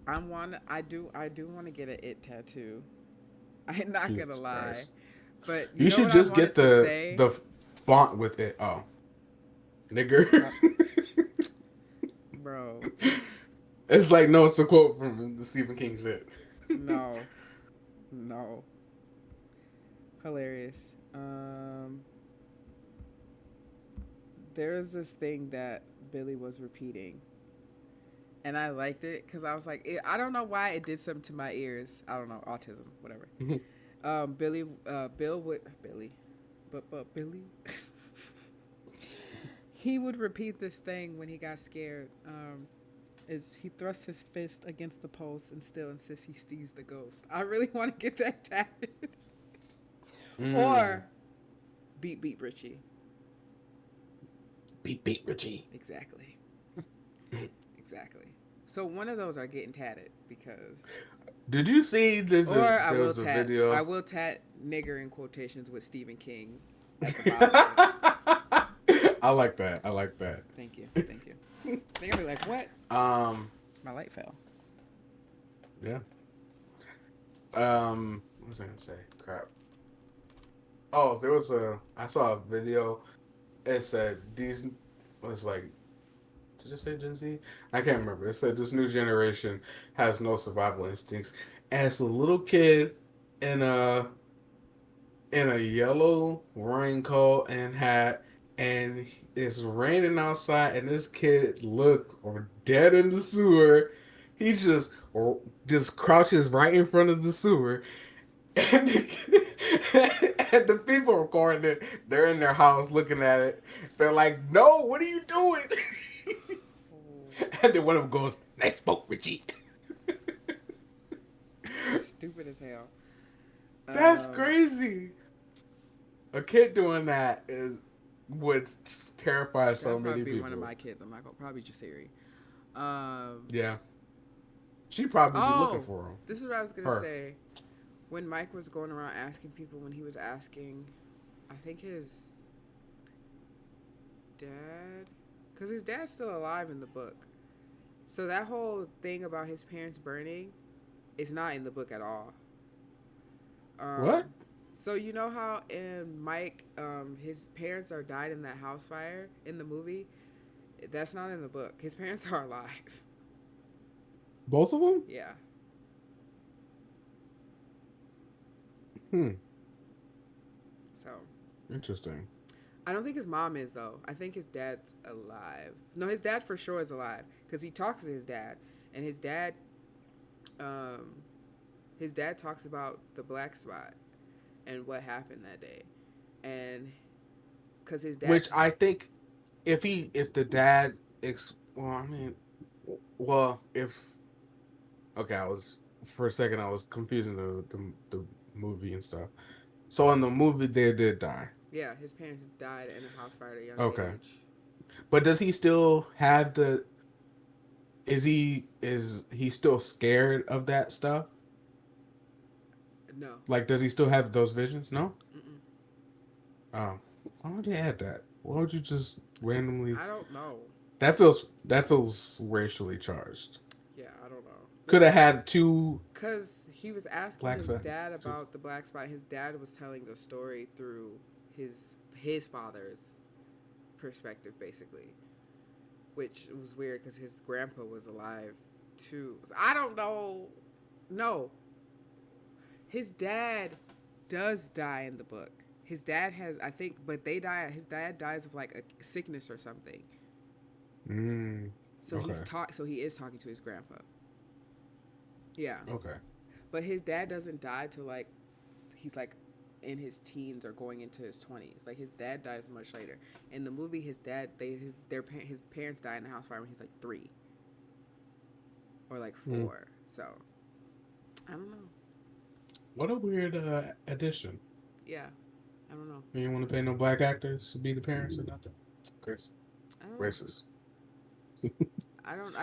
I do want to get an it tattoo. I'm not gonna Jesus lie, Christ. but you You know should what I just wanted get to the say, the font with it. Oh, nigger. uh, bro. It's like no, it's a quote from the Stephen King shit. No, no, hilarious. There's this thing that Billy was repeating, and I liked it because I was like, I don't know why it did something to my ears. I don't know, autism, whatever. Billy, but Billy, he would repeat this thing when he got scared. Is he thrusts his fist against the post and still insists he sees the ghost. I really want to get that tatted. Mm. Or beat beat Richie. Beat Richie. Exactly. Exactly. So one of those are getting tatted because, Did you see or there was a I video? will tat nigger in quotations with Stephen King at the bottom of it. I like that. I like that. Thank you. Thank you. They're gonna be like, what? Um, My light fell. yeah. What was I gonna say? Crap. Oh, I saw a video. It said these was like, did it say Gen Z? I can't remember. It said this new generation has no survival instincts. And it's a little kid in a yellow raincoat and hat, and it's raining outside, and this kid looks dead in the sewer. He just crouches right in front of the sewer, and and the people recording it, they're in their house looking at it. They're like, "No, what are you doing?" And then one of them goes, "Nice boat, Richie." Stupid as hell. That's Um, crazy. A kid doing that would terrify so that'd probably many be one of people. my kids. I'm not gonna probably Jasiri. Um, Yeah, she'd probably be looking oh, for him. this is what I was gonna Her. say. When Mike was going around asking people, when he was asking, I think his dad, because his dad's still alive in the book. So that whole thing about his parents burning is not in the book at all. What? Um, so you know how in Mike, his parents are died in that house fire in the movie. That's not in the book. His parents are alive. Both of them? Yeah. Hmm. So Interesting. I don't think his mom is though. I think his dad's alive. No, his dad for sure is alive because he talks to his dad, and um, his dad talks about the black spot and what happened that day, and because his Which dad's I think if the dad well, I mean, well, if okay, I was for a second I was confusing the movie and stuff. So in the movie, they did die. yeah, his parents died in a house fire at a young Okay, age. but does he still have the? Is he still scared of that stuff? No. Like, does he still have those visions? No. Mm-mm. Oh, why would you add that? Why would you just randomly? I don't know. That feels racially charged. Yeah, I don't know. Could have had two Because he was asking black his fa- dad two. about the black spot. His dad was telling the story through his father's perspective, basically, which was weird because his grandpa was alive too. I don't know. No, his dad does die in the book. His dad has, I think, but they die. His dad dies of like a sickness or something. Mm, So okay. So he is talking to his grandpa. Yeah, Okay. but his dad doesn't die till like he's like in his teens or going into his 20s. Like his dad dies much later. In the movie, his dad his parents die in the house fire when he's like 3 or like Mm. 4. So I don't know. What a weird addition. Yeah, I don't know. You didn't want to pay no black actors to be the parents or nothing. Chris, I don't know. racist. I don't.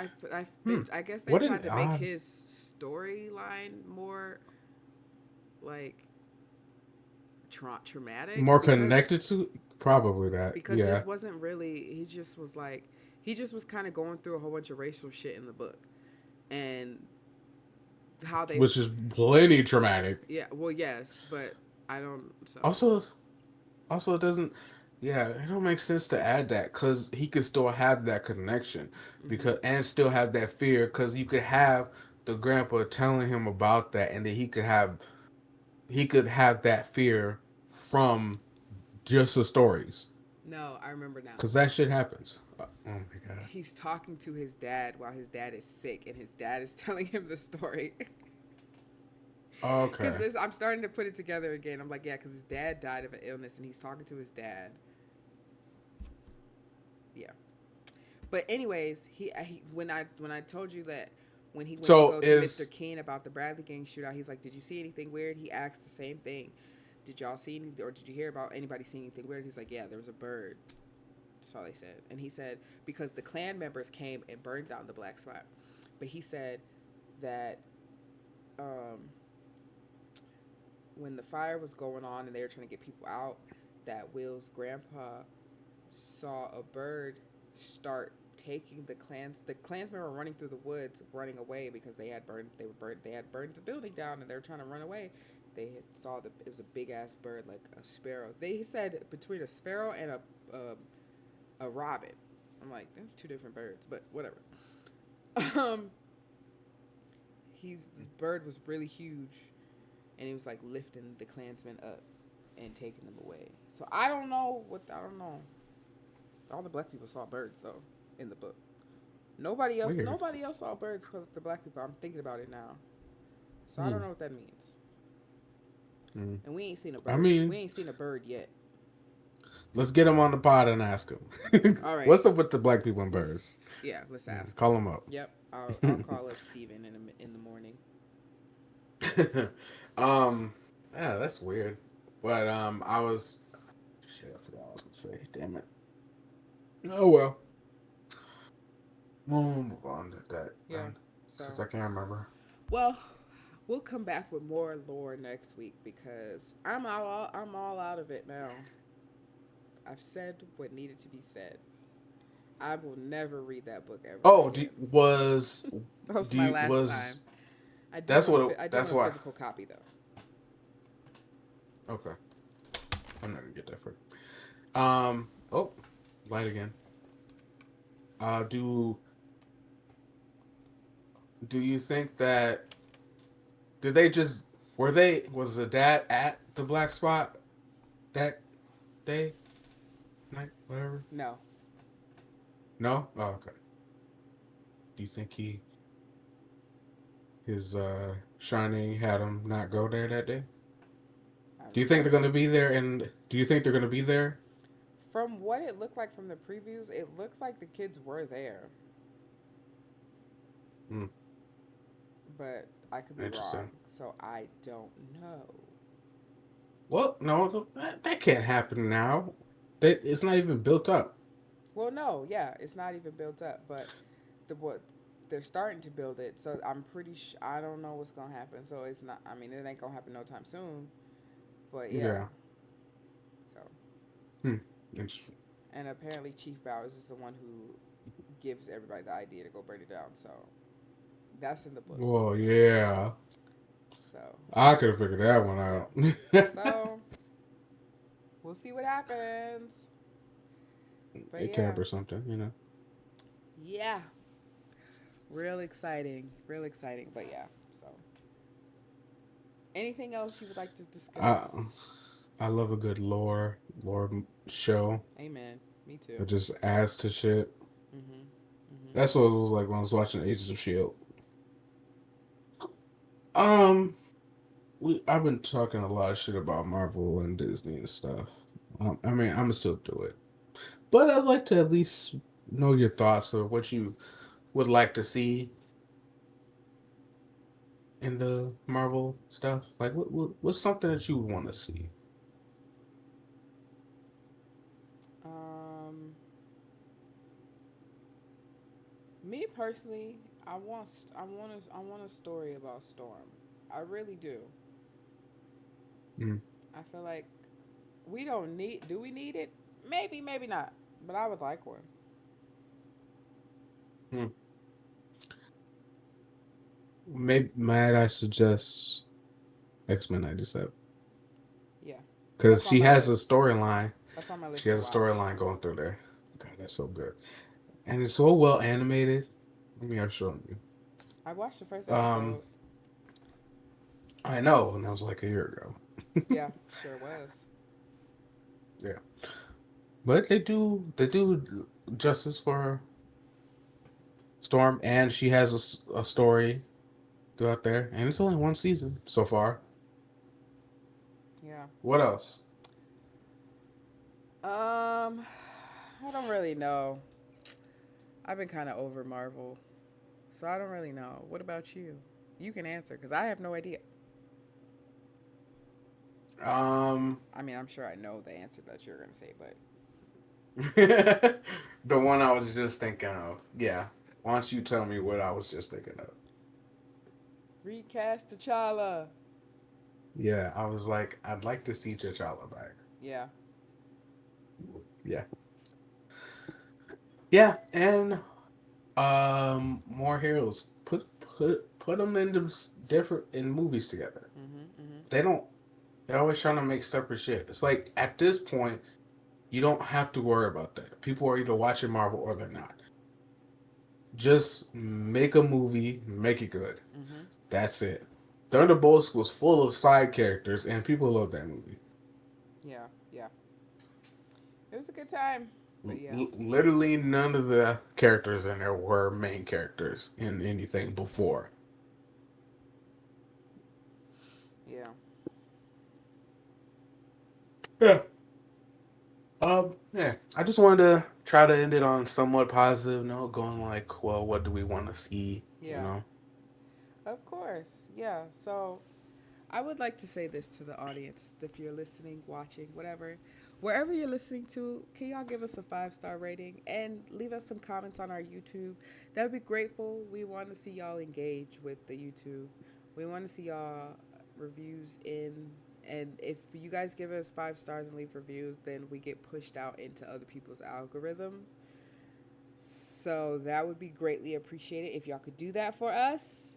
Hmm. I guess they What an tried to make odd. his storyline more like traumatic More connected to probably that. because Yeah. his wasn't really. He just was kind of going through a whole bunch of racial shit in the book, and how they. Which is plenty traumatic. Yeah. Well, yes, but I don't. So. Also, also it doesn't. Yeah, it don't make sense to add that because he could still have that connection Mm-hmm. because and still have that fear because you could have the grandpa telling him about that and then he could have that fear from just the stories No, I remember now. because that shit happens. Oh my god. He's talking to his dad while his dad is sick, and his dad is telling him the story. Because Okay. I'm starting to put it together again. I'm like, yeah, because his dad died of an illness, and he's talking to his dad. Yeah. But anyways, when I told you that when he went to So go to Mr. is King about the Bradley gang shootout, he's like, "Did you see anything weird?" He asked the same thing. Did y'all see anything, or did you hear about anybody seeing anything weird? He's like, "Yeah, there was a bird." That's all they said. And he said because the Klan members came and burned down the black spot, but he said that um, when the fire was going on and they were trying to get people out, that Will's grandpa saw a bird start taking the Klansmen were running through the woods running away because they had burned the building down and they were trying to run away. They had saw it was a big ass bird like a sparrow. They said between a sparrow and a robin. I'm like, there's two different birds, but whatever. um the bird was really huge and he was like lifting the Klansmen up and taking them away. So I don't know. All the black people saw birds though in the book. weird. Nobody else saw birds but the black people. I'm thinking about it now. So I don't Hmm. know what that means. Hmm. And we ain't seen a I bird. We mean, ain't seen a bird yet. Let's get him on the pod and ask him. All right. What's up with the black people and Let's birds? yeah, let's Yeah, ask him. call him up. Yep. I'll call up Steven in the morning. um, yeah, that's weird. But I was shit. I forgot what I was gonna say. Damn it. Oh well. We'll move on to that Yeah. then, since So, I can't remember. well, we'll come back with more lore next week because I'm all out of it now. I've said what needed to be said. I will never read that book ever Oh, again. was That was do my you, last time. was that's what I do that's have a why. physical copy though. Okay, I'm not gonna get that for. Oh, light again. Uh, do do you think that did they just was the dad at the black spot that day, night, whatever? No, No. Oh, okay. Do you think his shining had him not go there that day? I'm Do you think they're sure. gonna be there? And do you think they're gonna be there? From what it looked like from the previews, it looks like the kids were there, Hmm. but I could be wrong. Interesting. So I don't know. Well, no, that can't happen now. That it's not even built up. Well, no, yeah, it's not even built up, but the what they're starting to build it. So I'm pretty sure I don't know what's gonna happen. So it's not. I mean, it ain't gonna happen no time soon. But yeah, Yeah. so Hmm. Interesting. and apparently Chief Bowers is the one who gives everybody the idea to go burn it down. So that's in the book. Well, So yeah. so I could have figured that one yeah. out. So we'll see what happens. But A yeah, cab or something, you know. yeah, real exciting, real exciting. But yeah, so anything else you would like to I discuss? I love a good lore show Amen. Me too. that just adds to shit. Mhm. Mhm. That's what it was like when I was watching Agents of Shield. Um, I've been talking a lot of shit about Marvel and Disney and stuff. I mean, I'm gonna still do it, but I'd like to at least know your thoughts of what you would like to see in the Marvel stuff. Like, what's something that you would want to see? Um, Me personally, I want a story about Storm. I really do. Mm. I feel like we don't need. Do we need it? Maybe, maybe not. But I would like one. Mm. Maybe might I suggest X-Men 97 Yeah, because that's on she my has a list. storyline. That's on my She list to has a watch. storyline going through there. God, that's so good, and it's so well animated. Let me have shown you. I watched the first Um, episode. I know, and that was like a year ago. Yeah, sure was. Yeah, but they do justice for Storm, and she has a story throughout there, and it's only one season so far. Yeah. What else? I don't really know. I've been kind of over Marvel, so I don't really know. What about you? You can answer because I have no idea. Um, I mean, I'm sure I know the answer that you're gonna say, but the one I was just thinking of. Yeah. Why don't you tell me what I was just thinking of? recast T'Challa. Yeah, I was like, I'd like to see T'Challa back. Yeah. Yeah. Yeah, and more heroes. Put them in different in movies together. Mhm. Mhm. They don't. They're always trying to make separate shit. It's like at this point, you don't have to worry about that. People are either watching Marvel or they're not. Just make a movie, make it good. Mhm. That's it. Thunderbolts was full of side characters, and people love that movie. Yeah. Yeah. It was a good time, but yeah. Literally, none of the characters in there were main characters in anything before. Yeah. Yeah. Yeah, I just wanted to try to end it on somewhat positive note, going like, well, what do we want to see? You Yeah, know? of course. Yeah. So I would like to say this to the audience: if you're listening, watching, whatever, wherever you're listening to, can y'all give us a 5-star rating and leave us some comments on our YouTube? That would be grateful. We want to see y'all engage with the YouTube. We want to see y'all reviews in. And if you guys give us 5 stars and leave reviews, then we get pushed out into other people's algorithms. So that would be greatly appreciated if y'all could do that for us.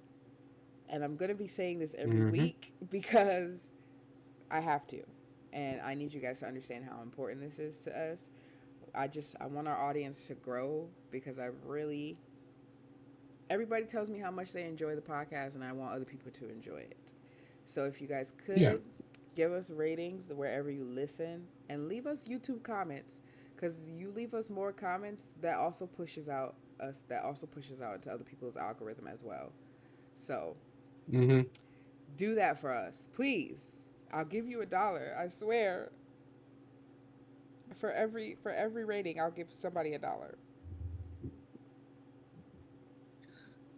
And I'm going to be saying this every Mm-hmm. week because I have to. And I need you guys to understand how important this is to us. I want our audience to grow because I really everybody tells me how much they enjoy the podcast and I want other people to enjoy it. So if you guys Yeah. could give us ratings wherever you listen and leave us YouTube comments cuz you leave us more comments that also pushes out us that also pushes out into other people's algorithm as well. So, Mm-hmm. do that for us, please. I'll give you $1. I swear. For every rating, I'll give somebody $1.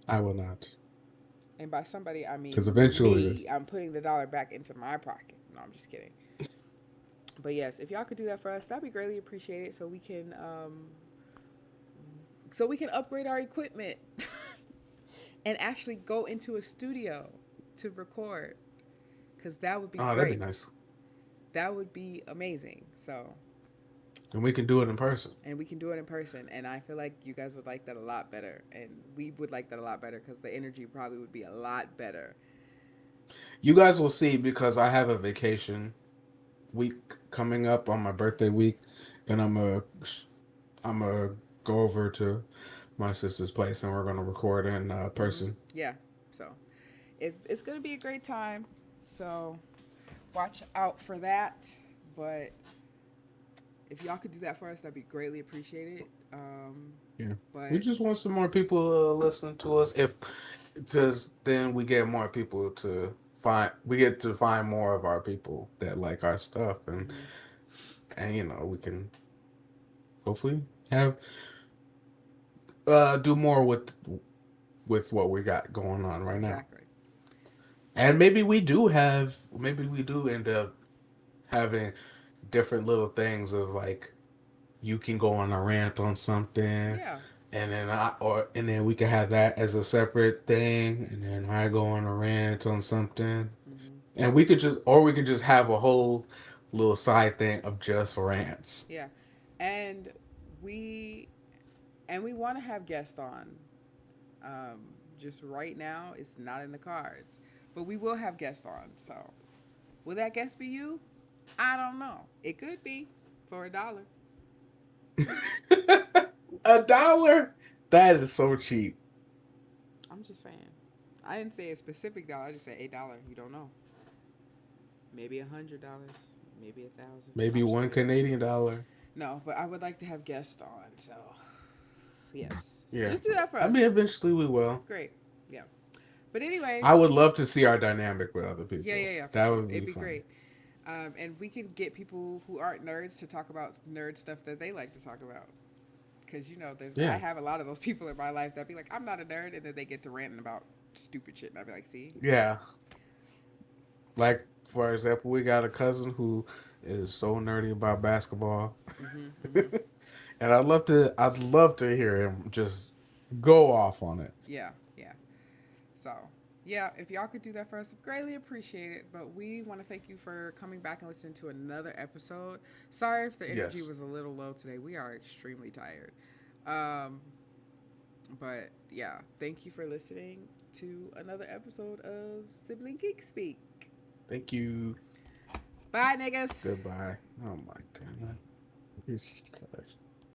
I will not, And by somebody, I because mean eventually me. this. I'm putting the dollar back into my pocket. No, I'm just kidding. But yes, if y'all could do that for us, that'd be greatly appreciated. So we can upgrade our equipment and actually go into a studio to record. Cause that would be Oh, that'd be great. nice, That would be amazing. So and we can do it in person. and we can do it in person, and I feel like you guys would like that a lot better, and we would like that a lot better because the energy probably would be a lot better. You guys will see because I have a vacation week coming up on my birthday week, and I'm a go over to my sister's place, and we're gonna record in person. Yeah, so it's gonna be a great time, so watch out for that. But if y'all could do that for us, that'd be greatly appreciated. Yeah, we But just want some more people to listen to us. If just then we get more people to find, we get to find more of our people that like our stuff, and we can hopefully have do more with what we got going on right now. exactly. And maybe we do end up having different little things of like you can go on a rant on something, Yeah. and then we can have that as a separate thing, and then I go on a rant on something, and we could just have a whole little side thing of just rants. Yeah. And we we want to have guests on. Um, just right now, it's not in the cards, but we will have guests on. So, will that guest be you? I don't know. It could be for $1. $1? That is so cheap. I'm just saying. I didn't say a specific dollar. I just said $8. You don't know. Maybe $100. Maybe 1,000. Maybe I'm just one kidding. Canadian dollar. No, but I would like to have guests on. So, yes, Yeah, just do that for I mean, us. eventually we will. Great. Yeah. But I anyways, would love to see our dynamic with other yeah, people. yeah, yeah, for That sure. would It'd be be fun. great. And we can get people who aren't nerds to talk about nerd stuff that they like to talk about. Because I Yeah, have a lot of those people in my life that be like, I'm not a nerd, and then they get to ranting about stupid shit, and I'd be like, see, yeah. Like for example, we got a cousin who is so nerdy about basketball, and I'd love to hear him just go off on it. yeah, yeah. So, yeah, if y'all could do that for us, greatly appreciate it. But we want to thank you for coming back and listening to another episode. Sorry if the energy Yes. was a little low today. We are extremely tired. Um, but yeah, thank you for listening to another episode of Sibling Geek Speak. Thank you. Bye, niggas. Goodbye. Oh my god. Jesus Christ.